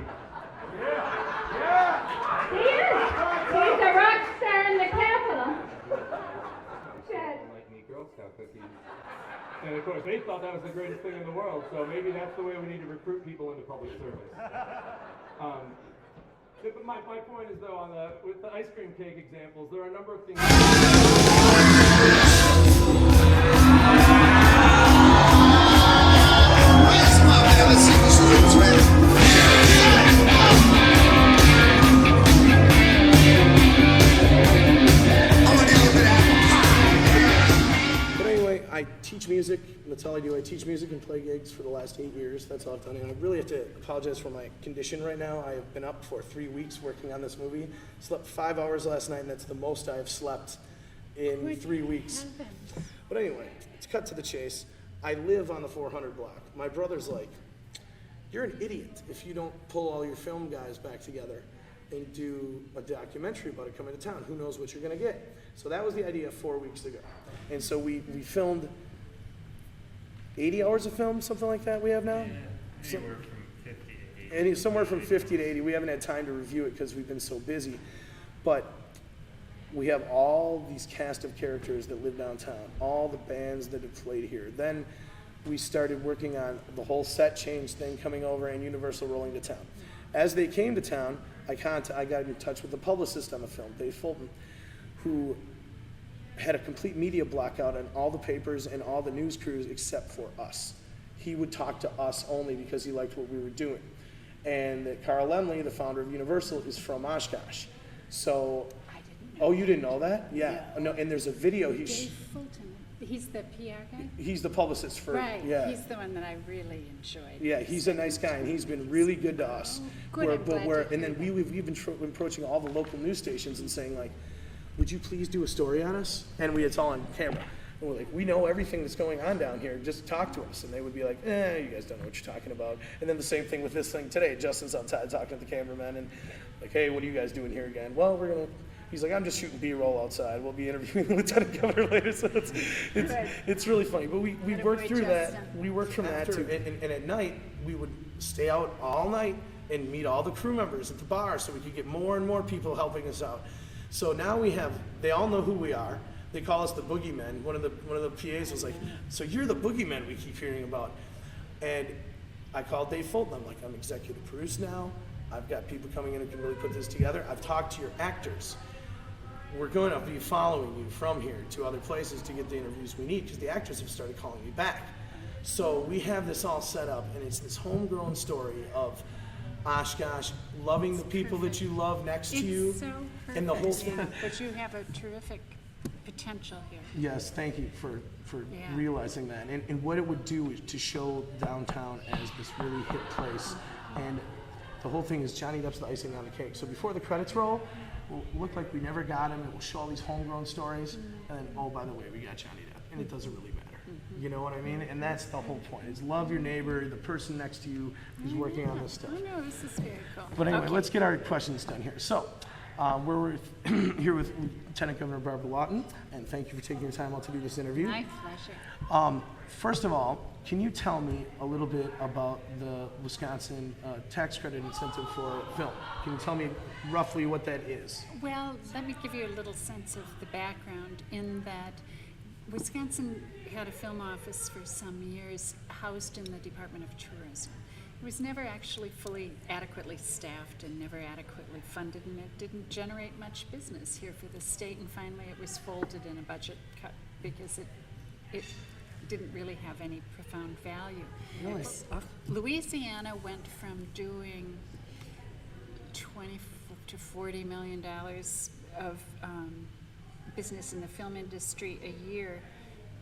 He's a rock star in the Capitol.
they thought that was the greatest thing in the world. So maybe that's the way we need to recruit people into public service. But my point is though, with the ice cream cake examples, there are a number of things.
But anyway, I teach music. That's all I do. I teach music and play gigs for the last 8 years. That's all I've done. And I really have to apologize for my condition right now. I have been up for 3 weeks working on this movie. Slept 5 hours last night, and that's the most I've slept in 3 weeks. But anyway, let's cut to the chase. I live on the 400 block. My brother's like, you're an idiot if you don't pull all your film guys back together and do a documentary about it coming to town. Who knows what you're going to get? So that was the idea 4 weeks ago. And so we filmed 80 hours of film, something like that we have now?
Yeah, anywhere from 50 to 80.
Somewhere from 50 to 80. We haven't had time to review it because we've been so busy. But we have all these cast of characters that live downtown, all the bands that have played here. Then we started working on the whole set change thing coming over and Universal rolling to town. As they came to town, I got in touch with the publicist on the film, Dave Fulton, who had a complete media blackout on all the papers and all the news crews except for us. He would talk to us only because he liked what we were doing. And Carl Lemley, the founder of Universal, is from Oshkosh. So, oh, you didn't know that? Yeah. No, and there's a video.
Dave Fulton. He's the PR guy?
He's the publicist for,
right.
Yeah.
He's the one that I really enjoyed.
Yeah, he's a nice guy, and he's been really good to us.
Good, I'm glad to
And then we've been approaching all the local news stations and saying, like, would you please do a story on us? And it's all on camera. And we're like, we know everything that's going on down here, just talk to us. And they would be like, you guys don't know what you're talking about. And then the same thing with this thing today. Justin's outside talking to the cameraman and like, hey, what are you guys doing here again? Well, he's like, I'm just shooting B-roll outside. We'll be interviewing the lieutenant governor later. So it's really funny. But we worked through that. We worked from that too. And at night, we would stay out all night and meet all the crew members at the bar so we could get more and more people helping us out. So now they all know who we are. They call us the boogeymen. One of the PAs was like, so you're the boogeymen we keep hearing about. And I called Dave Fulton. I'm like, I'm executive producer now. I've got people coming in who can really put this together. I've talked to your actors. We're going to be following you from here to other places to get the interviews we need because the actors have started calling me back. So we have this all set up, and it's this homegrown story of Oshkosh, loving the people that you love next to you.
It's so perfect.
And the whole thing.
But you have a terrific potential here.
Yes, thank you for realizing that. And what it would do is to show downtown as this really hip place. And the whole thing is Johnny Depp's the icing on the cake. So before the credits roll, we'll look like we never got him. It will show all these homegrown stories. And then, oh, by the way, we got Johnny Depp. And it doesn't really matter. You know what I mean? And that's the whole point, is love your neighbor, the person next to you who's working on this stuff.
Oh, no, this is very cool.
But anyway, let's get our questions done here. So, we're here with Lieutenant Governor Barbara Lawton, and thank you for taking your time out to do this interview.
My pleasure.
First of all, can you tell me a little bit about the Wisconsin tax credit incentive for film? Can you tell me roughly what that is?
Well, let me give you a little sense of the background in that Wisconsin had a film office for some years housed in the Department of Tourism. It was never actually fully adequately staffed and never adequately funded, and it didn't generate much business here for the state, and finally it was folded in a budget cut because it didn't really have any profound value.
Really?
Louisiana went from doing $20 to $40 million of business in the film industry a year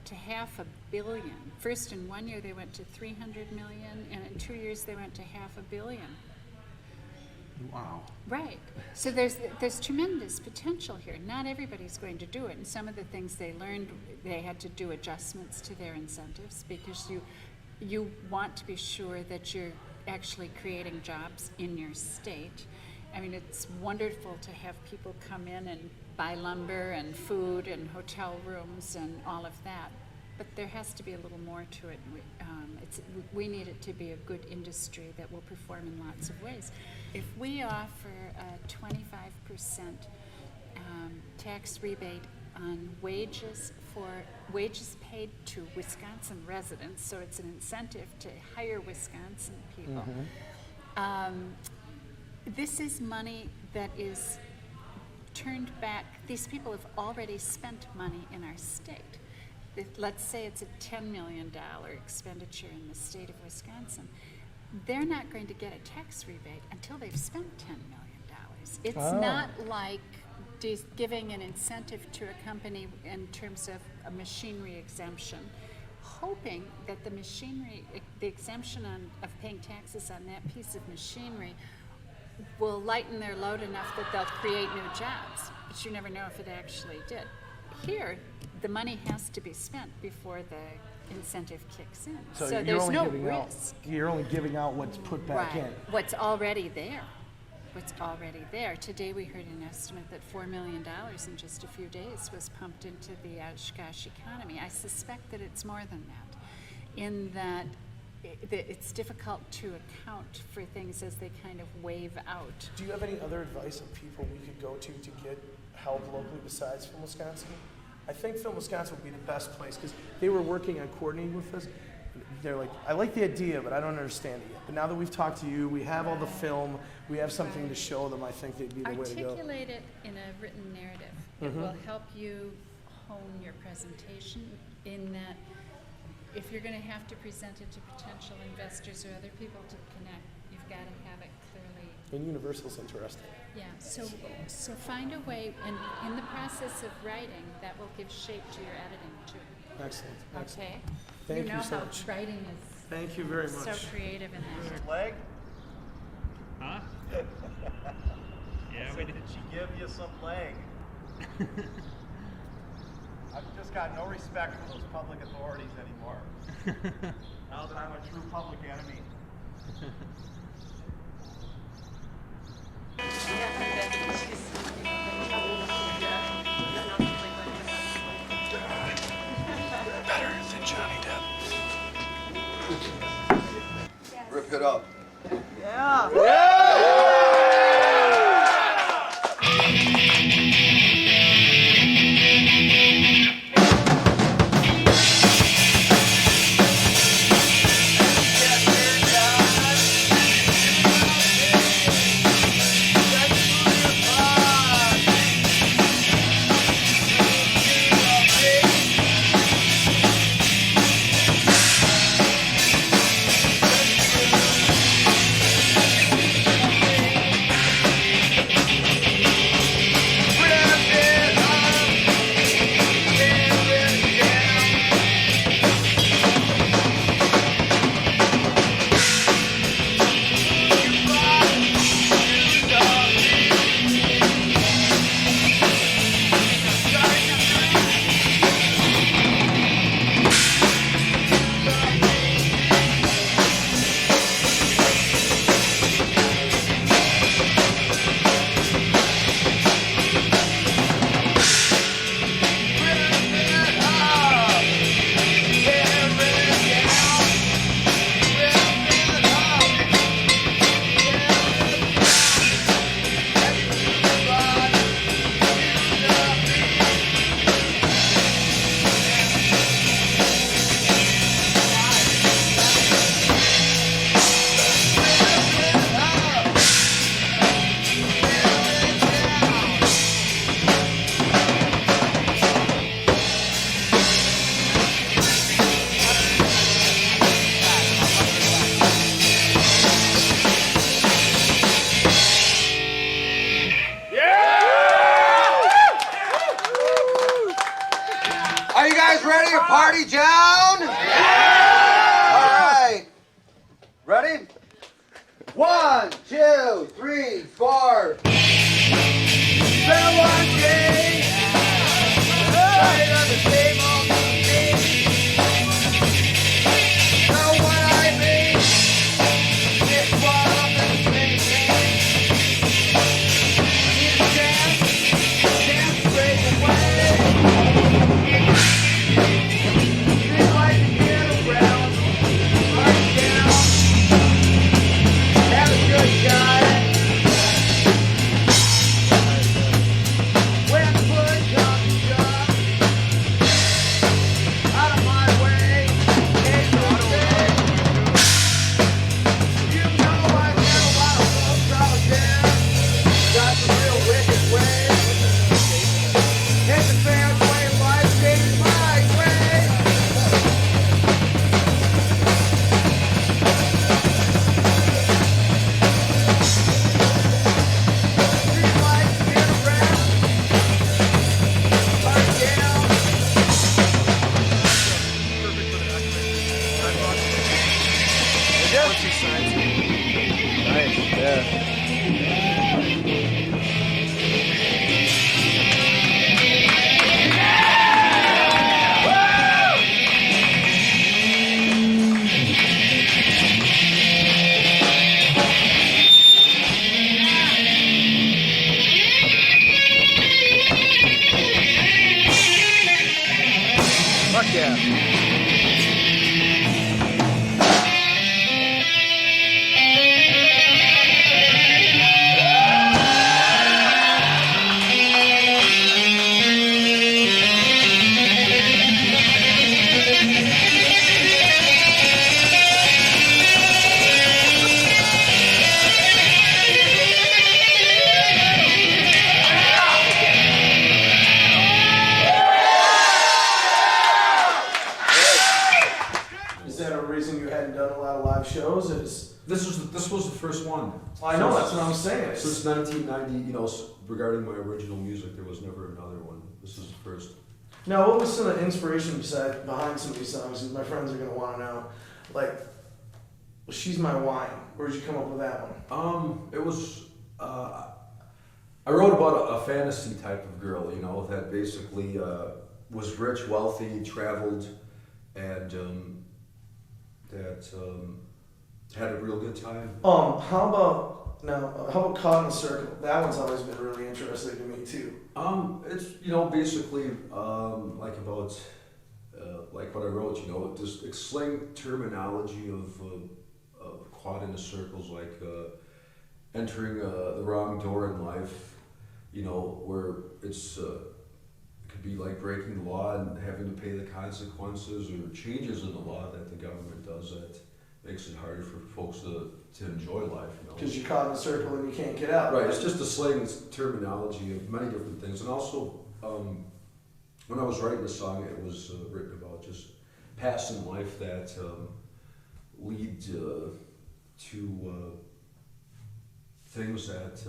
to $500 million. First, in 1 year they went to $300 million, and in 2 years they went to $500 million.
Wow.
Right. So there's tremendous potential here. Not everybody's going to do it, and some of the things they learned, they had to do adjustments to their incentives because you want to be sure that you're actually creating jobs in your state. I mean, it's wonderful to have people come in and buy lumber and food and hotel rooms and all of that, but there has to be a little more to it. We need it to be a good industry that will perform in lots of ways. If we offer a 25% tax rebate on wages paid to Wisconsin residents, so it's an incentive to hire Wisconsin people. This is money that is turned back. These people have already spent money in our state. Let's say it's a $10 million expenditure in the state of Wisconsin. They're not going to get a tax rebate until they've spent $10 million. It's not like giving an incentive to a company in terms of a machinery exemption, hoping that the exemption of paying taxes on that piece of machinery will lighten their load enough that they'll create new jobs. But you never know if it actually did. Here, the money has to be spent before the incentive kicks in. So there's no risk.
You're only giving out what's put back in.
What's already there. What's already there. Today we heard an estimate that $4 million in just a few days was pumped into the Oshkosh economy. I suspect that it's more than that, in that it's difficult to account for things as they kind of wave out.
Do you have any other advice of people we could go to get help locally besides Film Wisconsin? I think Film Wisconsin would be the best place because they were working on coordinating with us. They're like, I like the idea, but I don't understand it yet. But now that we've talked to you, we have all the film, we have something to show them, I think they'd be the way to go.
Articulate it in a written narrative. It will help you hone your presentation in that if you're going to have to present it to potential investors or other people to connect, you've got to have it clearly.
And Universal's interesting.
Yeah, so find a way, and in the process of writing, that will give shape to your editing too.
Excellent.
Okay?
Thank you so
how
much.
Writing is
Thank you very much.
so creative in that.
Leg?
Huh? Yeah,
Did she give you some leg? I've just got no respect for those public authorities anymore. Now that I'm a true public enemy.
Better than Johnny Depp. Rip it up.
Yeah.
Are you guys ready to party down? Yeah! All right. Ready? 1, 2, 3, 4. Been one day, right on the same old routine. Know what I mean? Get caught up in the same game. Need a chance to break away. Feel like to get around, right down, have a good time.
Is that a reason you hadn't done a lot of live shows?
This was the first one.
I know, that's what I'm saying.
Since 1990, regarding my original music, there was never another one. This is the first.
Now, what was some of the inspiration behind some of these songs? My friends are going to want to know. Like, She's My Wine. Where'd you come up with that one?
It was, I wrote about a fantasy type of girl, that basically was rich, wealthy, traveled, and that had a real good time.
How about Caught in a Circle? That one's always been really interesting to me too.
It's basically like about like what I wrote. Just slang terminology of caught in a circles, like entering the wrong door in life. Where it's it could be like breaking the law and having to pay the consequences, or changes in the law that the government does that makes it harder for folks to enjoy life.
Because you're caught in a circle and you can't get out.
Right. It's just a slang terminology of many different things, and also when I was writing the song, it was written about just paths in life that lead to things that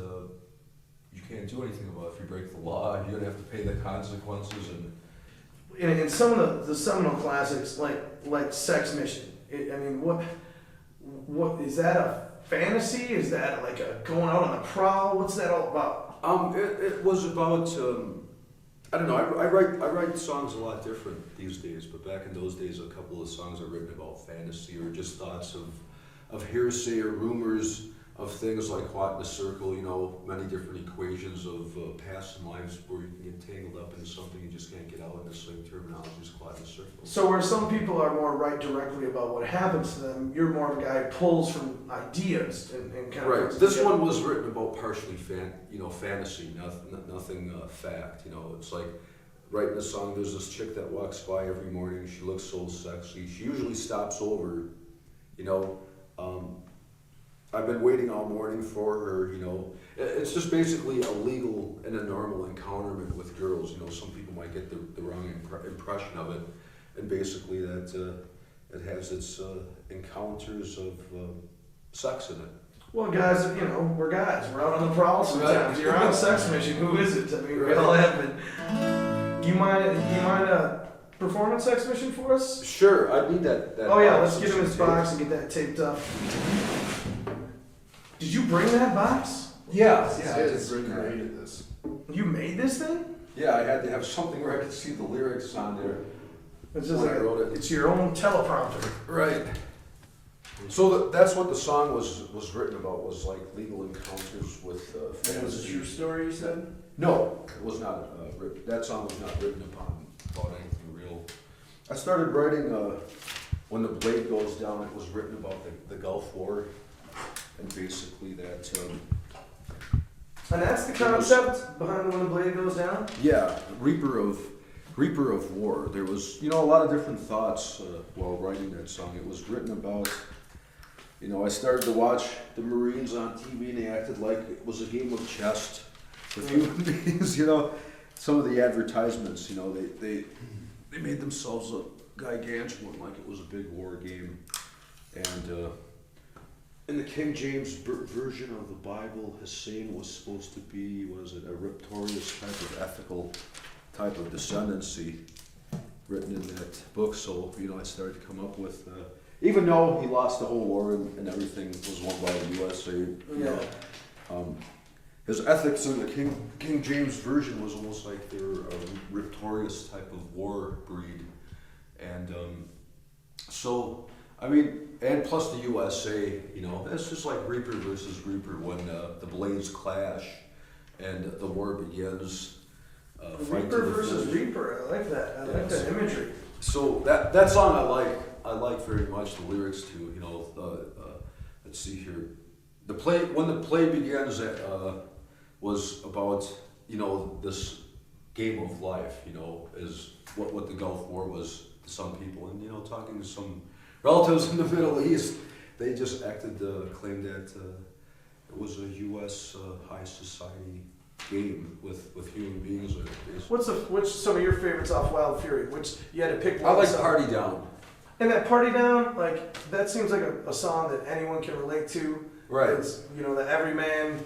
you can't do anything about. If you break the law, you're gonna have to pay the consequences. And
in some of the seminal classics, like Sex Mission, what is that a fantasy? Is that like a going out on the prowl? What's that all about?
It was about I don't know. I write songs a lot different these days, but back in those days, a couple of songs are written about fantasy or just thoughts of hearsay or rumors of things like caught in a circle. Many different equations of past and lives where you can get tangled up into something you just can't get out. And the same terminology is caught in a circle.
So where some people are more right directly about what happens to them, you're more of a guy who pulls from ideas and kind of.
Right. This one was written about partially fantasy, nothing fact. It's like writing a song. There's this chick that walks by every morning. She looks so sexy. She usually stops over. I've been waiting all morning for her. It's just basically a legal and a normal encounterment with girls. Some people might get the wrong impression of it, and basically that it has its encounters of sex in it.
Well, guys, we're guys. We're out on the prowl sometimes.
Right.
You're on a sex mission. Who is it? We all have been. Do you mind performing Sex Mission for us?
Sure, I need that.
Oh yeah, let's get him his box and get that taped up. Did you bring that box?
Yeah,
I just created this. You made this thing?
Yeah, I had to have something where I could see the lyrics on there.
It's just it's your own teleprompter.
Right. So that's what the song was written about, was like legal encounters with fantasy.
That was a true story, you said?
No, it was not written. That song was not written about anything real. I started writing When the Blade Goes Down. It was written about the Gulf War, and basically that.
And that's the concept behind When the Blade Goes Down?
Yeah, Reaper of War. There was, a lot of different thoughts while writing that song. It was written about, I started to watch the Marines on TV and they acted like it was a game of chess with human beings, Some of the advertisements, they made themselves a gargantuan, like it was a big war game. And in the King James version of the Bible, Hussein was supposed to be, a raptorious type of ethical type of descendancy written in that book. So, I started to come up with, even though he lost the whole war and everything was won by the USA, his ethics in the King James version was almost like they were a raptorious type of war breed. And and plus the USA, it's just like Reaper versus Reaper when the blades clash and the war begins.
Reaper versus Reaper, I like that. I like that imagery.
So that song I like very much the lyrics to. You know, let's see here, when the play begins was about, you know, this game of life. You know, is what the Gulf War was to some people, and you know, talking to some relatives in the Middle East, they just claimed that it was a U.S. high society game with human beings.
Which some of your favorites off Wild Fury? Which you had to pick one.
I like
song.
Party Down.
And that Party Down, like that seems like a song that anyone can relate to.
Right.
It's, you know, that every man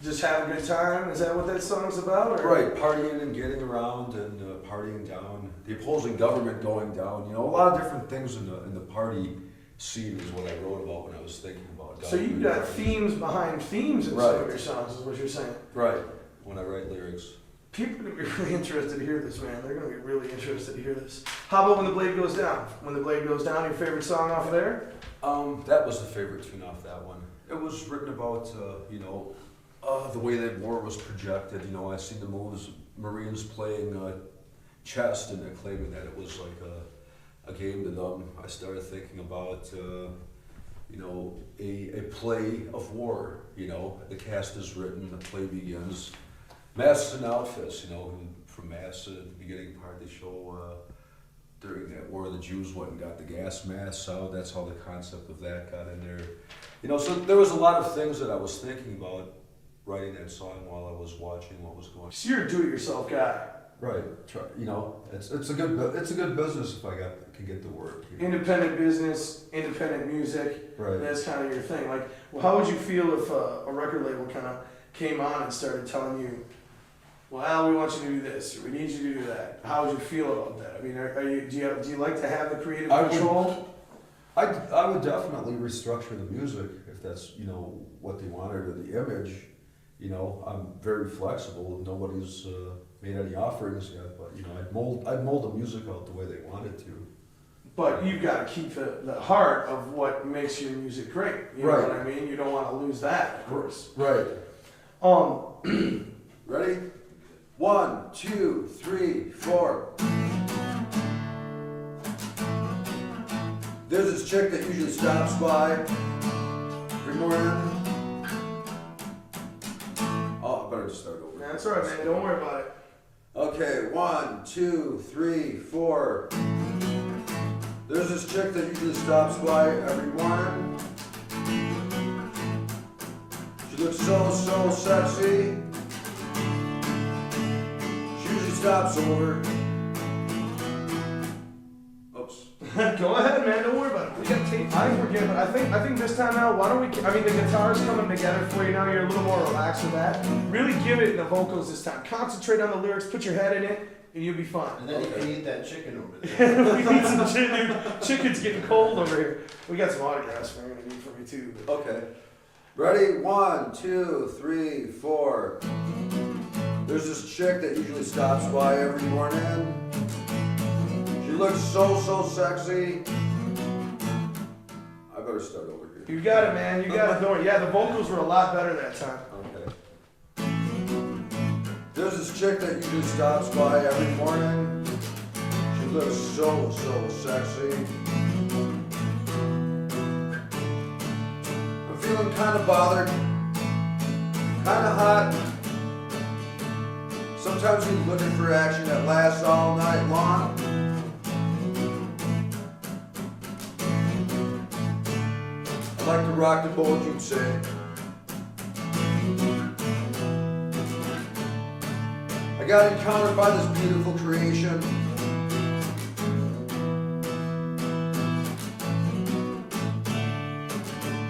just have a good time. Is that what that song's about? Or?
Right, partying and getting around and partying down. The opposing government going down. You know, a lot of different things in the party scene is what I wrote about when I was thinking about.
So you got themes behind themes in some of your songs, is what you're saying.
Right. When I write lyrics.
People are going to be really interested to hear this, man. They're going to be really interested to hear this. How about When the Blade Goes Down? When the Blade Goes Down, your favorite song off of there?
That was the favorite tune off that one. It was written about, you know, the way that war was projected. You know, I see the moves, Marines playing chess and claiming that it was like a game to them. I started thinking about, you know, a play of war. You know, the cast is written, the play begins. Masks and outfits, you know, from Mass at the beginning part of the show, during that war, the Jews went and got the gas masks out. That's how the concept of that got in there. You know, so there was a lot of things that I was thinking about writing that song while I was watching what was going on.
So you're a do-it-yourself guy.
Right. You know, it's a good business if I can get the work. You know?
Independent business, independent music.
Right.
That's kind of your thing. Like, well, how would you feel if a record label kind of came on and started telling you, well, we want you to do this, or we need you to do that? How would you feel about that? I mean, do you like to have the creative control?
I would definitely restructure the music if that's, you know, what they wanted, or the image. You know, I'm very flexible. Nobody's made any offerings yet, but you know, I'd mold the music out the way they wanted to.
But you've got to keep the heart of what makes your music great. You know what I mean? You don't want to lose that, of course.
Right. Ready? 1, 2, 3, 4. There's this chick that usually stops by every morning. Oh, I better just start over.
That's all right, man. Don't worry about it.
Okay, 1, 2, 3, 4. There's this chick that usually stops by every morning. She looks so sexy. She usually stops over. Oops.
Go ahead, man. Don't worry about it. We got tape. I forget, but I think this time now, why don't we? I mean, the guitar's coming together for you now. You're a little more relaxed with that. Really give it the vocals this time. Concentrate on the lyrics. Put your head in it, and you'll be fine.
And then you can eat that chicken over there.
We need some chicken. Chicken's getting cold over here. We got some autographs we're gonna need from you too. But.
Okay. Ready? 1, 2, 3, 4. There's this chick that usually stops by every morning. She looks so sexy. I better start over here.
You got it, man. You got it. Don't worry. Yeah, the vocals were a lot better that time.
Okay. There's this chick that usually stops by every morning. She looks so sexy. I'm feeling kind of bothered, kind of hot. Sometimes you're looking for action that lasts all night long. I like to rock the boat, you'd say. I got encountered by this beautiful creation.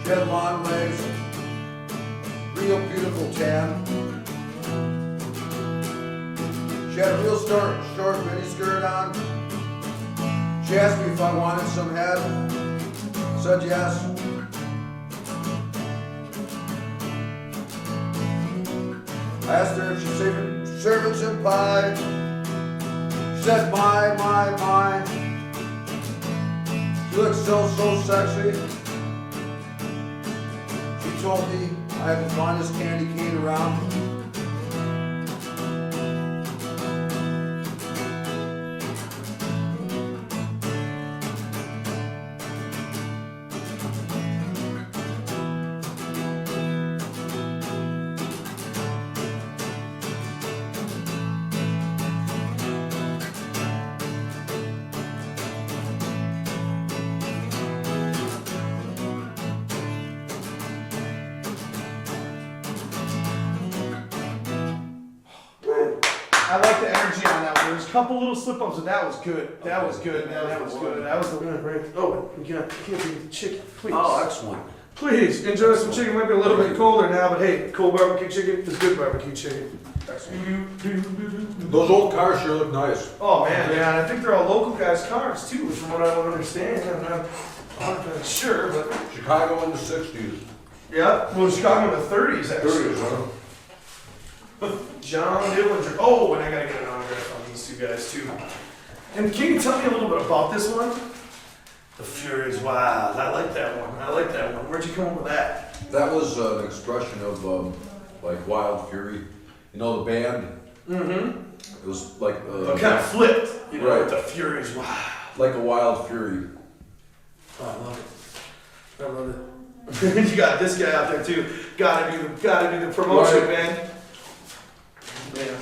She had long legs, real beautiful tan. She had a real short mini skirt on. She asked me if I wanted some head. I said yes. I asked her if she's serving some pie. She said, my. She looked so sexy. She told me I have the finest candy cane around.
I like the energy on that one. There was a couple little slip-ups, but that was good. That was good, man. That was good. That was the one, right? Oh, we can't eat the chicken, please.
Oh, excellent.
Please, enjoy some chicken. Might be a little bit colder now, but hey, cold barbecue chicken is good barbecue chicken.
Those old cars sure look nice.
Oh, man, yeah. I think they're all local guys' cars, too, from what I don't understand. I'm not 100% sure, but...
Chicago in the 60s.
Yeah, well, Chicago in the 30s, actually.
30s, huh?
John Dillinger. Oh, and I gotta get an autograph on these two guys, too. And can you tell me a little bit about this one? The Fury is Wild. I like that one. I like that one. Where'd you come up with that?
That was an expression of like Wild Fury. You know the band?
Mm-hmm.
It was like
It kind of flipped. You know,
right.
The Fury is Wild.
Like a Wild Fury.
Oh, I love it. I love it. You got this guy out there too. Gotta do the promotion,
Right.
man. Yeah.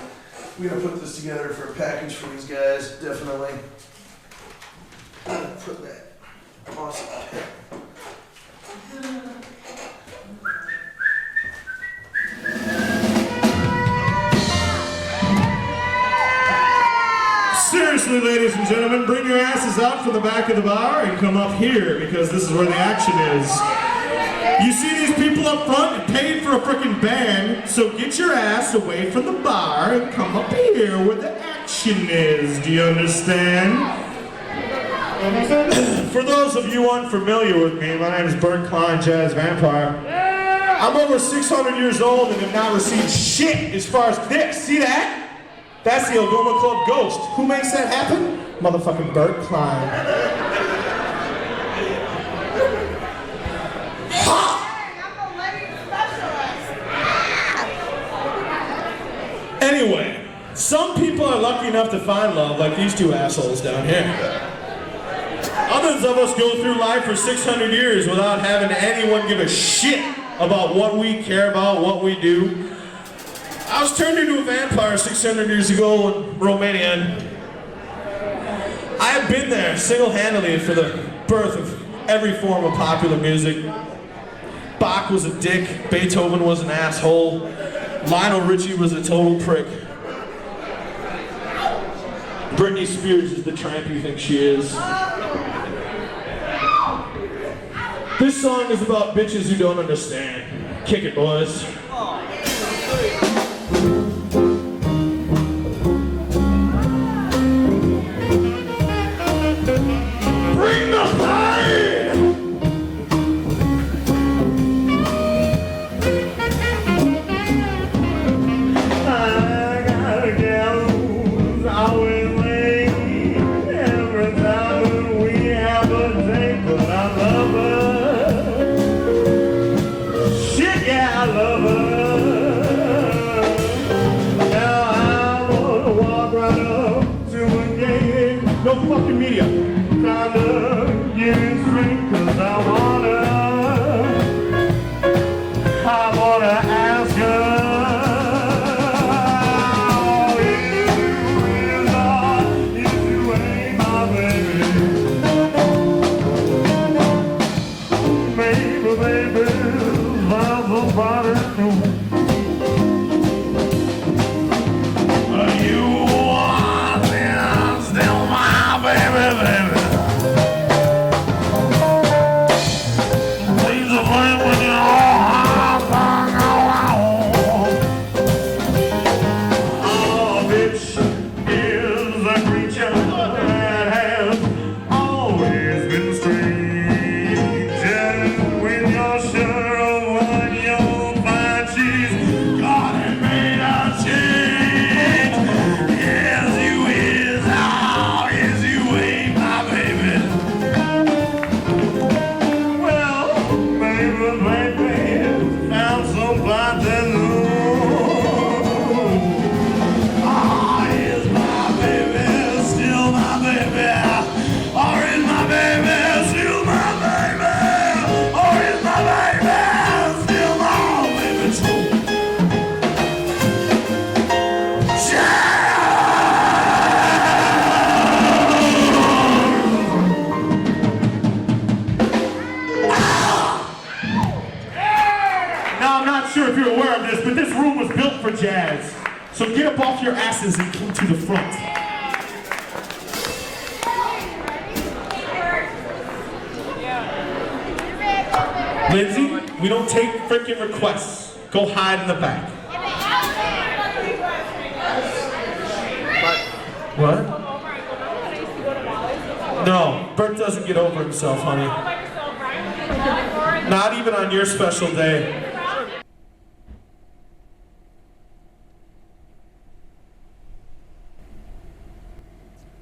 We're gonna put this together for a package for these guys, definitely. Put that awesome pen.
Seriously, ladies and gentlemen, bring your asses out from the back of the bar and come up here because this is where the action is. You see these people up front paid for a freaking band, so get your ass away from the bar and come up here where the action is. Do you understand? For those of you unfamiliar with me, my name is Bert Klein, Jazz Vampire. I'm over 600 years old and have not received shit as far as this. See that? That's the Algoma Club Ghost. Who makes that happen? Motherfucking Bert Klein. Anyway, some people are lucky enough to find love, like these two assholes down here. Others of us go through life for 600 years without having anyone give a shit about what we care about, what we do. I was turned into a vampire 600 years ago in Romania, and I have been there single-handedly for the birth of every form of popular music. Bach was a dick, Beethoven was an asshole, Lionel Richie was a total prick. Britney Spears is the tramp you think she is. This song is about bitches who don't understand. Kick it, boys. Bring the pain! I got a gal who's always late. Every time we have a date, but I love her. Shit, yeah, I love her. Now I wanna walk right up to a gate. No fucking media. Trying to get it straight, 'cause I wanna ask her. All you is all if you ain't my baby. Baby, love somebody new. You are still my baby. So get up off your asses and come to the front. Lindsay, we don't take freaking requests. Go hide in the back. What? No, Bert doesn't get over himself, honey. Not even on your special day.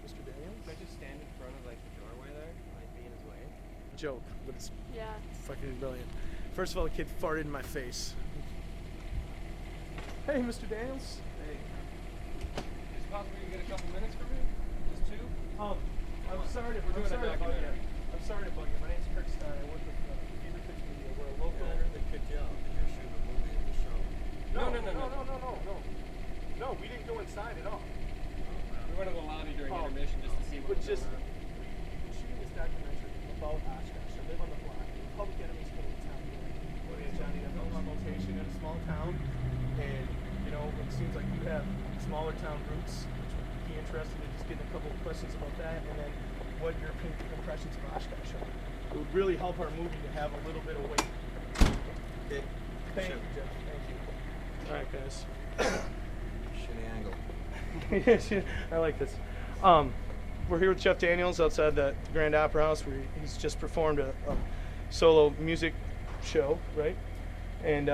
Mr. Daniels?
Can I just stand in front of like the doorway there? Like be in his way?
Joke, but it's
Yeah.
fucking brilliant. First of all, the kid farted in my face. Hey, Mr. Daniels.
Hey. Is it possible you get a couple minutes for me? Just two?
I'm sorry to bug you. I'm sorry to bug you. My name's Kirk Stein. I work with Fever Pitch Media. We're a local.
Yeah, they kicked you out. You're shooting a movie in the show.
No, we didn't go inside at all.
We went to the lobby during intermission just to see what was going on.
We're shooting this documentary about Oshkosh. I live on the block. Public Enemies come to town here. What is Johnny? I'm on location in a small town, and you know it seems like you have smaller town roots, which would be interested in just getting a couple of questions about that, and then what your impressions of Oshkosh are. It would really help our movie to have a little bit of weight.
Okay.
Thank you, Jeff. Thank you. All right, guys.
Shitty angle.
I like this. We're here with Jeff Daniels outside the Grand Opera House, where he's just performed a solo music show, right? And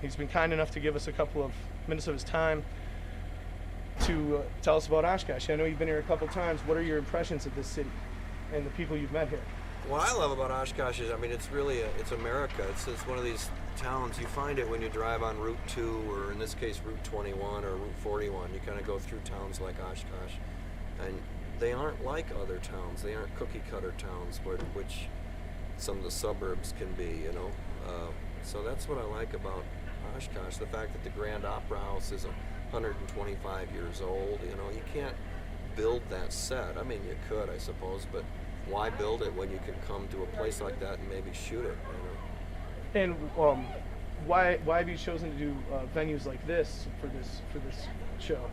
he's been kind enough to give us a couple of minutes of his time to tell us about Oshkosh. I know you've been here a couple times. What are your impressions of this city and the people you've met here?
What I love about Oshkosh is, I mean, it's really it's America. It's one of these towns. You find it when you drive on Route 2, or in this case Route 21 or Route 41. You kind of go through towns like Oshkosh, and they aren't like other towns. They aren't cookie cutter towns, which some of the suburbs can be, you know. So that's what I like about Oshkosh. The fact that the Grand Opera House is 125 years old. You know, you can't build that set. I mean, you could, I suppose, but why build it when you can come to a place like that and maybe shoot it? You know?
And why have you chosen to do venues like this for this show?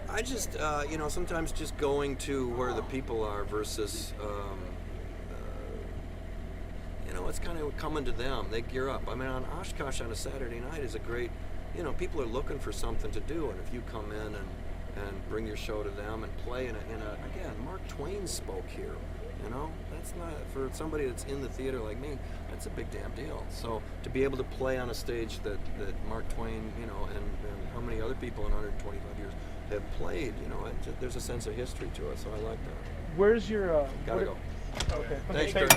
I just you know, sometimes just going to where the people are versus you know, it's kind of coming to them. They gear up. I mean, on Oshkosh on a Saturday night is a great, you know, people are looking for something to do, and if you come in and bring your show to them and play in a again, Mark Twain spoke here. You know, that's not, for somebody that's in the theater like me, that's a big damn deal. So to be able to play on a stage that Mark Twain, you know, and how many other people in 125 years have played, you know, there's a sense of history to it. So I like that.
Where's your?
Gotta go.
Okay.
Thanks, Kurt.